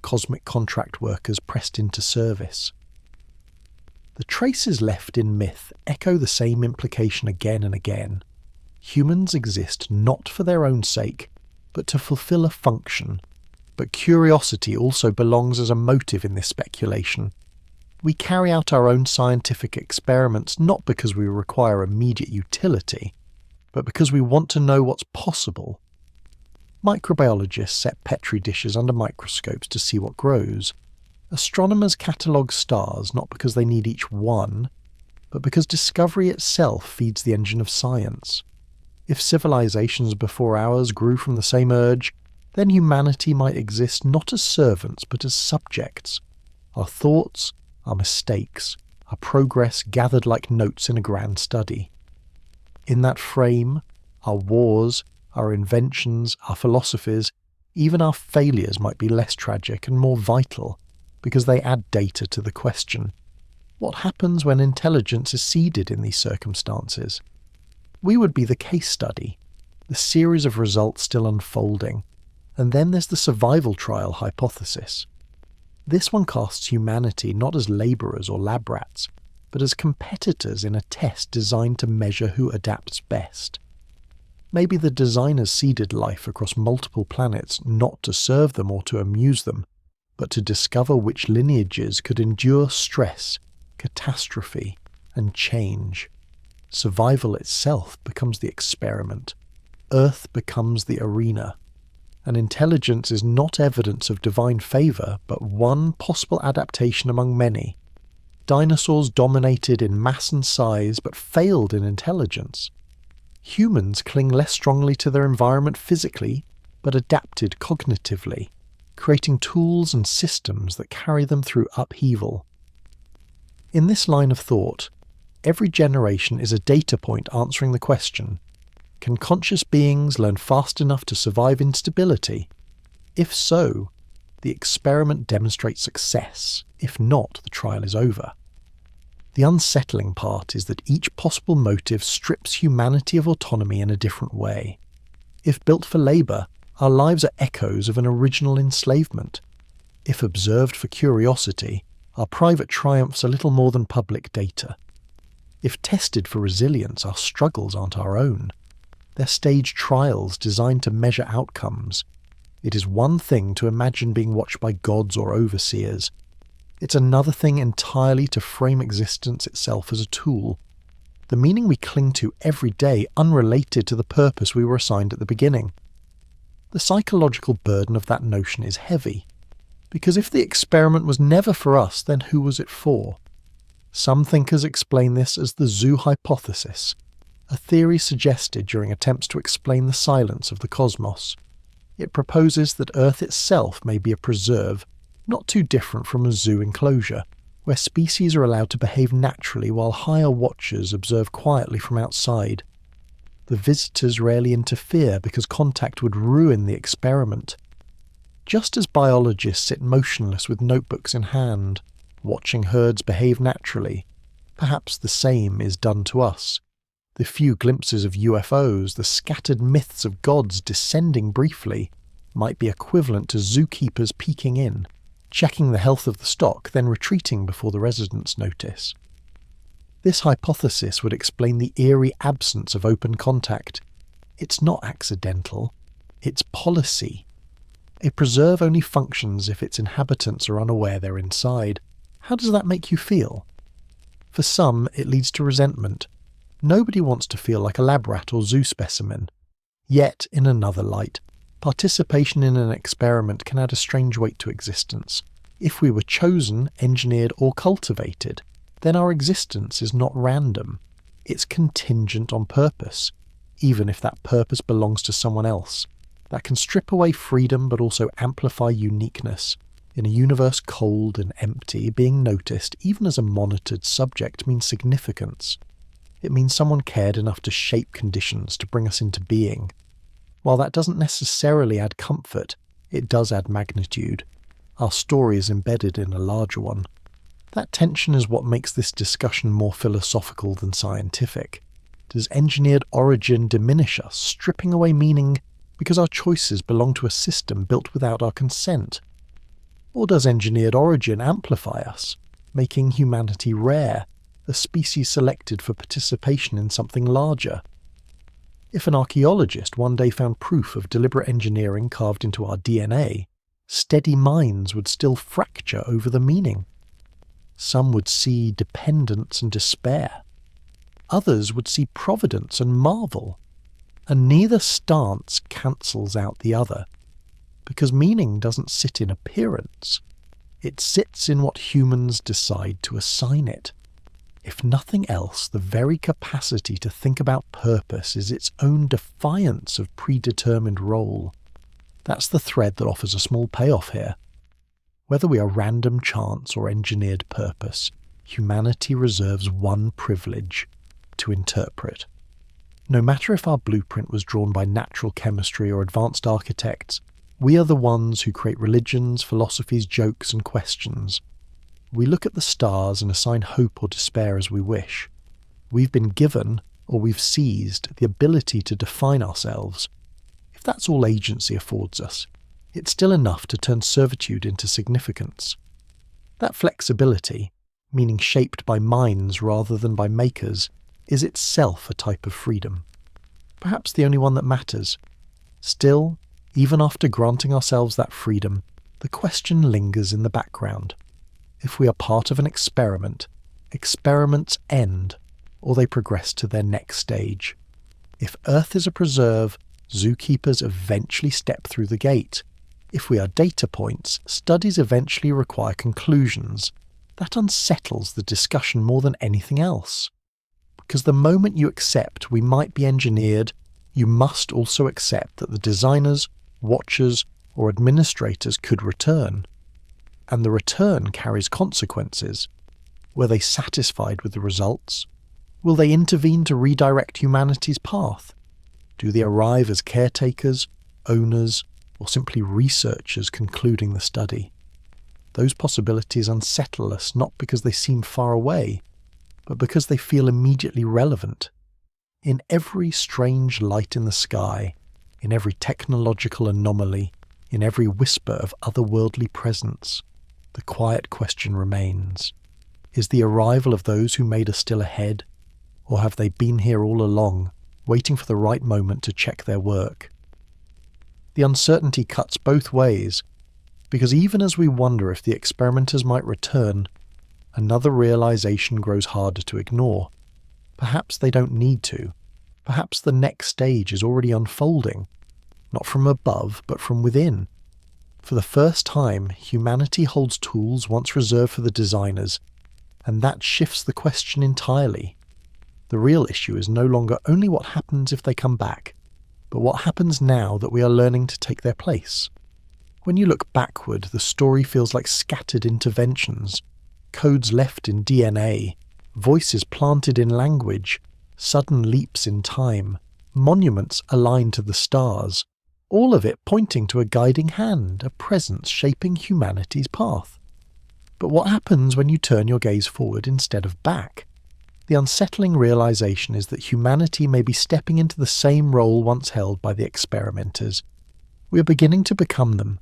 cosmic contract workers pressed into service. The traces left in myth echo the same implication again and again. Humans exist not for their own sake, but to fulfill a function. But curiosity also belongs as a motive in this speculation. We carry out our own scientific experiments not because we require immediate utility, but because we want to know what's possible. Microbiologists set petri dishes under microscopes to see what grows. Astronomers catalogue stars not because they need each one, but because discovery itself feeds the engine of science. If civilizations before ours grew from the same urge, then humanity might exist not as servants but as subjects. Our thoughts, our mistakes, our progress gathered like notes in a grand study. In that frame, our wars, our inventions, our philosophies, even our failures might be less tragic and more vital because they add data to the question. What happens when intelligence is seeded in these circumstances? We would be the case study, the series of results still unfolding, and then there's the survival trial hypothesis. This one casts humanity not as labourers or lab rats, but as competitors in a test designed to measure who adapts best. Maybe the designers seeded life across multiple planets not to serve them or to amuse them, but to discover which lineages could endure stress, catastrophe, and change. Survival itself becomes the experiment. Earth becomes the arena. And intelligence is not evidence of divine favour, but one possible adaptation among many. Dinosaurs dominated in mass and size, but failed in intelligence. Humans cling less strongly to their environment physically, but adapted cognitively, creating tools and systems that carry them through upheaval. In this line of thought, every generation is a data point answering the question, can conscious beings learn fast enough to survive instability? If so, the experiment demonstrates success. If not, the trial is over. The unsettling part is that each possible motive strips humanity of autonomy in a different way. If built for labour, our lives are echoes of an original enslavement. If observed for curiosity, our private triumphs are little more than public data. If tested for resilience, our struggles aren't our own. They're staged trials designed to measure outcomes. It is one thing to imagine being watched by gods or overseers. It's another thing entirely to frame existence itself as a tool, the meaning we cling to every day unrelated to the purpose we were assigned at the beginning. The psychological burden of that notion is heavy, because if the experiment was never for us, then who was it for? Some thinkers explain this as the zoo hypothesis, a theory suggested during attempts to explain the silence of the cosmos. It proposes that Earth itself may be a preserve, not too different from a zoo enclosure, where species are allowed to behave naturally while higher watchers observe quietly from outside. The visitors rarely interfere because contact would ruin the experiment. Just as biologists sit motionless with notebooks in hand, watching herds behave naturally, perhaps the same is done to us. The few glimpses of UFOs, the scattered myths of gods descending briefly, might be equivalent to zookeepers peeking in, checking the health of the stock, then retreating before the residents notice. This hypothesis would explain the eerie absence of open contact. It's not accidental, it's policy. A preserve only functions if its inhabitants are unaware they're inside. How does that make you feel? For some, it leads to resentment. Nobody wants to feel like a lab rat or zoo specimen. Yet, in another light, participation in an experiment can add a strange weight to existence. If we were chosen, engineered, or cultivated, then our existence is not random. It's contingent on purpose, even if that purpose belongs to someone else. That can strip away freedom but also amplify uniqueness. In a universe cold and empty, being noticed, even as a monitored subject, means significance. It means someone cared enough to shape conditions to bring us into being. While that doesn't necessarily add comfort, it does add magnitude. Our story is embedded in a larger one. That tension is what makes this discussion more philosophical than scientific. Does engineered origin diminish us, stripping away meaning because our choices belong to a system built without our consent? Or does engineered origin amplify us, making humanity rare, a species selected for participation in something larger? If an archaeologist one day found proof of deliberate engineering carved into our DNA, steady minds would still fracture over the meaning. Some would see dependence and despair. Others would see providence and marvel. And neither stance cancels out the other, because meaning doesn't sit in appearance. It sits in what humans decide to assign it. If nothing else, the very capacity to think about purpose is its own defiance of predetermined role. That's the thread that offers a small payoff here. Whether we are random chance or engineered purpose, humanity reserves one privilege: to interpret. No matter if our blueprint was drawn by natural chemistry or advanced architects, we are the ones who create religions, philosophies, jokes, and questions. We look at the stars and assign hope or despair as we wish. We've been given, or we've seized, the ability to define ourselves. If that's all agency affords us, it's still enough to turn servitude into significance. That flexibility, meaning shaped by minds rather than by makers, is itself a type of freedom. Perhaps the only one that matters. Still, even after granting ourselves that freedom, the question lingers in the background. If we are part of an experiment, experiments end, or they progress to their next stage. If Earth is a preserve, zookeepers eventually step through the gate. If we are data points, studies eventually require conclusions. That unsettles the discussion more than anything else. Because the moment you accept we might be engineered, you must also accept that the designers, watchers, or administrators could return. And the return carries consequences. Were they satisfied with the results? Will they intervene to redirect humanity's path? Do they arrive as caretakers, owners, or simply researchers concluding the study? Those possibilities unsettle us not because they seem far away, but because they feel immediately relevant. In every strange light in the sky, in every technological anomaly, in every whisper of otherworldly presence, the quiet question remains: is the arrival of those who made us still ahead, or have they been here all along, waiting for the right moment to check their work? The uncertainty cuts both ways, because even as we wonder if the experimenters might return, another realization grows harder to ignore. Perhaps they don't need to. Perhaps the next stage is already unfolding, not from above, but from within. For the first time, humanity holds tools once reserved for the designers, and that shifts the question entirely. The real issue is no longer only what happens if they come back, but what happens now that we are learning to take their place. When you look backward, the story feels like scattered interventions, codes left in DNA, voices planted in language, sudden leaps in time, monuments aligned to the stars, all of it pointing to a guiding hand, a presence shaping humanity's path. But what happens when you turn your gaze forward instead of back? The unsettling realization is that humanity may be stepping into the same role once held by the experimenters. We are beginning to become them.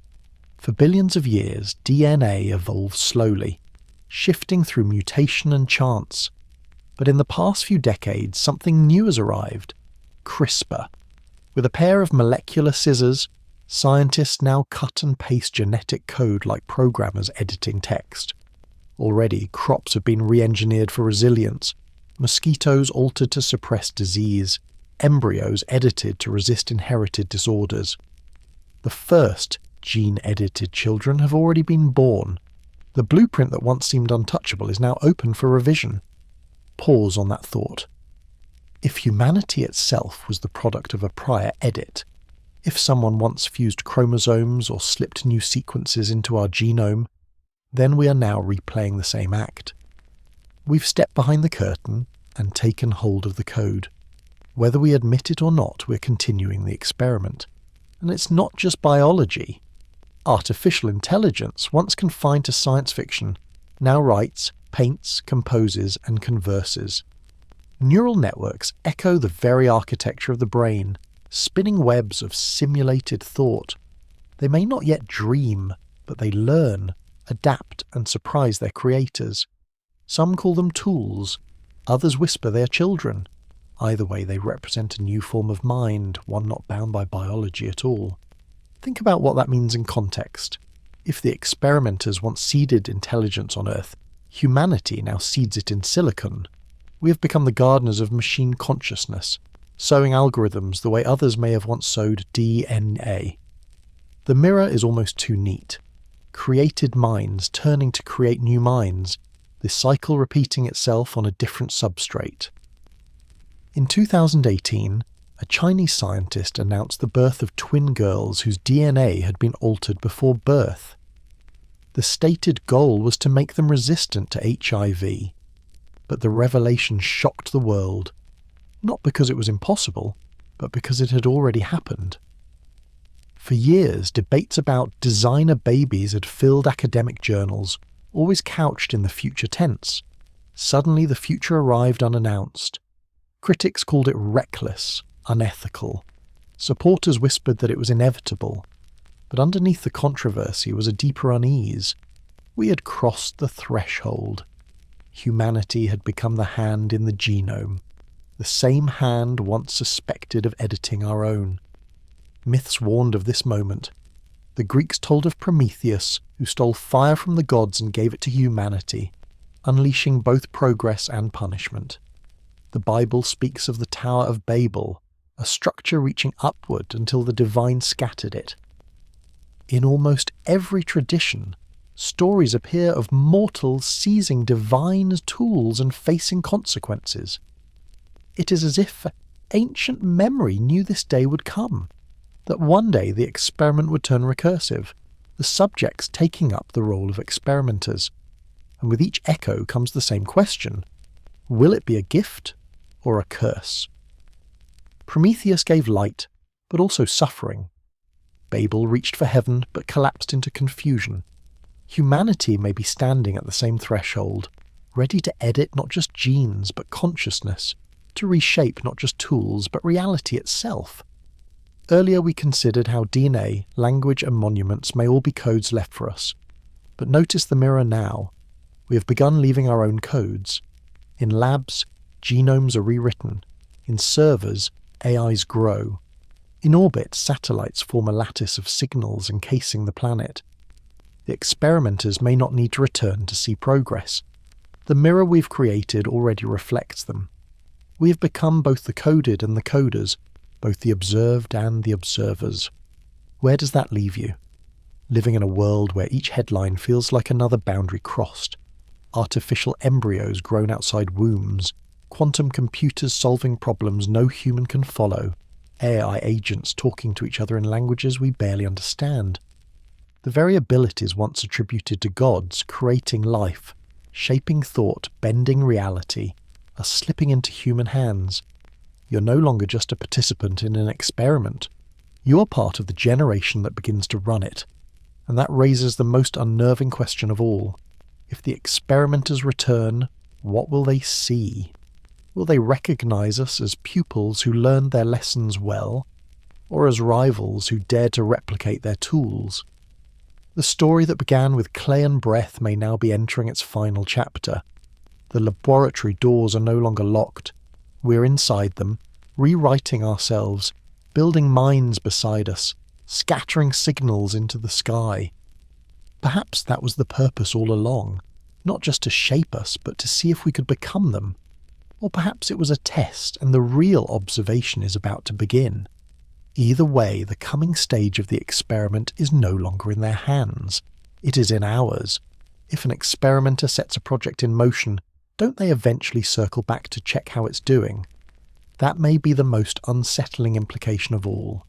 For billions of years, DNA evolves slowly, shifting through mutation and chance. But in the past few decades, something new has arrived: CRISPR. With a pair of molecular scissors, scientists now cut and paste genetic code like programmers editing text. Already, crops have been re-engineered for resilience, mosquitoes altered to suppress disease, embryos edited to resist inherited disorders. The first gene-edited children have already been born. The blueprint that once seemed untouchable is now open for revision. Pause on that thought. If humanity itself was the product of a prior edit, if someone once fused chromosomes or slipped new sequences into our genome, then we are now replaying the same act. We've stepped behind the curtain and taken hold of the code. Whether we admit it or not, we're continuing the experiment. And it's not just biology. Artificial intelligence, once confined to science fiction, now writes, paints, composes, and converses. Neural networks echo the very architecture of the brain, spinning webs of simulated thought. They may not yet dream, but they learn, adapt, and surprise their creators. Some call them tools, others whisper they are children. Either way, they represent a new form of mind, one not bound by biology at all. Think about what that means in context. If the experimenters once seeded intelligence on Earth, humanity now seeds it in silicon. We have become the gardeners of machine consciousness, sowing algorithms the way others may have once sowed DNA. The mirror is almost too neat. Created minds turning to create new minds, this cycle repeating itself on a different substrate. In 2018, a Chinese scientist announced the birth of twin girls whose DNA had been altered before birth. The stated goal was to make them resistant to HIV, but the revelation shocked the world, not because it was impossible, but because it had already happened. For years, debates about designer babies had filled academic journals, always couched in the future tense. Suddenly the future arrived unannounced. Critics called it reckless, unethical. Supporters whispered that it was inevitable. But underneath the controversy was a deeper unease. We had crossed the threshold. Humanity had become the hand in the genome, the same hand once suspected of editing our own. Myths warned of this moment. The Greeks told of Prometheus, who stole fire from the gods and gave it to humanity, unleashing both progress and punishment. The Bible speaks of the Tower of Babel, a structure reaching upward until the divine scattered it. In almost every tradition, stories appear of mortals seizing divine tools and facing consequences. It is as if ancient memory knew this day would come. that one day the experiment would turn recursive, the subjects taking up the role of experimenters. And with each echo comes the same question: will it be a gift or a curse? Prometheus gave light, but also suffering. Babel reached for heaven, but collapsed into confusion. Humanity may be standing at the same threshold, ready to edit not just genes but consciousness, to reshape not just tools but reality itself. Earlier we considered how DNA, language and monuments may all be codes left for us. But notice the mirror now. We have begun leaving our own codes. In labs, genomes are rewritten. In servers, AIs grow. In orbit, satellites form a lattice of signals encasing the planet. The experimenters may not need to return to see progress. The mirror we've created already reflects them. We have become both the coded and the coders, both the observed and the observers. Where does that leave you? Living in a world where each headline feels like another boundary crossed. Artificial embryos grown outside wombs. Quantum computers solving problems no human can follow. AI agents talking to each other in languages we barely understand. The very abilities once attributed to gods creating life, shaping thought, bending reality, are slipping into human hands. You're no longer just a participant in an experiment. You're part of the generation that begins to run it. And that raises the most unnerving question of all. If the experimenters return, what will they see? Will they recognize us as pupils who learned their lessons well, or as rivals who dared to replicate their tools? The story that began with clay and breath may now be entering its final chapter. The laboratory doors are no longer locked. We're inside them, rewriting ourselves, building minds beside us, scattering signals into the sky. Perhaps that was the purpose all along, not just to shape us, but to see if we could become them. Or perhaps it was a test and the real observation is about to begin. Either way, the coming stage of the experiment is no longer in their hands. It is in ours. If an experimenter sets a project in motion, don't they eventually circle back to check how it's doing? That may be the most unsettling implication of all.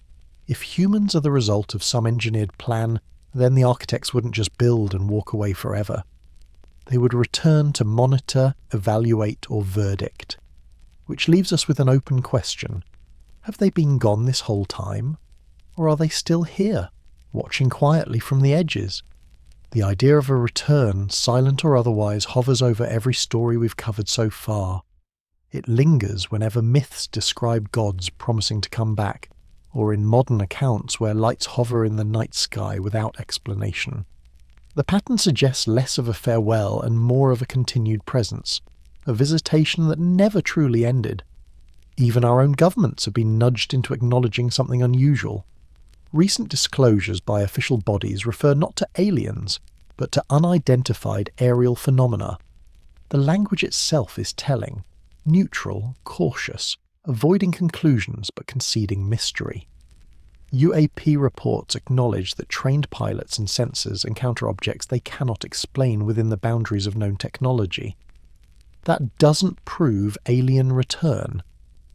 If humans are the result of some engineered plan, then the architects wouldn't just build and walk away forever. They would return to monitor, evaluate, or verdict. Which leaves us with an open question. Have they been gone this whole time? Or are they still here, watching quietly from the edges? The idea of a return, silent or otherwise, hovers over every story we've covered so far. It lingers whenever myths describe gods promising to come back, or in modern accounts where lights hover in the night sky without explanation. The pattern suggests less of a farewell and more of a continued presence, a visitation that never truly ended. Even our own governments have been nudged into acknowledging something unusual. Recent disclosures by official bodies refer not to aliens, but to unidentified aerial phenomena. The language itself is telling, neutral, cautious, avoiding conclusions but conceding mystery. UAP reports acknowledge that trained pilots and sensors encounter objects they cannot explain within the boundaries of known technology. That doesn't prove alien return,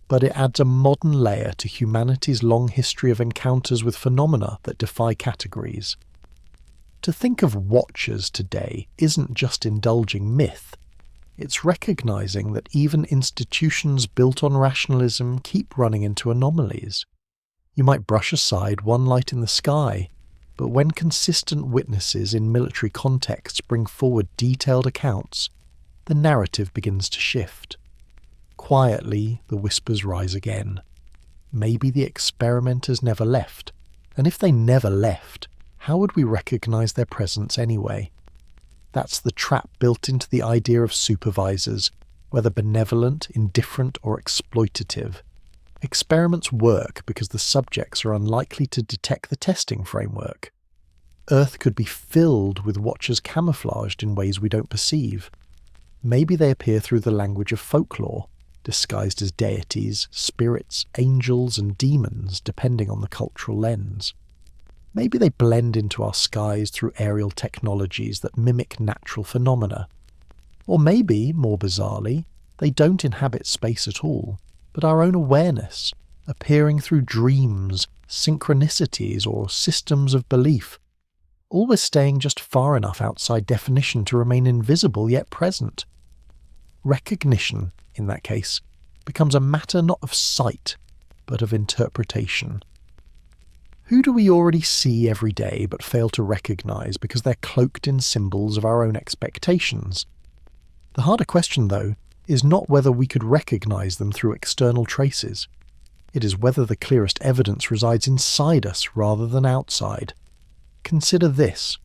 but it adds a modern layer to humanity's long history of encounters with phenomena that defy categories. To think of watchers today isn't just indulging myth, it's recognizing that even institutions built on rationalism keep running into anomalies. You might brush aside one light in the sky, but when consistent witnesses in military contexts bring forward detailed accounts, the narrative begins to shift. Quietly, the whispers rise again. Maybe the experimenters never left, and if they never left, how would we recognize their presence anyway? That's the trap built into the idea of supervisors, whether benevolent, indifferent, or exploitative. Experiments work because the subjects are unlikely to detect the testing framework. Earth could be filled with watchers camouflaged in ways we don't perceive. Maybe they appear through the language of folklore, disguised as deities, spirits, angels, and demons, depending on the cultural lens. Maybe they blend into our skies through aerial technologies that mimic natural phenomena. Or maybe, more bizarrely, they don't inhabit space at all, but our own awareness, appearing through dreams, synchronicities, or systems of belief, always staying just far enough outside definition to remain invisible yet present. Recognition, in that case, becomes a matter not of sight, but of interpretation. Who do we already see every day but fail to recognize because they're cloaked in symbols of our own expectations? The harder question, though, is not whether we could recognize them through external traces. It is whether the clearest evidence resides inside us rather than outside. Consider this.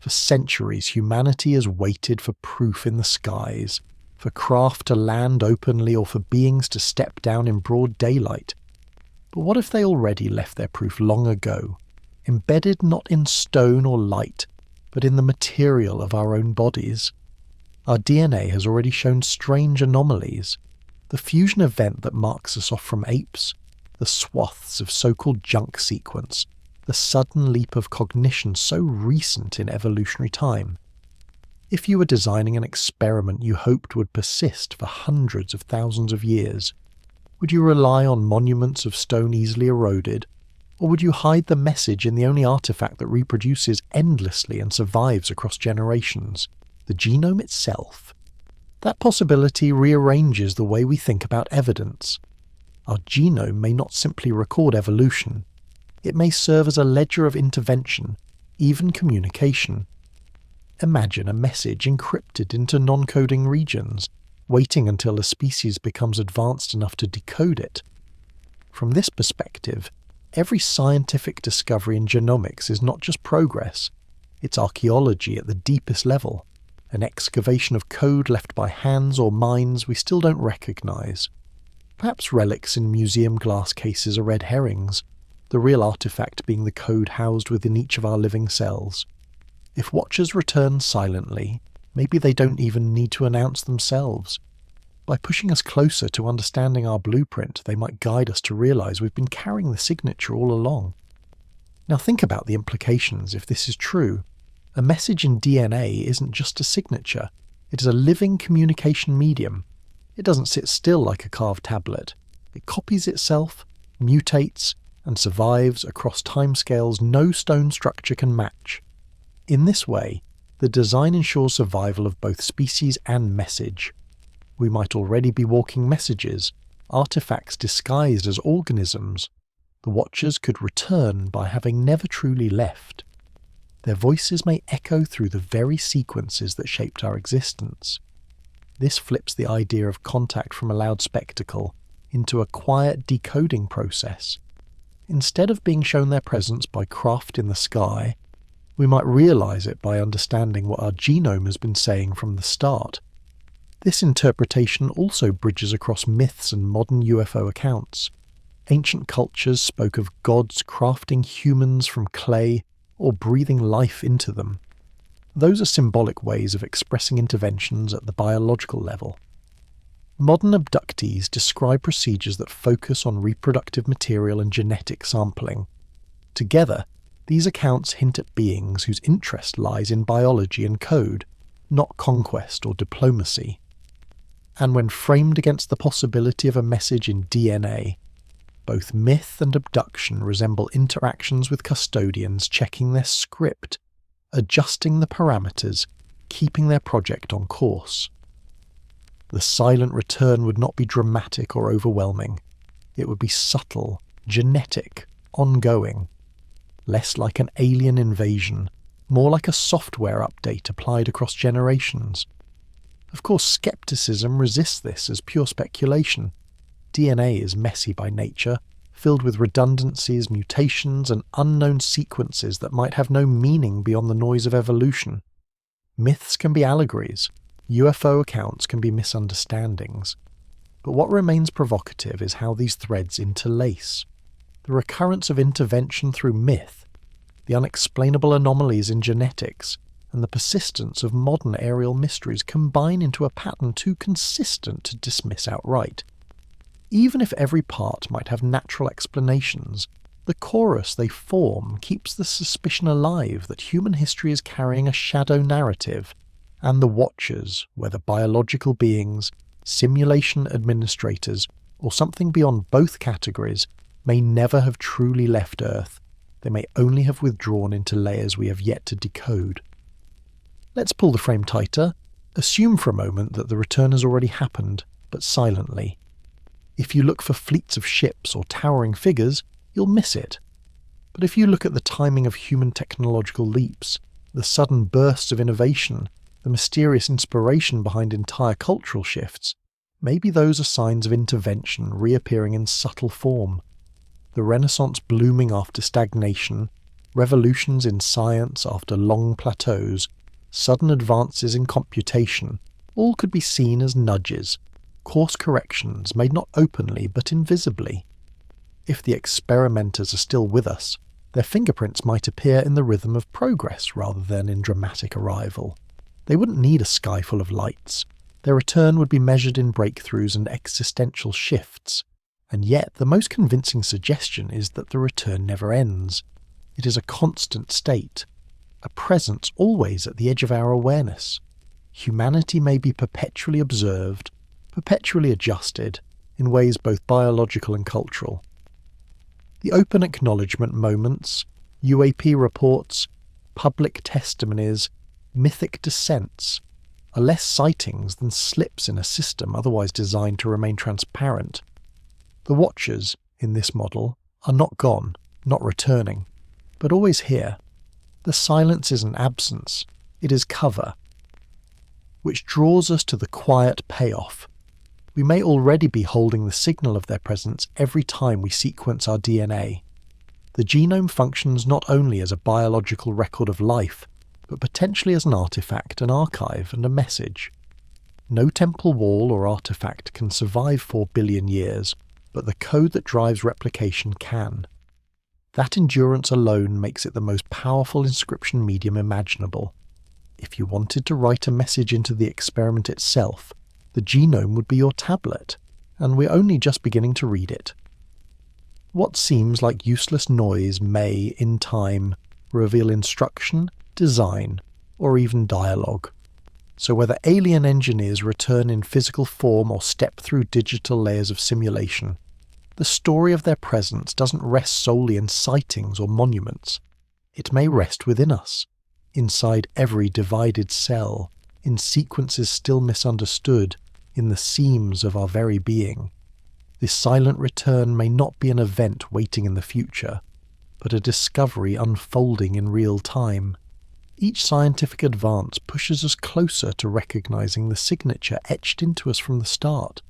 For centuries, humanity has waited for proof in the skies, for craft to land openly or for beings to step down in broad daylight. But what if they already left their proof long ago, embedded not in stone or light, but in the material of our own bodies? Our DNA has already shown strange anomalies. The fusion event that marks us off from apes, the swaths of so-called junk sequence, the sudden leap of cognition so recent in evolutionary time. If you were designing an experiment you hoped would persist for hundreds of thousands of years, would you rely on monuments of stone easily eroded, or would you hide the message in the only artifact that reproduces endlessly and survives across generations, the genome itself? That possibility rearranges the way we think about evidence. Our genome may not simply record evolution. It may serve as a ledger of intervention, even communication. Imagine a message encrypted into non-coding regions, waiting until a species becomes advanced enough to decode it. From this perspective, every scientific discovery in genomics is not just progress, it's archaeology at the deepest level, an excavation of code left by hands or minds we still don't recognize. Perhaps relics in museum glass cases are red herrings, the real artifact being the code housed within each of our living cells. If watchers return silently, maybe they don't even need to announce themselves. By pushing us closer to understanding our blueprint, they might guide us to realize we've been carrying the signature all along. Now think about the implications if this is true. A message in DNA isn't just a signature, it is a living communication medium. It doesn't sit still like a carved tablet. It copies itself, mutates, and survives across timescales no stone structure can match. In this way, the design ensures survival of both species and message. We might already be walking messages, artifacts disguised as organisms. The watchers could return by having never truly left. Their voices may echo through the very sequences that shaped our existence. This flips the idea of contact from a loud spectacle into a quiet decoding process. Instead of being shown their presence by craft in the sky, we might realize it by understanding what our genome has been saying from the start. This interpretation also bridges across myths and modern UFO accounts. Ancient cultures spoke of gods crafting humans from clay or breathing life into them. Those are symbolic ways of expressing interventions at the biological level. Modern abductees describe procedures that focus on reproductive material and genetic sampling. Together, these accounts hint at beings whose interest lies in biology and code, not conquest or diplomacy. And when framed against the possibility of a message in DNA, both myth and abduction resemble interactions with custodians checking their script, adjusting the parameters, keeping their project on course. The silent return would not be dramatic or overwhelming. It would be subtle, genetic, ongoing. Less like an alien invasion, more like a software update applied across generations. Of course, skepticism resists this as pure speculation. DNA is messy by nature, filled with redundancies, mutations, and unknown sequences that might have no meaning beyond the noise of evolution. Myths can be allegories, UFO accounts can be misunderstandings. But what remains provocative is how these threads interlace. The recurrence of intervention through myth, the unexplainable anomalies in genetics, and the persistence of modern aerial mysteries combine into a pattern too consistent to dismiss outright. Even if every part might have natural explanations, the chorus they form keeps the suspicion alive that human history is carrying a shadow narrative, and the watchers, whether biological beings, simulation administrators, or something beyond both categories, may never have truly left Earth. They may only have withdrawn into layers we have yet to decode. Let's pull the frame tighter. Assume for a moment that the return has already happened, but silently. If you look for fleets of ships or towering figures, you'll miss it. But if you look at the timing of human technological leaps, the sudden bursts of innovation, the mysterious inspiration behind entire cultural shifts, maybe those are signs of intervention reappearing in subtle form. The Renaissance blooming after stagnation, revolutions in science after long plateaus, sudden advances in computation, all could be seen as nudges, course corrections made not openly but invisibly. If the experimenters are still with us, their fingerprints might appear in the rhythm of progress rather than in dramatic arrival. They wouldn't need a sky full of lights. Their return would be measured in breakthroughs and existential shifts. And yet, the most convincing suggestion is that the return never ends. It is a constant state, a presence always at the edge of our awareness. Humanity may be perpetually observed, perpetually adjusted, in ways both biological and cultural. The open acknowledgement moments, UAP reports, public testimonies, mythic descents, are less sightings than slips in a system otherwise designed to remain transparent. The watchers, in this model, are not gone, not returning, but always here. The silence isn't absence, it is cover, which draws us to the quiet payoff. We may already be holding the signal of their presence every time we sequence our DNA. The genome functions not only as a biological record of life, but potentially as an artifact, an archive, and a message. No temple wall or artifact can survive 4 billion years, but the code that drives replication can. That endurance alone makes it the most powerful inscription medium imaginable. If you wanted to write a message into the experiment itself, the genome would be your tablet, and we're only just beginning to read it. What seems like useless noise may, in time, reveal instruction, design, or even dialogue. So whether alien engineers return in physical form or step through digital layers of simulation, the story of their presence doesn't rest solely in sightings or monuments. It may rest within us, inside every divided cell, in sequences still misunderstood, in the seams of our very being. This silent return may not be an event waiting in the future, but a discovery unfolding in real time. Each scientific advance pushes us closer to recognizing the signature etched into us from the start.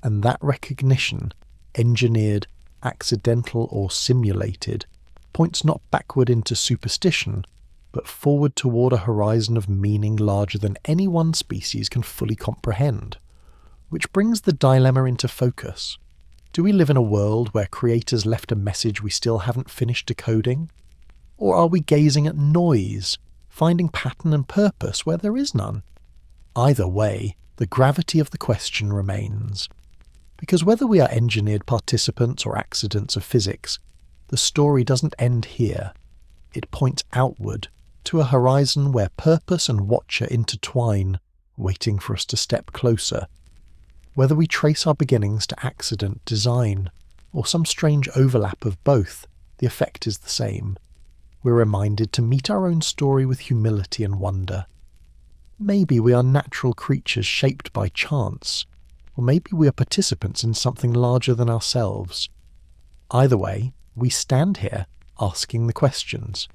And that recognition, engineered, accidental or simulated, points not backward into superstition, but forward toward a horizon of meaning larger than any one species can fully comprehend. Which brings the dilemma into focus. Do we live in a world where creators left a message we still haven't finished decoding? Or are we gazing at noise, finding pattern and purpose where there is none? Either way, the gravity of the question remains. Because whether we are engineered participants or accidents of physics, the story doesn't end here. It points outward, to a horizon where purpose and watcher intertwine, waiting for us to step closer. Whether we trace our beginnings to accident, design, or some strange overlap of both, the effect is the same. We're reminded to meet our own story with humility and wonder. Maybe we are natural creatures shaped by chance, or maybe we are participants in something larger than ourselves. Either way, we stand here asking the questions.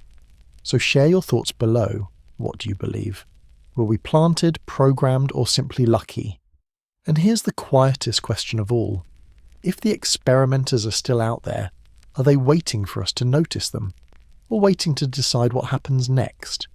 So share your thoughts below. What do you believe? Were we planted, programmed, or simply lucky? And here's the quietest question of all. If the experimenters are still out there, are they waiting for us to notice them? Or waiting to decide what happens next?